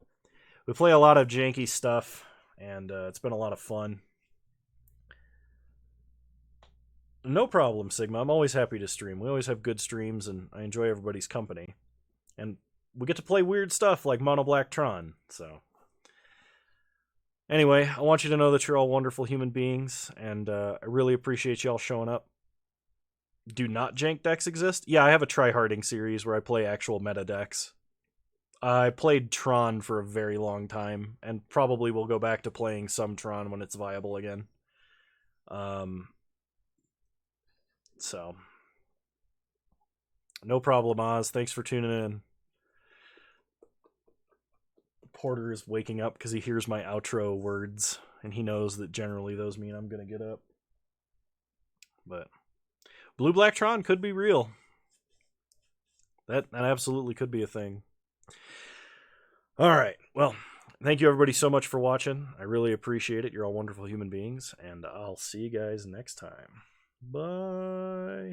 B: We play a lot of janky stuff, and it's been a lot of fun. No problem, Sigma. I'm always happy to stream. We always have good streams, and I enjoy everybody's company. And we get to play weird stuff like Mono Black Tron, so... Anyway, I want you to know that you're all wonderful human beings, and I really appreciate y'all showing up. Do not jank decks exist? Yeah, I have a tryharding series where I play actual meta decks. I played Tron for a very long time, and probably will go back to playing some Tron when it's viable again. So, no problem, Oz. Thanks for tuning in. Porter is waking up because he hears my outro words, and he knows that generally those mean I'm going to get up. But Blue Black Tron could be real. That absolutely could be a thing. All right. Well, thank you everybody so much for watching. I really appreciate it. You're all wonderful human beings, and I'll see you guys next time. Bye.